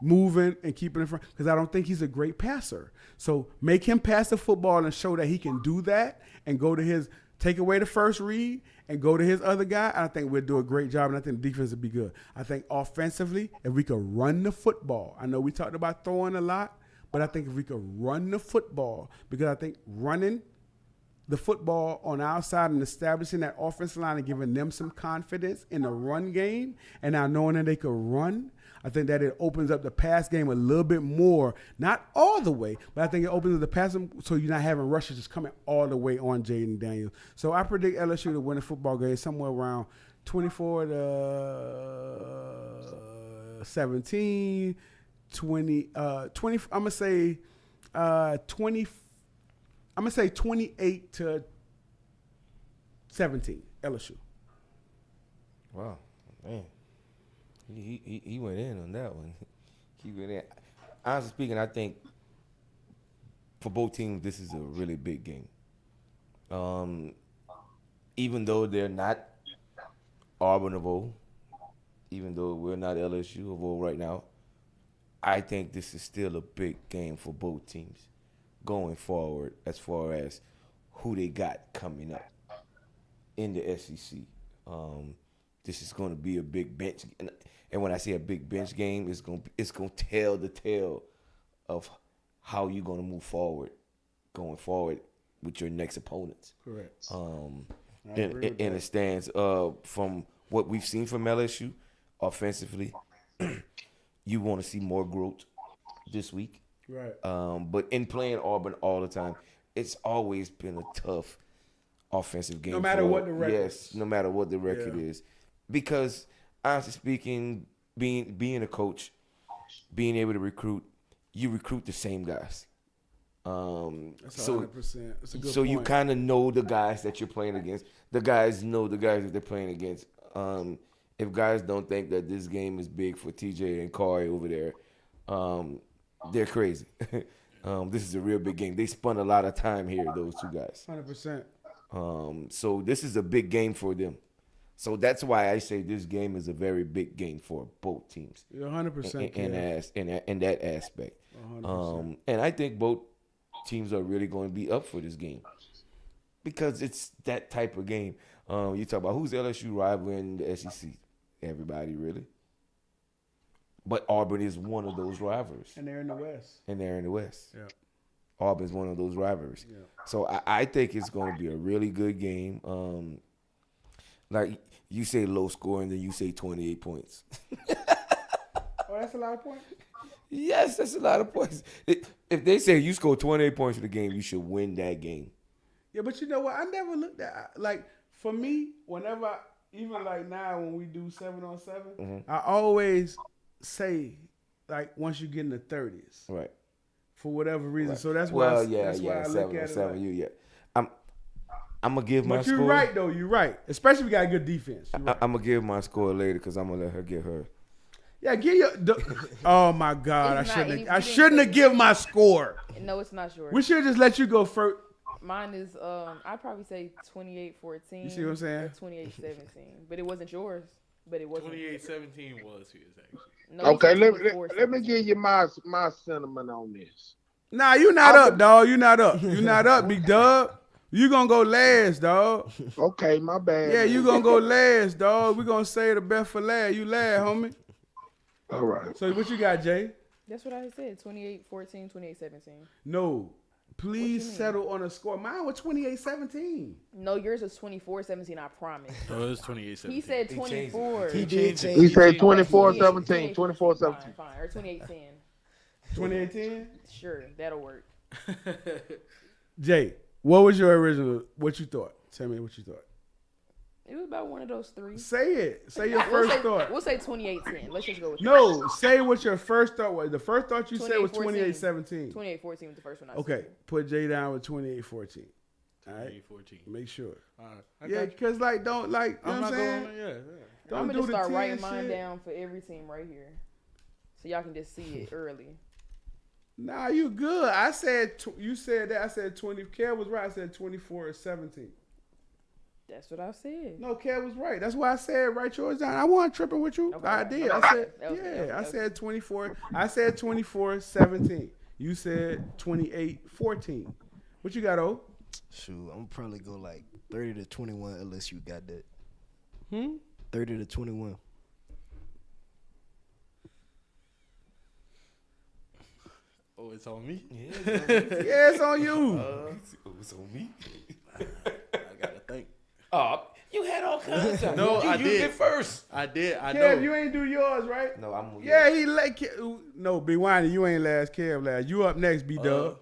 moving and keeping in front because I don't think he's a great passer. So make him pass the football and show that he can do that and go to his – take away the first read and go to his other guy, I think we'll do a great job, and I think the defense will be good. I think offensively, if we could run the football, I know we talked about throwing a lot, but I think if we could run the football, because I think running the football on our side and establishing that offensive line and giving them some confidence in the run game and now knowing that they could run, I think that it opens up the pass game a little bit more. Not all the way, but I think it opens up the pass game so you're not having rushes just coming all the way on Jaden Daniels. So I predict LSU to win a football game somewhere around 24-17, 20. I'm gonna say 20. I'm gonna say 28-17 LSU. Wow, man. He went in on that one. He went in. Honestly speaking, I think for both teams, this is a really big game. Even though they're not Auburn of old, even though we're not LSU of old right now, I think this is still a big game for both teams going forward as far as who they got coming up in the SEC. This is going to be a big bench, and when I say a big bench game, it's going to tell the tale of how you're going to move forward, going forward with your next opponents. Correct. In a stance from what we've seen from LSU offensively, you want to see more growth this week. Right. But in playing Auburn all the time, it's always been a tough offensive game. No matter what the record is. No matter what the record is. Because, honestly speaking, being a coach, being able to recruit, you recruit the same guys. That's 100%. That's a good so point. you kind of know the guys that you're playing against. The guys know the guys that they're playing against. If guys don't think that this game is big for TJ and Corey over there, they're crazy. This is a real big game. They spent a lot of time here, those two guys. 100%. So this is a big game for them. So that's why I say this game is a very big game for both teams. You're 100%. In that aspect. 100%. And I think both teams are really going to be up for this game because it's that type of game. You talk about who's LSU rival in the SEC. Everybody, really. But Auburn is one of those rivals. And they're in the West. Yeah. Auburn's one of those rivalries. Yeah. So I think it's going to be a really good game. Like you say low scoring, then you say 28 points. Oh, that's a lot of points? Yes, that's a lot of points. If they say you score 28 points in the game, you should win that game. Yeah, but you know what? I never looked at, like, for me, whenever, even like now when we do 7-on-7, I always say, like, once you get in the 30s. Right. For whatever reason. Right. So that's why I look at it. 7-on-7, like, I'm going to give my score. But you're right, though. You're right. Especially if we got a good defense. Right. I'm going to give my score later because I'm going to let her get her. Yeah, give your. Oh my God! I shouldn't have given my score. No, it's not yours. We should just let you go first. Mine is I'd probably say 28-14. You see what I'm saying? 28-17, but it wasn't yours. But it wasn't. 28-17 was his actually. No, okay, let me give you my sentiment on this. Nah, you not up, dog. You not up. You not up, big dog. You gonna go last, dog. Okay, my bad. Yeah, you gonna go last, dog. We gonna say the best for last. You last, homie. All right. So what you got, Jay? That's what I said. 28-14, 28-17. No. Please settle on a score. Mine was 28-17. No, yours was 24-17, I promise. Oh, it was 28-17. He said 24. He did change. He said 24-17. 24-17. Fine. Or 28-10. 28-10? Sure, that'll work. Jay, what was your original, what you thought? Tell me what you thought. It was about one of those three. Say it. Say your first thought. We'll say 28-10. Let's just go with that. No, say what your first thought was. The first thought you said was 28-17. 28-14 was the first one I said. Okay, put Jay down with 28-14. All right? 28-14. Make sure. All right. Yeah, because, like, don't, like, you know what I'm saying? Yeah. I'm going to just start writing mine down for every team right here. So y'all can just see it early. Nah, you good. I said, you said that. I said 20. Kev was right. I said 24-17. That's what I said. No, Kev was right. That's why I said write yours down. I wasn't tripping with you. Okay. I did. I said, I said 24. I said 24-17. You said 28-14. What you got, O? Shoot, I'm probably go like 30-21 unless you got that. 30-21. Oh, it's on me? Yeah, it's on you. It's on me. I gotta think. You had all kinds of No, I did. You did first. I did. I Kev, know. you ain't do yours, right? No, I'm. Yeah, he let no, B Winey, you ain't last. Kev last. You up next, B Dub.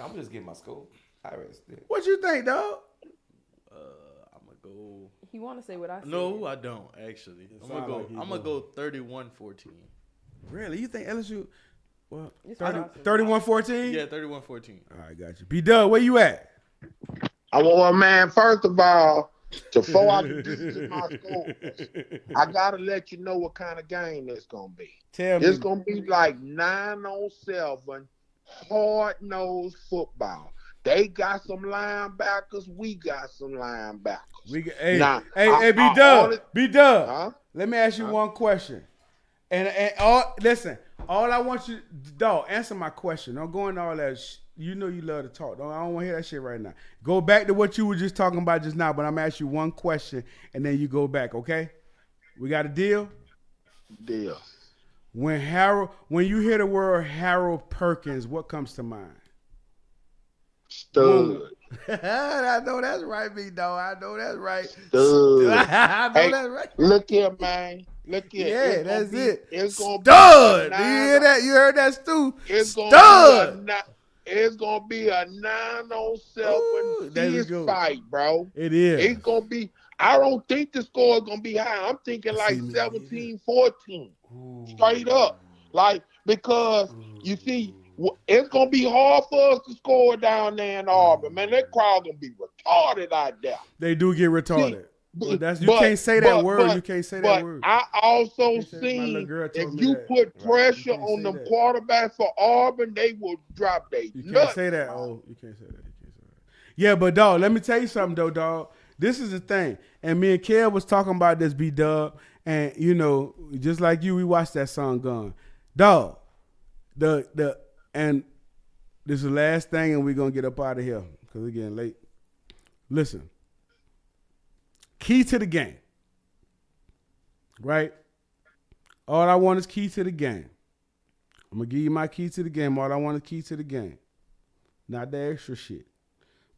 I'm just getting my score. I rested. What you think, dog? I'm gonna go. He want to say what I said. No, I don't actually. I'm gonna go 31-14. Really? You think LSU? Well, It's 31-14? Yeah, 31-14. All right, got you. B Dub, where you at? I want man. First of all, before I get to my scores, I gotta let you know what kind of game it's gonna be. Tell me. It's gonna be like 9-on-7, hard-nosed football. They got some linebackers. We got some linebackers. Hey, B Dub. Let me ask you one question. And listen, all I want you, dog, answer my question. Don't go into all that. You know you love to talk. I don't want to hear that shit right now. Go back to what you were just talking about just now, but I'm going to ask you one question, and then you go back, okay? We got a deal? Deal. When you hear the word Harold Perkins, what comes to mind? Stud. I know that's right, B dog. I know that's right. Stud. I know that's right. Look here, man. Look here. Yeah, that's it. It's gonna Stud. be You hear that? You heard that, Stu? Stud. It's gonna be a 9-on-7 fierce fight, bro. It is. It's gonna be. I don't think the score is gonna be high. I'm thinking like 17-14, straight up. Like because you see, It's gonna be hard for us to score down there in Auburn, man. That crowd gonna be retarded out there. They do get retarded. But you can't say that word. You can't say that word. I also seen if you put pressure on them quarterbacks for Auburn, they will drop their You can't say that. Oh, you can't say that. Yeah, but dog, let me tell you something though, dog. This is the thing, and me and Kev was talking about this, B-Dub, and you know, just like you, we watched that song Gone. Dog, and this is the last thing, and we're gonna get up out of here because we're getting late. Listen. Key to the game. Right? All I want is key to the game. I'm going to give you my key to the game. All I want is key to the game. Not the extra shit.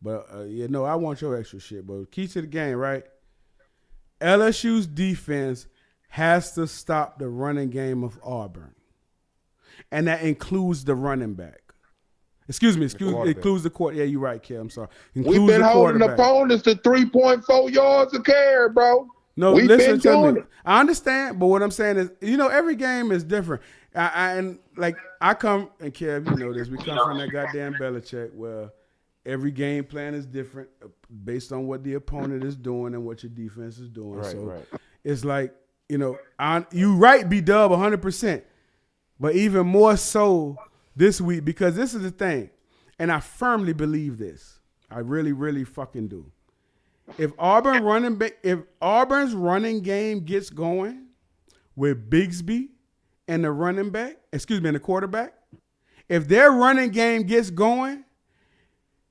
But, I want your extra shit. But key to the game, right? LSU's defense has to stop the running game of Auburn. And that includes the running back. Excuse me. Includes the court. Yeah, you're right, Kev. I'm sorry. We've been holding opponents to 3.4 yards a carry, bro. No, listen to me. I understand, but what I'm saying is, every game is different. I come, and Kev, you know this, we come from that goddamn Belichick where every game plan is different based on what the opponent is doing and what your defense is doing. Right. It's like, you right, B-Dub, 100%. But even more so this week, because this is the thing, and I firmly believe this. I really, really fucking do. If Auburn's running game gets going with Bigsby and the and the quarterback, if their running game gets going,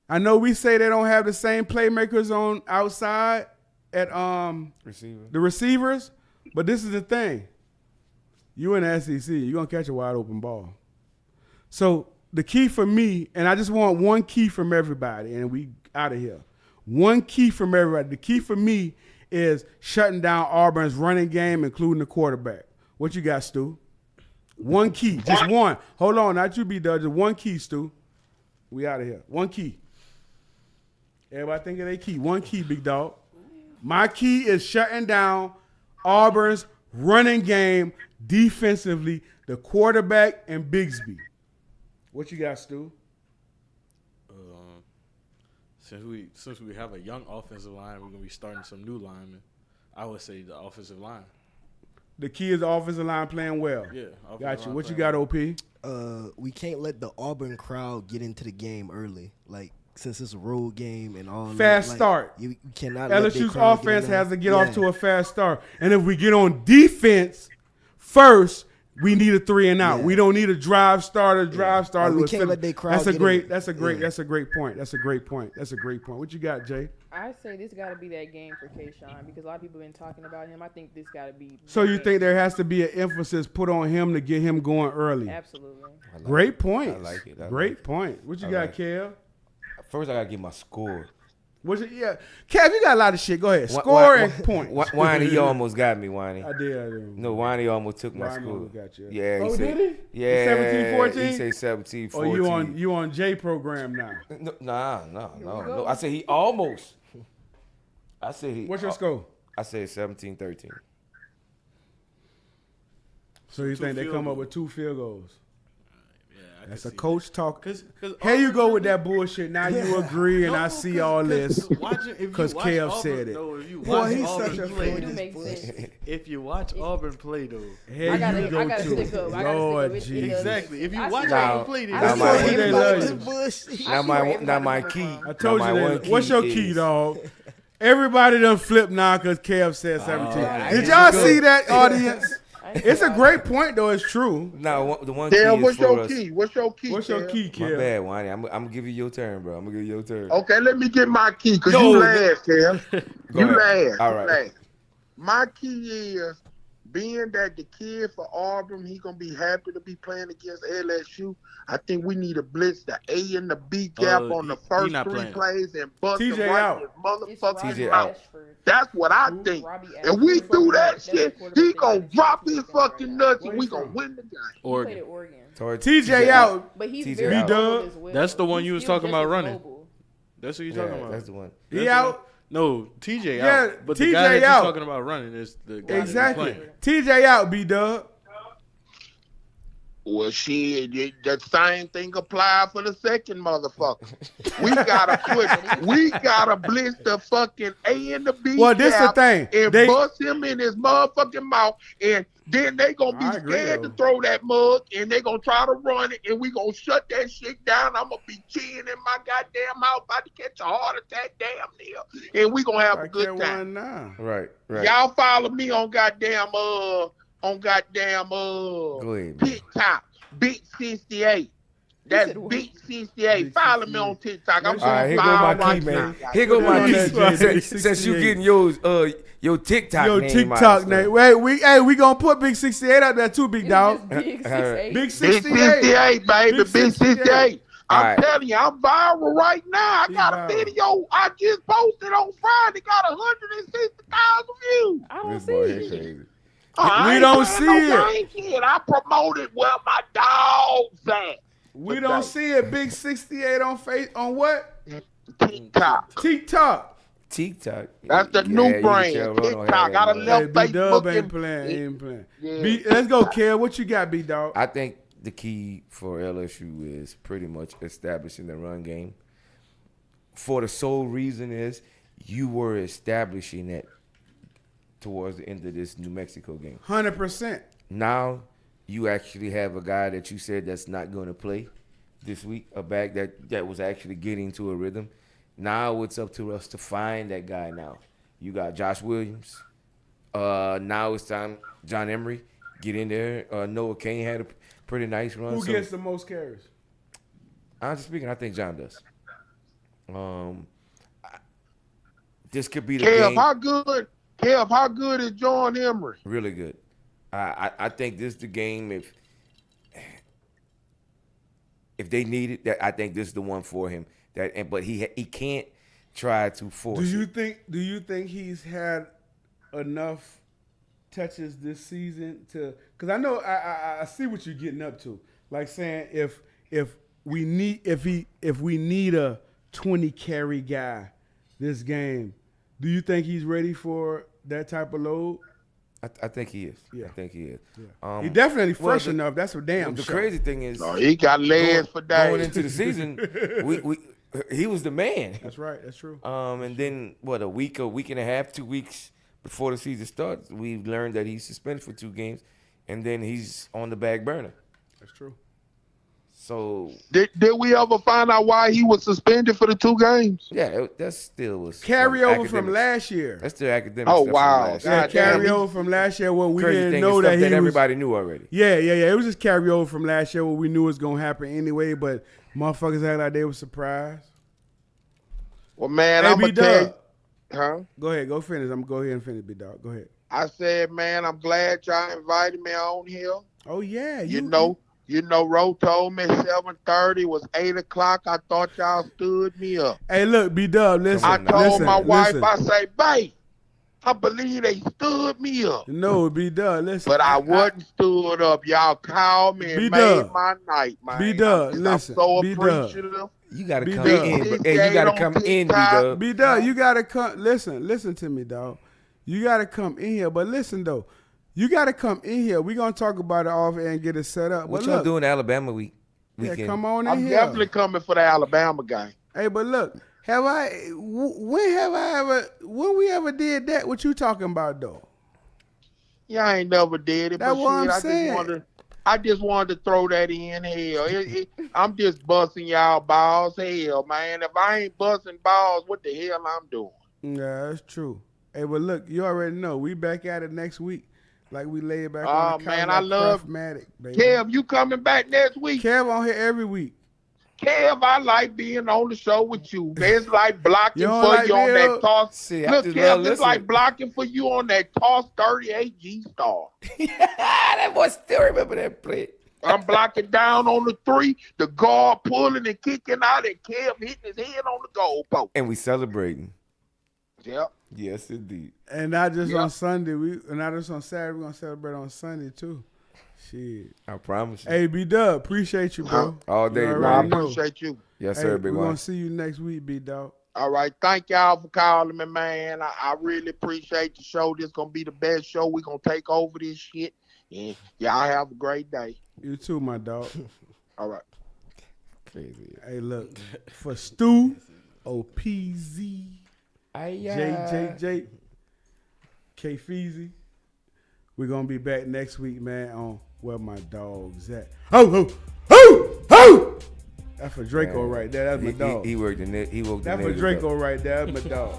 I know we say they don't have the same playmakers on outside at the receivers, but this is the thing. You in the SEC, you're going to catch a wide open ball. So the key for me, and I just want one key from everybody, and we out of here. One key from everybody. The key for me is shutting down Auburn's running game, including the quarterback. What you got, Stu? One key, just one. Hold on, not you, B-Dub. Just one key, Stu. We out of here. One key. Everybody think of their key. One key, big dog. My key is shutting down Auburn's running game defensively, the quarterback and Bigsby. What you got, Stu? Since we have a young offensive line, we're gonna be starting some new linemen. I would say the offensive line. The key is the offensive line playing well. Yeah, got you. What you got, OP? We can't let the Auburn crowd get into the game early. Like, since it's a road game and all fast start. You cannot. LSU's offense has to get off to a fast start, and if we get on defense first, we need a 3 and out. We don't need a drive starter. Like, we can't let their crowd. That's a great point. What you got, Jay? I say this got to be that game for Kayshawn because a lot of people have been talking about him. I think this got to be. So you think there has to be an emphasis put on him to get him going early? Absolutely. Great point. I like it. Great point. What you got, Kev? First, I got to get my score. Kev, you got a lot of shit. Go ahead. Score and point. Winey, you almost got me, Winey. I did. No, Winey almost took my score. Got you. Yeah, did he? Yeah. 17-14? He say 17-14. Oh, you on J program now? No. I said he almost. What's your score? I said 17-13. So you think they come up with 2 field goals? That's a coach talk. Here you go with that bullshit. Now you agree, and I see all this because Kev said it. Boy, he's such a If you watch Auburn play, though, here you go too. Lord Jesus. Exactly. If you watch Auburn play, now my key. I told you that. What's your key, dog? Everybody done flip now because Kev said 17. Did y'all see that, audience? It's a great point, though. It's true. No, the one key is what's your key? What's your key? What's your key, Kev? My bad, Winey. I'm gonna give you your turn, bro. Okay, let me get my key because you last, Kev. You last. All right. My key is being that the kid for Auburn, he gonna be happy to be playing against LSU. I think we need to blitz the A and the B gap on the first 3 plays and bust him right in his motherfucking mouth. That's what I think. If we do that shit, he gonna drop his fucking nuts and we gonna win the game. Oregon. TJ out. But he's very old as well. That's the one you was talking about running. That's what you're talking about. That's the one. He out. No, TJ out. But the guy that you're talking about running is the guy exactly. TJ out, B-Dub. Well, shit, the same thing apply for the second motherfucker. We gotta blitz the fucking A and the B. Well, this the thing. And bust him in his motherfucking mouth, and then they gonna be scared to throw that mug, and they gonna try to run it, and we gonna shut that shit down. I'm gonna be cheering in my goddamn mouth, about to catch a heart attack, damn near, and we gonna have a good time. Right. Y'all follow me on goddamn Go ahead, TikTok, Big 68. That's Big 68. Follow me on TikTok. I'm here go my key, man. Here go my key. Since you getting your TikTok name. TikTok name. Wait, we gonna put Big 68 out there too, big dog. Big 68. Big 68. Big 68, baby. Big 68. I'm right. telling you, I'm viral right now. I got a video I just posted on Friday. Got 160,000 views. I don't see it. We don't see it. I promoted where my dogs at. We don't see it. Big 68 on what? TikTok. That's the new brand. TikTok. Got a little Facebook. Ain't playing. Yeah. Let's go, Kev. What you got, B dog? I think the key for LSU is pretty much establishing the run game. For the sole reason is you were establishing it towards the end of this New Mexico game. 100%. Now you actually have a guy that you said that's not going to play this week, a back that was actually getting to a rhythm. Now it's up to us to find that guy now. You got Josh Williams. Now it's time, John Emery, get in there. Noah Kane had a pretty nice run. Who gets the most carries? Honestly speaking, I think John does. This could be the game. Kev, how good is John Emery? Really good. I think this is the game. If they need it, I think this is the one for him. But he can't try to force. Do you think he's had enough touches this season to? Because I know I see what you're getting up to. Like saying if we need a 20 carry guy this game, do you think he's ready for that type of load? I think he is. Yeah. I think he is. Yeah. He definitely fresh enough. That's for damn the sure. crazy thing is, he got legs for days. Going into the season, he was the man. That's right. That's true. And then a week and a half, 2 weeks before the season starts, we learned that he's suspended for 2 games, and then he's on the back burner. That's true. So did we ever find out why he was suspended for the 2 games? Yeah, that still was carryover from last year. That's still academic. Oh stuff wow! From last year. Carryover from last year. Well, we didn't know that everybody knew already. Yeah. It was just carryover from last year. What we knew was gonna happen anyway, but motherfuckers act like they were surprised. Well, man, I'm gonna tell you. Huh? Go ahead. Go finish. I'm gonna go ahead and finish, big dog. Go ahead. I said, man, I'm glad y'all invited me on here. Oh yeah. You know, Ro told me 7:30 was 8 o'clock. I thought y'all stood me up. Hey, look, B-Dub, listen. I told my wife, I say, babe, I believe they stood me up. No, B-Dub, listen. But I wasn't stood up. Y'all called me and made my night, man. B-Dub, listen. I'm so appreciative. You gotta come in. Hey, you gotta come in, B-Dub. B-Dub, you gotta come. Listen to me, dog. You gotta come in here. But listen, though. You got to come in here. We're going to talk about it off air and get it set up. What y'all doing Alabama weekend? Yeah, come on in I'm here. definitely coming for the Alabama game. Hey, but look, when we ever did that, what you talking about, though? Yeah, I ain't never did it. That's but what shit, I'm saying. I just wanted to throw that in. Hell, I'm just busting y'all balls. Hell, man, if I ain't busting balls, what the hell I'm doing? Yeah, that's true. Hey, but look, you already know. We back at it next week. Like we lay it back on the couch. Man, I love Matic, baby. Kev, you coming back next week? Kev on here every week. Kev, I like being on the show with you. It's like blocking for like you on that toss. See, look, Kev, it's like blocking for you on that toss 38 G-Star. That boy still remember that play. I'm blocking down on the 3, the guard pulling and kicking out, and Kev hitting his head on the goalpost. And we celebrating. Yep. Yes, indeed. And not just on Sunday. Not just on Saturday. We're going to celebrate on Sunday, too. Shit. I promise you. Hey, B-Dub, appreciate you, bro. All day, bro. I appreciate you. Yes, sir, big one. one. We're going to see you next week, B-Dog. All right. Thank y'all for calling me, man. I really appreciate the show. This is going to be the best show. We're going to take over this shit. And y'all have a great day. You too, my dog. All right. Crazy. Hey, look, for Stu, OPZ, JJJ, K Feezy, we're going to be back next week, man, on Where My Dawgz At. Ho! That's for Draco right there. That's my dog. He worked the net. He woke the That's for niggas Draco up. right there. That's my dog.